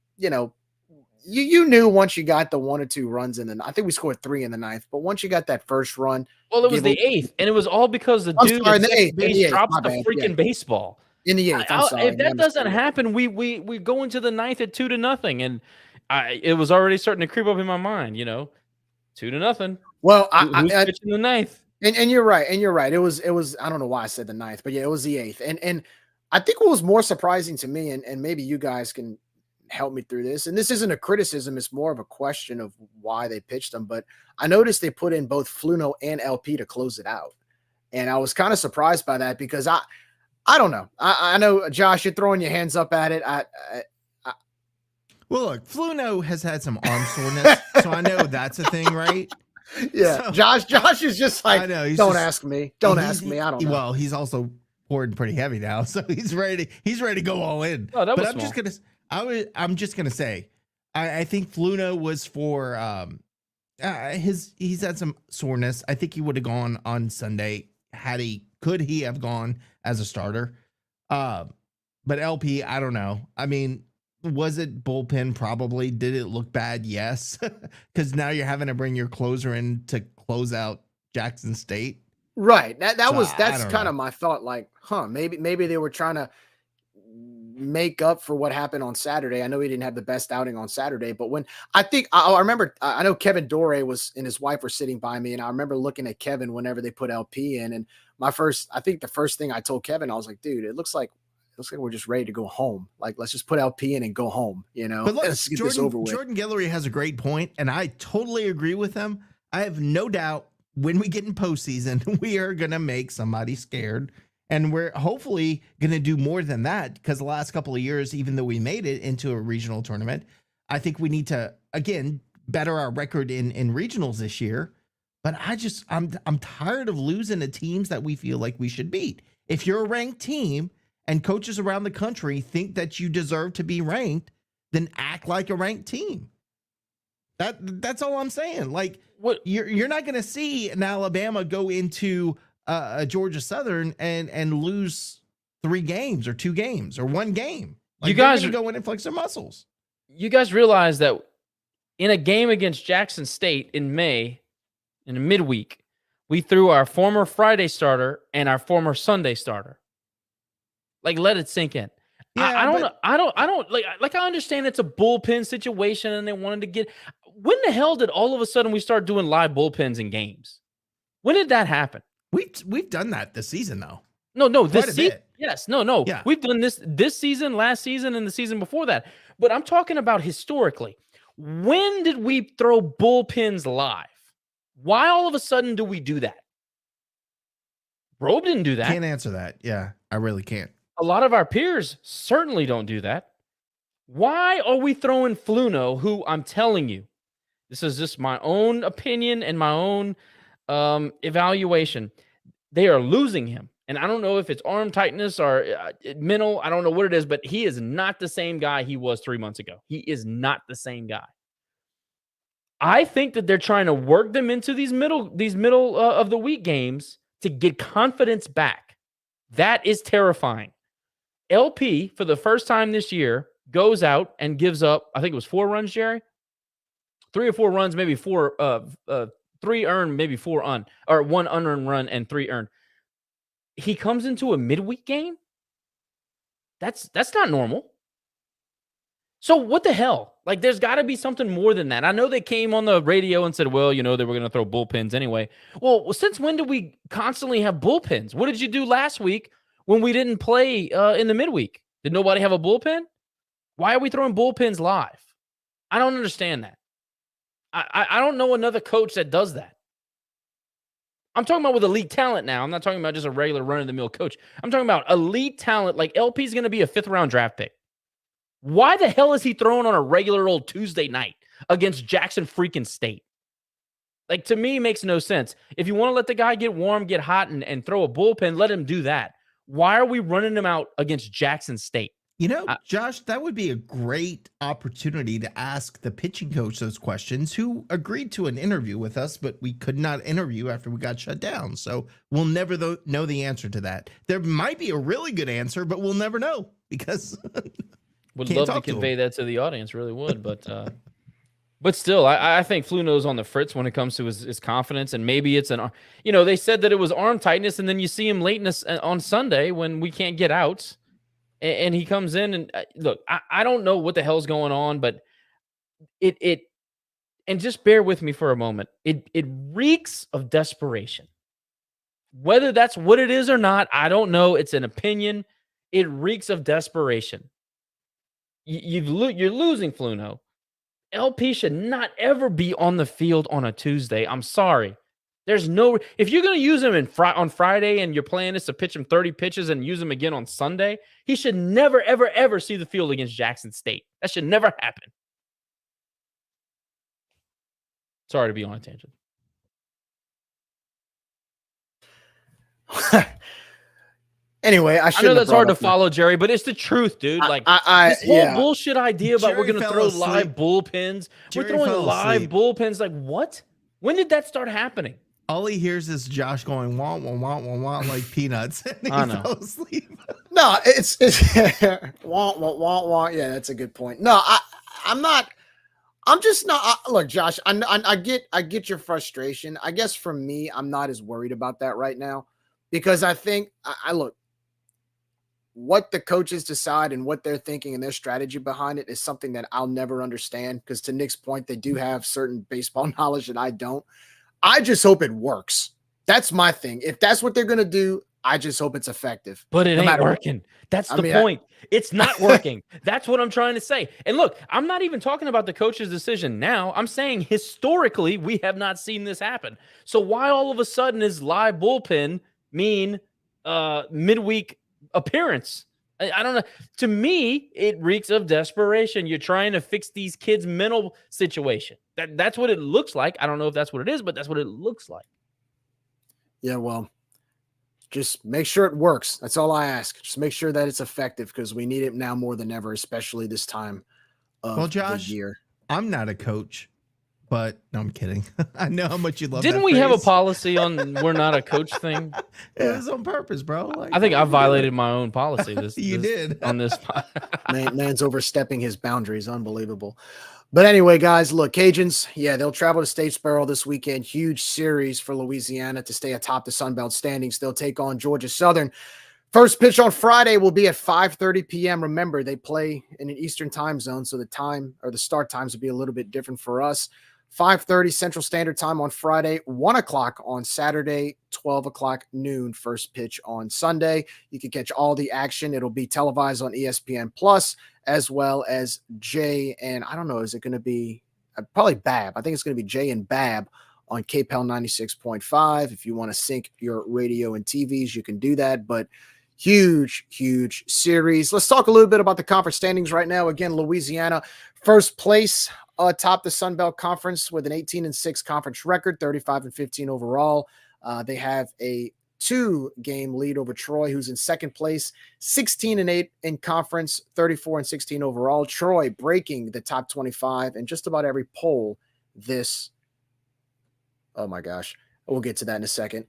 you knew once you got the 1 or 2 runs I think we scored 3 in the 9th, but once you got that first run. Well, it was the 8th, and it was all because the dude at second base dropped the freaking baseball. In the 8th, I'm sorry. If that doesn't happen, we go into the 9th at 2-0, and it was already starting to creep up in my mind. 2-0. Well, who's pitching the 9th? And you're right. It was. I don't know why I said the 9th, but yeah, it was the 8th. And I think what was more surprising to me, and maybe you guys can help me through this. And this isn't a criticism; it's more of a question of why they pitched them. But I noticed they put in both Fluno and LP to close it out, and I was kind of surprised by that because I don't know. I know, Josh, you're throwing your hands up at it. Well, look, Fluno has had some arm soreness, so I know that's a thing, right? Yeah, so, Josh is just like, I know, don't ask me. Don't ask me. I don't know. Well, he's also pouring pretty heavy now, so he's ready to go all in. Oh, that was I'm just gonna say, I think Fluno was for he's had some soreness. I think he would have gone on Sunday could he have gone as a starter. But LP, I don't know. I mean, was it bullpen? Probably. Did it look bad? Yes. Because now you're having to bring your closer in to close out Jackson State. Right. That's kind of my thought. Like, maybe they were trying to make up for what happened on Saturday. I know he didn't have the best outing on Saturday, but when I remember, I know Kevin Dore and his wife were sitting by me, and I remember looking at Kevin whenever they put LP in, and the first thing I told Kevin, I was like, dude, it looks like we're just ready to go home. Like, let's just put LP in and go home, But look, let's get this over with. Jordan Guillory has a great point, and I totally agree with him. I have no doubt when we get in postseason, we are going to make somebody scared. And we're hopefully going to do more than that, because the last couple of years, even though we made it into a regional tournament, I think we need to, again, better our record in regionals this year. But I'm tired of losing to teams that we feel like we should beat. If you're a ranked team and coaches around the country think that you deserve to be ranked, then act like a ranked team. That's all I'm saying. Like, what you're not going to see an Alabama go into a Georgia Southern and lose 3 games or 2 games or 1 game. Like, you guys go in and flex their muscles. You guys realize that in a game against Jackson State in May, in the midweek, we threw our former Friday starter and our former Sunday starter. Like, let it sink in. Yeah, I don't like I understand it's a bullpen situation and they wanted to get. When the hell did all of a sudden we start doing live bullpens in games? When did that happen? We've done that this season though. No, this season. Yes, no. Yeah. We've done this season, last season, and the season before that. But I'm talking about historically. When did we throw bullpens live? Why all of a sudden do we do that? Robe didn't do that. Can't answer that. Yeah, I really can't. A lot of our peers certainly don't do that. Why are we throwing Fluno, who I'm telling you, this is just my own opinion and my own evaluation. They are losing him. And I don't know if it's arm tightness or mental. I don't know what it is, but he is not the same guy he was 3 months ago. He is not the same guy. I think that they're trying to work them into these middle of the week games to get confidence back. That is terrifying. LP, for the first time this year, goes out and gives up, I think it was 4 runs, Jerry? 3 or 4 runs, maybe 4, 3 earned, maybe 4 or 1 unearned run and 3 earned. He comes into a midweek game? That's not normal. So what the hell? Like, there's got to be something more than that. I know they came on the radio and said, well, they were going to throw bullpens anyway. Well, since when do we constantly have bullpens? What did you do last week when we didn't play in the midweek? Did nobody have a bullpen? Why are we throwing bullpens live? I don't understand that. I don't know another coach that does that. I'm talking about with elite talent now. I'm not talking about just a regular run-of-the-mill coach. I'm talking about elite talent. Like, LP's going to be a 5th-round draft pick. Why the hell is he throwing on a regular old Tuesday night against Jackson freaking State? Like, to me, it makes no sense. If you want to let the guy get warm, get hot, and throw a bullpen, let him do that. Why are we running him out against Jackson State? Josh, that would be a great opportunity to ask the pitching coach those questions, who agreed to an interview with us, but we could not interview after we got shut down. So we'll never know the answer to that. There might be a really good answer, but we'll never know because would love to convey that to the audience, really would. But still, I think Fluno's on the fritz when it comes to his confidence, and maybe it's they said that it was arm tightness, and then you see him late on Sunday when we can't get outs. And he comes in and look, I don't know what the hell's going on, but and just bear with me for a moment. It reeks of desperation. Whether that's what it is or not, I don't know. It's an opinion. It reeks of desperation. You're losing Fluno. LP should not ever be on the field on a Tuesday. I'm sorry. There's no – if you're going to use him on Friday and your plan is to pitch him 30 pitches and use him again on Sunday, he should never, ever, ever see the field against Jackson State. That should never happen. Sorry to be on a tangent. Anyway, I know that's hard to follow, Jerry, but it's the truth, dude. Like this whole bullshit idea about we're going to throw live bullpens. We're throwing live bullpens. Like what? When did that start happening? All he hears is Josh going wah wah wah wah wah like peanuts. And he fell asleep. No, it's wah wah wah wah. Yeah, that's a good point. No, I'm not. I'm just not. Look, Josh, I get your frustration. I guess for me, I'm not as worried about that right now because I think I look. What the coaches decide and what they're thinking and their strategy behind it is something that I'll never understand because to Nick's point, they do have certain baseball knowledge that I don't. I just hope it works. That's my thing. If that's what they're going to do, I just hope it's effective. But it ain't working. That's the point. It's not working. That's what I'm trying to say. And look, I'm not even talking about the coach's decision now. I'm saying historically, we have not seen this happen. So why all of a sudden is live bullpen mean midweek appearance? I don't know. To me, it reeks of desperation. You're trying to fix these kids' mental situation. That's what it looks like. I don't know if that's what it is, but that's what it looks like. Yeah, well, just make sure it works. That's all I ask. Just make sure that it's effective because we need it now more than ever, especially this time of the year. I'm not a coach, but no, I'm kidding. I know how much you love Didn't we have a policy on we're not a coach thing? It was on purpose, bro. Like, I think I violated my own policy. You did on this. Man's overstepping his boundaries. Unbelievable. But anyway, guys, look, Cajuns, yeah, they'll travel to Statesboro this weekend. Huge series for Louisiana to stay atop the Sun Belt standings. They'll take on Georgia Southern. First pitch on Friday will be at 5:30 p.m. Remember, they play in an Eastern time zone, so the time or the start times will be a little bit different for us. 5:30 Central Standard Time on Friday, 1 o'clock on Saturday, 12 o'clock noon, first pitch on Sunday. You can catch all the action. It'll be televised on ESPN Plus, as well as Jay and I don't know, is it going to be probably Bab? I think it's going to be Jay and Bab on KPEL 96.5. If you want to sync your radio and TVs, you can do that. But huge, huge series. Let's talk a little bit about the conference standings right now. Again, Louisiana, first place atop the Sun Belt Conference with an 18-6 conference record, 35-15 overall. They have a 2-game lead over Troy, who's in second place, 16-8 in conference, 34-16 overall. Troy breaking the top 25 in just about every poll this. Oh my gosh. We'll get to that in a second.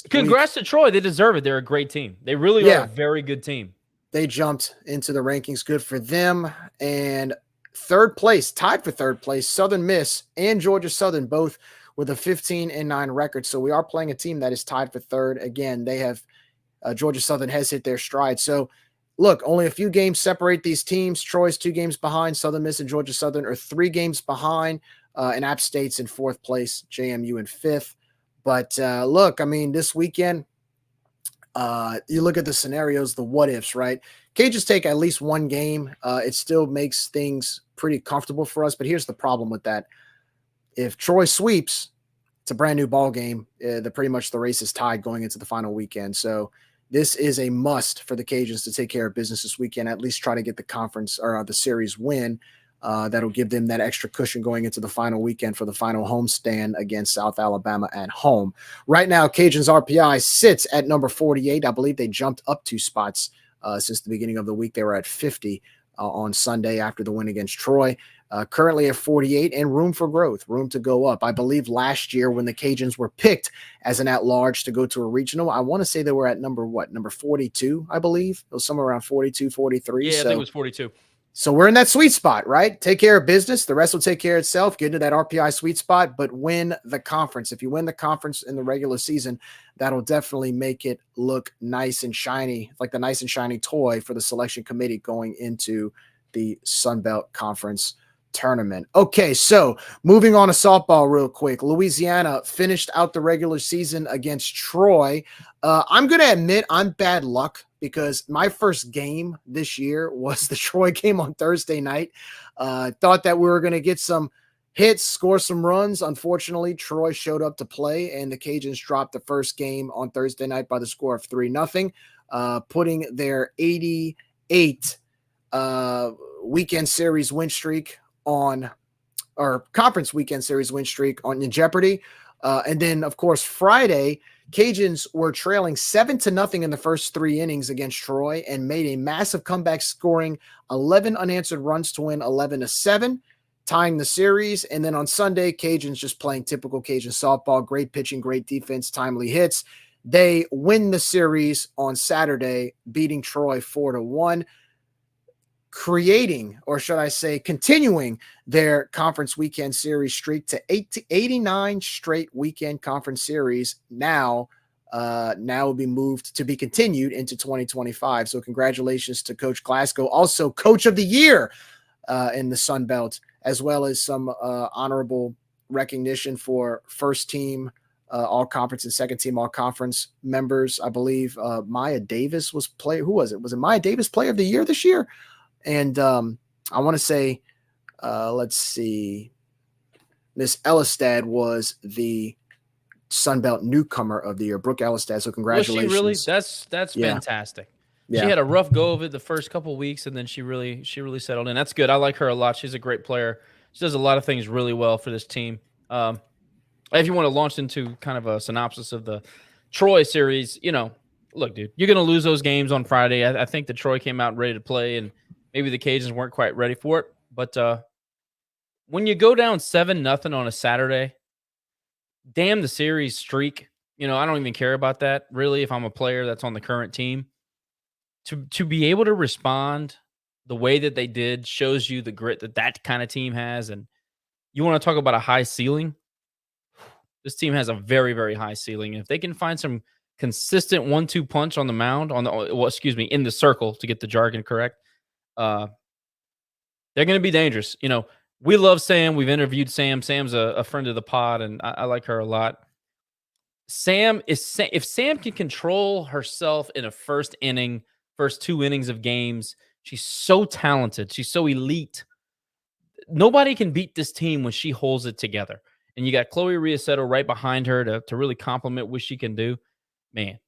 Congrats to Troy. They deserve it. They're a great team. They really are a very good team. They jumped into the rankings. Good for them. And third place, tied for third place, Southern Miss and Georgia Southern, both with a 15-9 record. So we are playing a team that is tied for third. Again, they have Georgia Southern has hit their stride. So look, only a few games separate these teams. Troy's 2 games behind. Southern Miss and Georgia Southern are 3 games behind. And App State's in 4th place, JMU in 5th. But look, I mean, this weekend, you look at the scenarios, the what ifs, right? Cajuns take at least 1 game. It still makes things pretty comfortable for us. But here's the problem with that. If Troy sweeps, it's a brand new ball game. Pretty much the race is tied going into the final weekend. So this is a must for the Cajuns to take care of business this weekend, at least try to get the conference or the series win. That'll give them that extra cushion going into the final weekend for the final homestand against South Alabama at home. Right now, Cajuns RPI sits at number 48. I believe they jumped up 2 spots since the beginning of the week. They were at 50 on Sunday after the win against Troy. Currently at 48 and room for growth, room to go up. I believe last year when the Cajuns were picked as an at-large to go to a regional, I want to say they were at number 42, I believe. It was somewhere around 42, 43. Yeah, I think it was 42. So we're in that sweet spot, right? Take care of business. The rest will take care of itself. Get into that RPI sweet spot, but win the conference. If you win the conference in the regular season, that'll definitely make it look nice and shiny, like the nice and shiny toy for the selection committee going into the Sun Belt Conference tournament. Okay, so moving on to softball real quick. Louisiana finished out the regular season against Troy. I'm going to admit I'm bad luck because my first game this year was the Troy game on Thursday night. Thought that we were going to get some hits, score some runs. Unfortunately, Troy showed up to play, and the Cajuns dropped the first game on Thursday night by the score of 3-0, putting their 88 weekend series win streak on, or conference weekend series win streak on in jeopardy. And then, of course, Friday, Cajuns were trailing 7-0 in the first 3 innings against Troy and made a massive comeback, scoring 11 unanswered runs to win 11-7, tying the series. And then on Sunday, Cajuns just playing typical Cajun softball, great pitching, great defense, timely hits. They win the series on Saturday, beating Troy 4-1. Creating, or should I say, continuing their conference weekend series streak to 89 straight weekend conference series. Now will be moved to be continued into 2025. So congratulations to Coach Glasgow, also Coach of the Year in the Sun Belt, as well as some honorable recognition for first team all conference and second team all conference members. I believe Maya Davis was player. Who was it? Was it Maya Davis Player of the Year this year? And I want to say, let's see, Miss Elistad was the Sun Belt Newcomer of the Year, Brooke Elistad. So congratulations. Was she really? That's fantastic. Yeah. She had a rough go of it the first couple of weeks, and then she really settled in. That's good. I like her a lot. She's a great player. She does a lot of things really well for this team. If you want to launch into kind of a synopsis of the Troy series, look, dude, you're going to lose those games on Friday. I think that Troy came out ready to play, and maybe the Cajuns weren't quite ready for it. But when you go down 7-0 on a Saturday, damn the series streak. I don't even care about that, really, if I'm a player that's on the current team. To be able to respond the way that they did shows you the grit that kind of team has. And you want to talk about a high ceiling? This team has a very, very high ceiling. If they can find some consistent 1-2 punch on the mound, in the circle, to get the jargon correct, they're going to be dangerous. We love Sam. We've interviewed Sam. Sam's a friend of the pod, and I like her a lot. If Sam can control herself in a first 2 innings of games, she's so talented. She's so elite. Nobody can beat this team when she holds it together. And you got Chloe Riasetto right behind her to really complement what she can do. Man,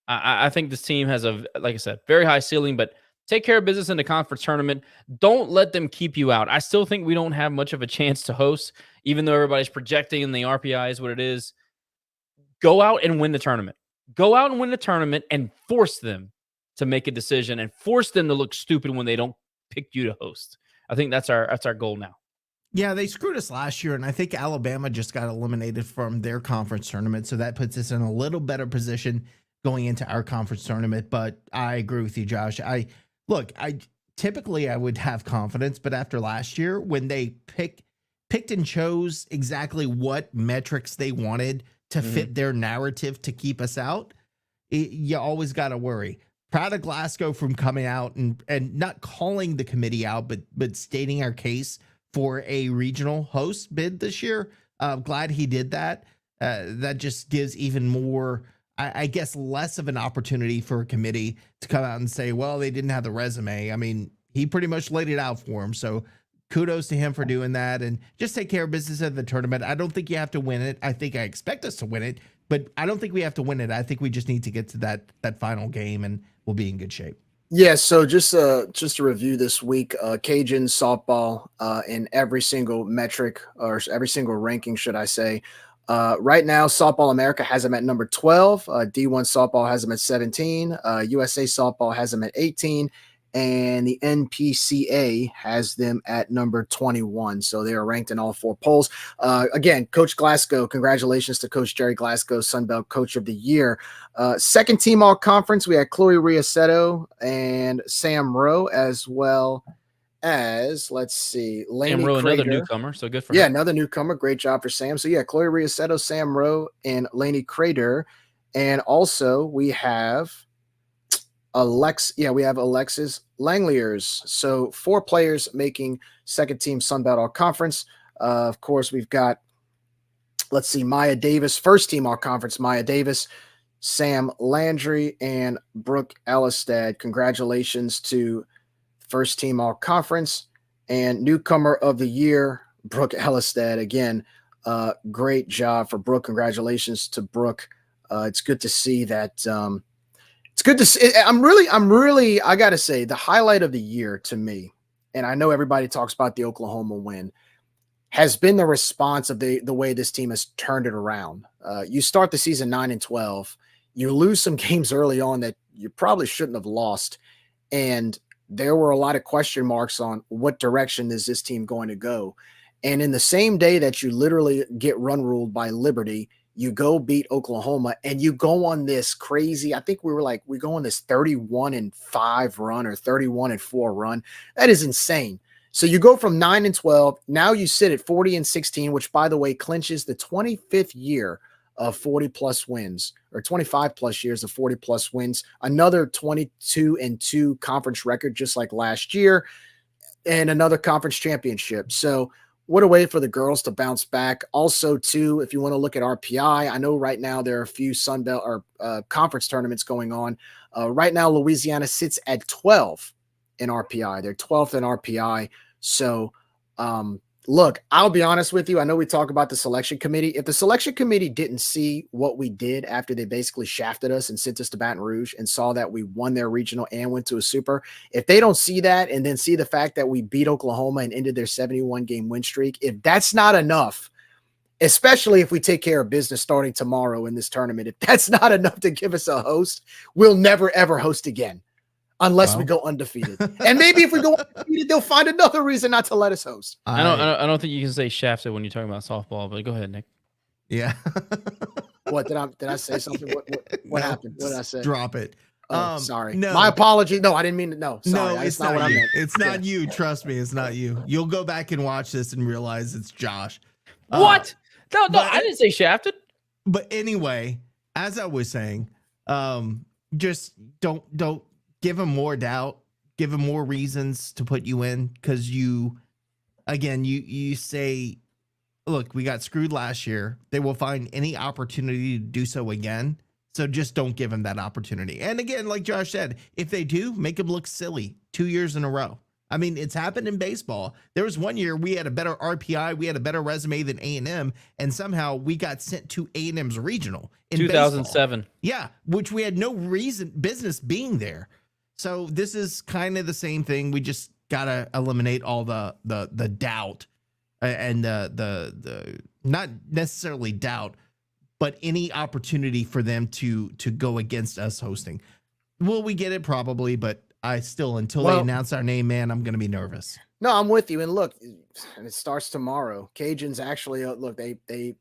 I think this team has like I said, very high ceiling, but take care of business in the conference tournament. Don't let them keep you out. I still think we don't have much of a chance to host, even though everybody's projecting and the RPI is what it is. Go out and win the tournament. Go out and win the tournament and force them to make a decision and force them to look stupid when they don't pick you to host. I think that's our goal now. Yeah, they screwed us last year, and I think Alabama just got eliminated from their conference tournament, so that puts us in a little better position going into our conference tournament. But I agree with you, Josh. I typically would have confidence, but after last year, when they picked and chose exactly what metrics they wanted to fit their narrative to keep us out, you always got to worry. Proud of Glasgow from coming out and not calling the committee out, but stating our case for a regional host bid this year. Glad he did that. That just gives even more, I guess, less of an opportunity for a committee to come out and say, well, they didn't have the resume. I mean, he pretty much laid it out for him. So kudos to him for doing that, and just take care of business at the tournament. I don't think you have to win it. I expect us to win it, but I don't think we have to win it. I think we just need to get to that final game, and we'll be in good shape. Yeah, so just to review this week, Cajun softball in every single metric, or every single ranking, should I say. Right now, Softball America has them at number 12. D1 Softball has them at 17. USA Softball has them at 18. And the NPCA has them at number 21. So they are ranked in all 4 polls. Again, Coach Glasgow, congratulations to Coach Gerry Glasgow, Sun Belt Coach of the Year. Second team all conference, we had Chloe Riasetto and Sam Rowe, as well as, let's see, Laney Sam Rowe, another Crater. newcomer, so good for Yeah, him. another newcomer. Great job for Sam. So yeah, Chloe Riasetto, Sam Rowe, and Laney Crater. And also we have we have Alexis Langliers. So 4 players making second team Sunbelt All Conference. Of course, we've got, let's see, Maya Davis, first team All Conference, Maya Davis, Sam Landry, and Brooke Elistad. Congratulations to first team All Conference and newcomer of the year, Brooke Elistad. Again, great job for Brooke. Congratulations to Brooke. It's good to see that. It's good to see. I'm really, I got to say, the highlight of the year to me, and I know everybody talks about the Oklahoma win, has been the response of the way this team has turned it around. You start the season 9-12, you lose some games early on that you probably shouldn't have lost. And there were a lot of question marks on what direction is this team going to go. And in the same day that you literally get run ruled by Liberty, you go beat Oklahoma and you go on this crazy, I think we go on this 31-5 run or 31-4 run. That is insane. So you go from 9-12. Now you sit at 40-16, which, by the way, clinches the 25th year of 40+ wins, or 25+ years of 40+ wins. Another 22-2 conference record, just like last year, and another conference championship. So what a way for the girls to bounce back. Also, too, if you want to look at RPI, I know right now there are a few Sunbelt or conference tournaments going on. Right now, Louisiana sits at 12 in RPI. They're 12th in RPI. So, look, I'll be honest with you. I know we talk about the selection committee. If the selection committee didn't see what we did after they basically shafted us and sent us to Baton Rouge and saw that we won their regional and went to a super, if they don't see that and then see the fact that we beat Oklahoma and ended their 71-game win streak, if that's not enough, especially if we take care of business starting tomorrow in this tournament, if that's not enough to give us a host, we'll never, ever host again. Unless we go undefeated. And maybe if we go undefeated, they'll find another reason not to let us host. I don't think you can say shafted when you're talking about softball, but go ahead, Nick. Yeah. What did I say something? What happened? What did I say? Drop it. Sorry. No. My apology. No, I didn't mean to. No, sorry. No, It's not what I you. meant. It's not you. Trust me, it's not you. You'll go back and watch this and realize it's Josh. What? No, I didn't say shafted. But anyway, as I was saying, just don't give him more doubt, give him more reasons to put you in, because you say, look, we got screwed last year. They will find any opportunity to do so again. So just don't give him that opportunity. And again, like Josh said, if they do, make him look silly 2 years in a row. I mean, it's happened in baseball. There was one year we had a better RPI, we had a better resume than A&M, and somehow we got sent to A&M's regional in 2007. baseball. Yeah, which we had no business being there. So this is kind of the same thing. We just gotta eliminate all the doubt and the not necessarily doubt, but any opportunity for them to go against us hosting. Will we get it? Probably, but I still, until they announce our name, man, I'm gonna be nervous. No, I'm with you. And look, and it starts tomorrow. Cajuns actually look. They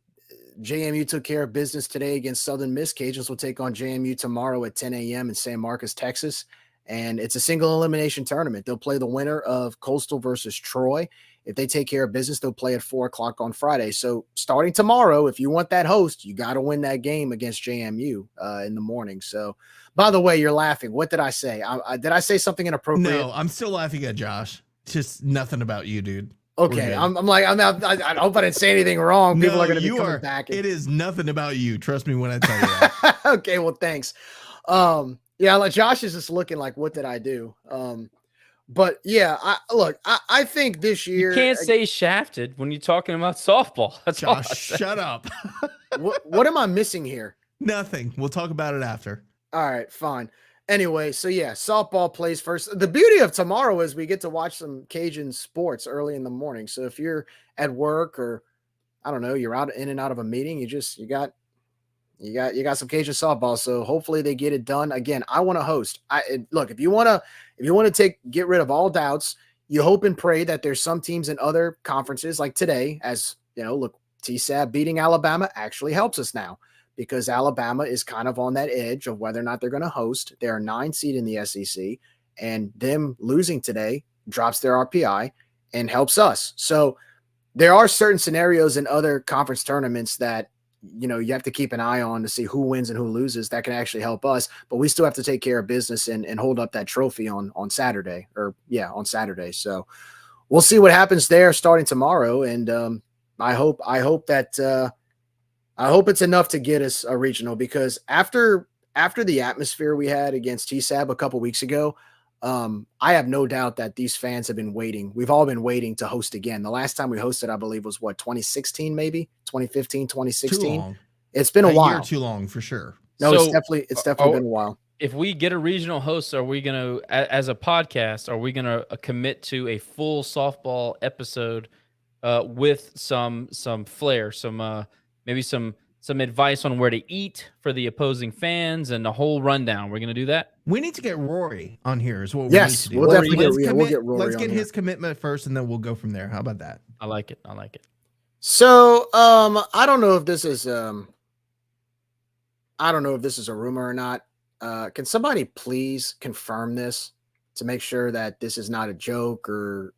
JMU took care of business today against Southern Miss. Cajuns will take on JMU tomorrow at 10 a.m. in San Marcos, Texas. And it's a single elimination tournament. They'll play the winner of Coastal versus Troy. If they take care of business, they'll play at 4:00 on Friday. So starting tomorrow, if you want that host, you got to win that game against JMU in the morning. So, by the way, you're laughing. What did I say? Did I say something inappropriate? No, I'm still laughing at Josh. Just nothing about you, dude. Okay, I hope I didn't say anything wrong. People are going to be coming back. It is nothing about you. Trust me when I tell you that. Okay, well, thanks. Yeah, like Josh is just looking like, what did I do? But yeah, I think this year you can't say shafted when you're talking about softball. That's Josh, all shut up. what am I missing here? Nothing. We'll talk about it after. All right, fine. Anyway, so yeah, softball plays first. The beauty of tomorrow is we get to watch some Cajun sports early in the morning. So if you're at work or I don't know, you're in and out of a meeting, you got some Cajun softball. So hopefully they get it done. Again, I want to host. Look, if you want to get rid of all doubts, you hope and pray that there's some teams in other conferences like today, as you know, look, TSAB beating Alabama actually helps us now because Alabama is kind of on that edge of whether or not they're going to host. They're a 9 seed in the SEC, and them losing today drops their RPI and helps us. So there are certain scenarios in other conference tournaments that, you have to keep an eye on to see who wins and who loses. That can actually help us, but we still have to take care of business and hold up that trophy on Saturday on Saturday. So we'll see what happens there starting tomorrow. And I hope that I hope it's enough to get us a regional, because after the atmosphere we had against TSAB a couple weeks ago, I have no doubt that these fans have been waiting. We've all been waiting to host again. The last time we hosted, I believe, was 2016, maybe 2015, 2016. Too long. It's been a while. Year too long for sure. No, So, it's definitely been a while. If we get a regional host, are we going to, as a podcast, are we going to commit to a full softball episode with some flair, maybe some advice on where to eat for the opposing fans and the whole rundown? We're going to do that. We need to get Rory on here is what we Yes, need to do. we'll definitely Let's get Rory Let's on get here. his commitment first, and then we'll go from there. How about that? I like it. So, I don't know if this is a rumor or not. Can somebody please confirm this to make sure that this is not a joke or?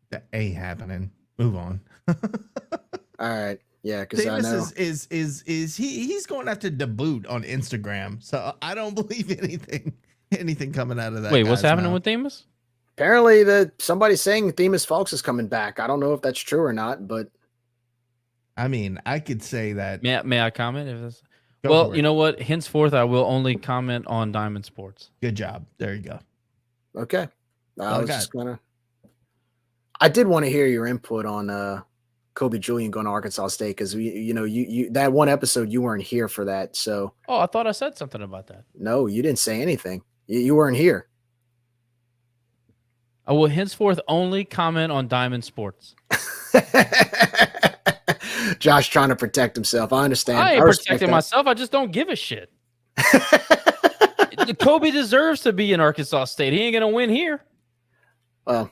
That ain't happening. Move on. All right. Yeah, because I know is he's going after Debut on Instagram, so I don't believe anything coming out of that. Wait, what's guy's happening mouth. with Themis? apparently somebody's saying Themis Folks is coming back. I don't know if that's true or not, but I mean, I could say that. May I comment? If this? Go Well, for you it. know what? Henceforth, I will only comment on Diamond Sports. Good job. There you go. okay. I was Okay. just gonna. I did want to hear your input on Kobe Julian going to Arkansas State, because you that one episode you weren't here for that. So Oh, I thought I said something about that. no, you didn't say anything. You weren't here. I will henceforth only comment on Diamond Sports. Josh trying to protect himself. I understand. I ain't respect protecting that. myself. I just don't give a shit. Kobe deserves to be in Arkansas State. He ain't gonna win here. Well,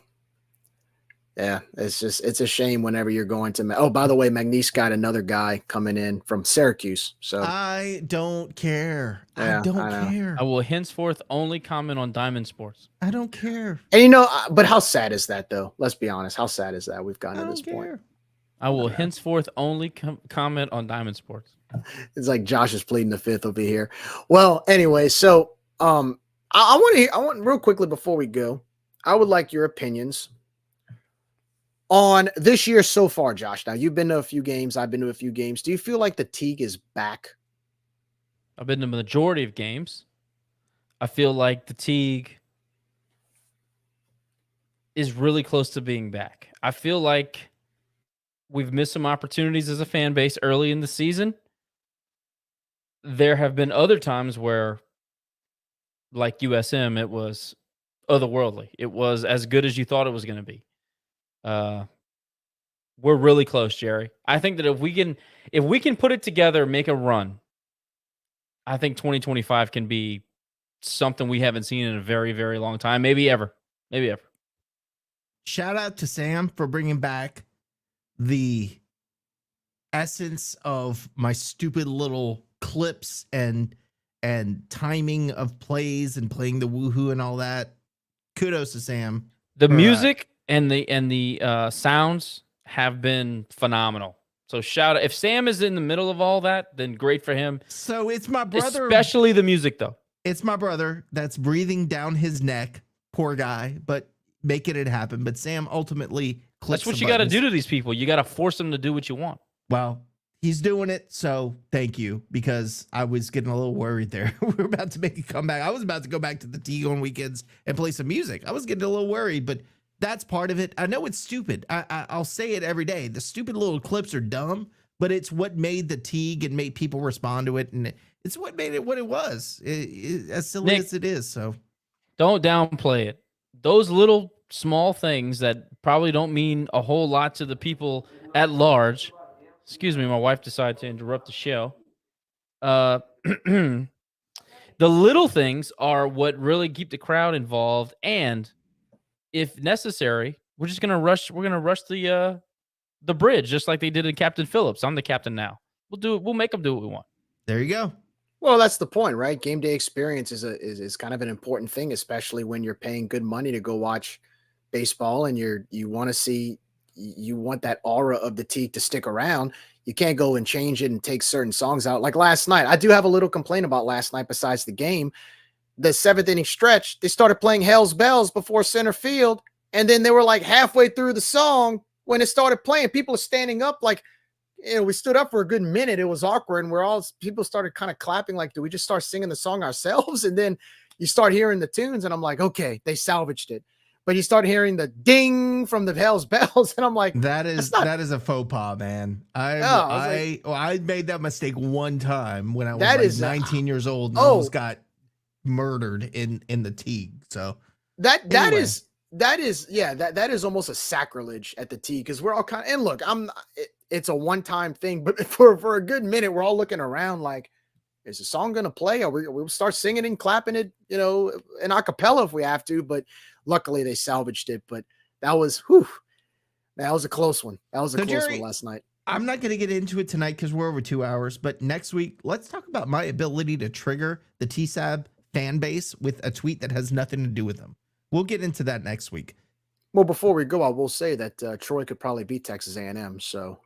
yeah, it's a shame whenever you're going to. Oh, by the way, McNeese got another guy coming in from Syracuse. So I don't care. Yeah, I don't I know. care. I will henceforth only comment on Diamond Sports. I don't care. and but how sad is that though? Let's be honest. How sad is that we've gotten I to this don't point? care. I will henceforth only comment on Diamond Sports. It's like Josh is pleading the fifth over here. Well, anyway, so I want real quickly before we go, I would like your opinions on this year so far, Josh. Now you've been to a few games, I've been to a few games. Do you feel like the Teague is back? I've been to the majority of games. I feel like the Teague is really close to being back. I feel like we've missed some opportunities as a fan base early in the season. There have been other times where, like USM, it was otherworldly. It was as good as you thought it was going to be. We're really close, Jerry. I think that if we can put it together, make a run, I think 2025 can be something we haven't seen in a very, very long time. Maybe ever. Shout out to Sam for bringing back the essence of my stupid little clips and timing of plays and playing the woohoo and all that. Kudos to Sam. The for, music and the sounds have been phenomenal. So shout out. If Sam is in the middle of all that, then great for him. So it's my brother. Especially the music, though. It's my brother that's breathing down his neck. Poor guy, but making it happen. But Sam ultimately clicks. That's what the you got to buttons. do to these people. You got to force them to do what you want. Well, he's doing it, so thank you, because I was getting a little worried there. We were about to make a comeback. I was about to go back to the T on weekends and play some music. I was getting a little worried, but that's part of it. I know it's stupid. I'll say it every day. The stupid little clips are dumb, but it's what made the Teague and made people respond to it, and it's what made it what it was. As silly Nick, as it is. So don't downplay it. Those little small things that probably don't mean a whole lot to the people at large. Excuse me, my wife decided to interrupt the show. The little things are what really keep the crowd involved, and if necessary, we're just gonna rush. We're gonna rush the bridge, just like they did in Captain Phillips. I'm the captain now. We'll do it. We'll make them do what we want. there you go. Well, that's the point, right? Game day experience is kind of an important thing, especially when you're paying good money to go watch baseball and you want to see, you want that aura of the teak to stick around. You can't go and change it and take certain songs out. Like last night, I do have a little complaint about last night besides the game. The seventh inning stretch, they started playing Hell's Bells before center field, and then they were like halfway through the song when it started playing. People are standing up like, we stood up for a good minute. It was awkward. And people started kind of clapping. Like, do we just start singing the song ourselves? And then you start hearing the tunes and I'm like, okay, they salvaged it. But you start hearing the ding from the Hell's Bells. And I'm like, that is a faux pas, man. I made that mistake one time when I was 19 years old and almost got murdered in the Teague. So that is almost a sacrilege at the Teague. Cause we're all kind of, and look, it's a one-time thing, but for a good minute, we're all looking around like, is the song going to play? Or we'll start singing and clapping it, in a cappella if we have to, but luckily they salvaged it. But that was a close one. That was a close one last night. I'm not going to get into it tonight because we're over 2 hours, but next week, let's talk about my ability to trigger the TSAB fan base with a tweet that has nothing to do with them. We'll get into that next week. Well, before we go, I will say that Troy could probably beat Texas A&M. So,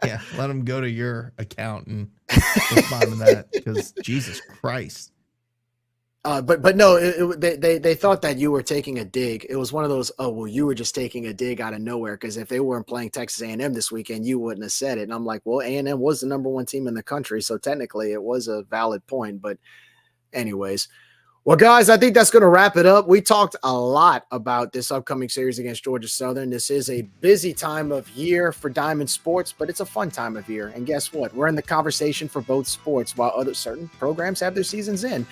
yeah, let them go to your account and respond to that because Jesus Christ. But no, they thought that you were taking a dig. It was one of those, you were just taking a dig out of nowhere because if they weren't playing Texas A&M this weekend, you wouldn't have said it. And I'm like, well, A&M was the number one team in the country, so technically it was a valid point. But anyways. Well, guys, I think that's going to wrap it up. We talked a lot about this upcoming series against Georgia Southern. This is a busy time of year for Diamond Sports, but it's a fun time of year. And guess what? We're in the conversation for both sports while other certain programs have their seasons in.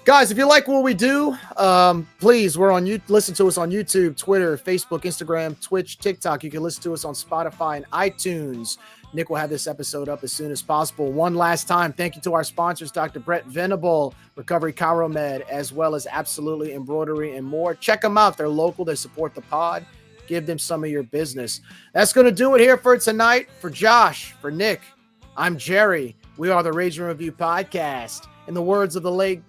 Guys, if you like what we do, please, listen to us on YouTube, Twitter, Facebook, Instagram, Twitch, TikTok. You can listen to us on Spotify and iTunes. Nick will have this episode up as soon as possible. One last time, thank you to our sponsors, Dr. Brett Venable, Recovery Chiromed, as well as Absolutely Embroidery and more. Check them out. They're local. They support the pod. Give them some of your business. That's going to do it here for tonight. For Josh, for Nick, I'm Gerry. We are the Rage and Review Podcast. In the words of the late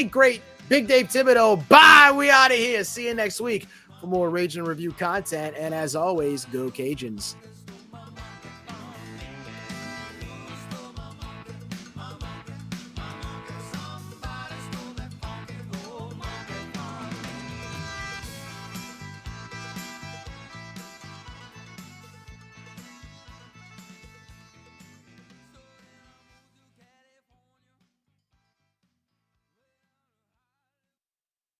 great Big Dave Thibodeau, bye, we out of here. See you next week for more Rage and Review content. And as always, go Cajuns.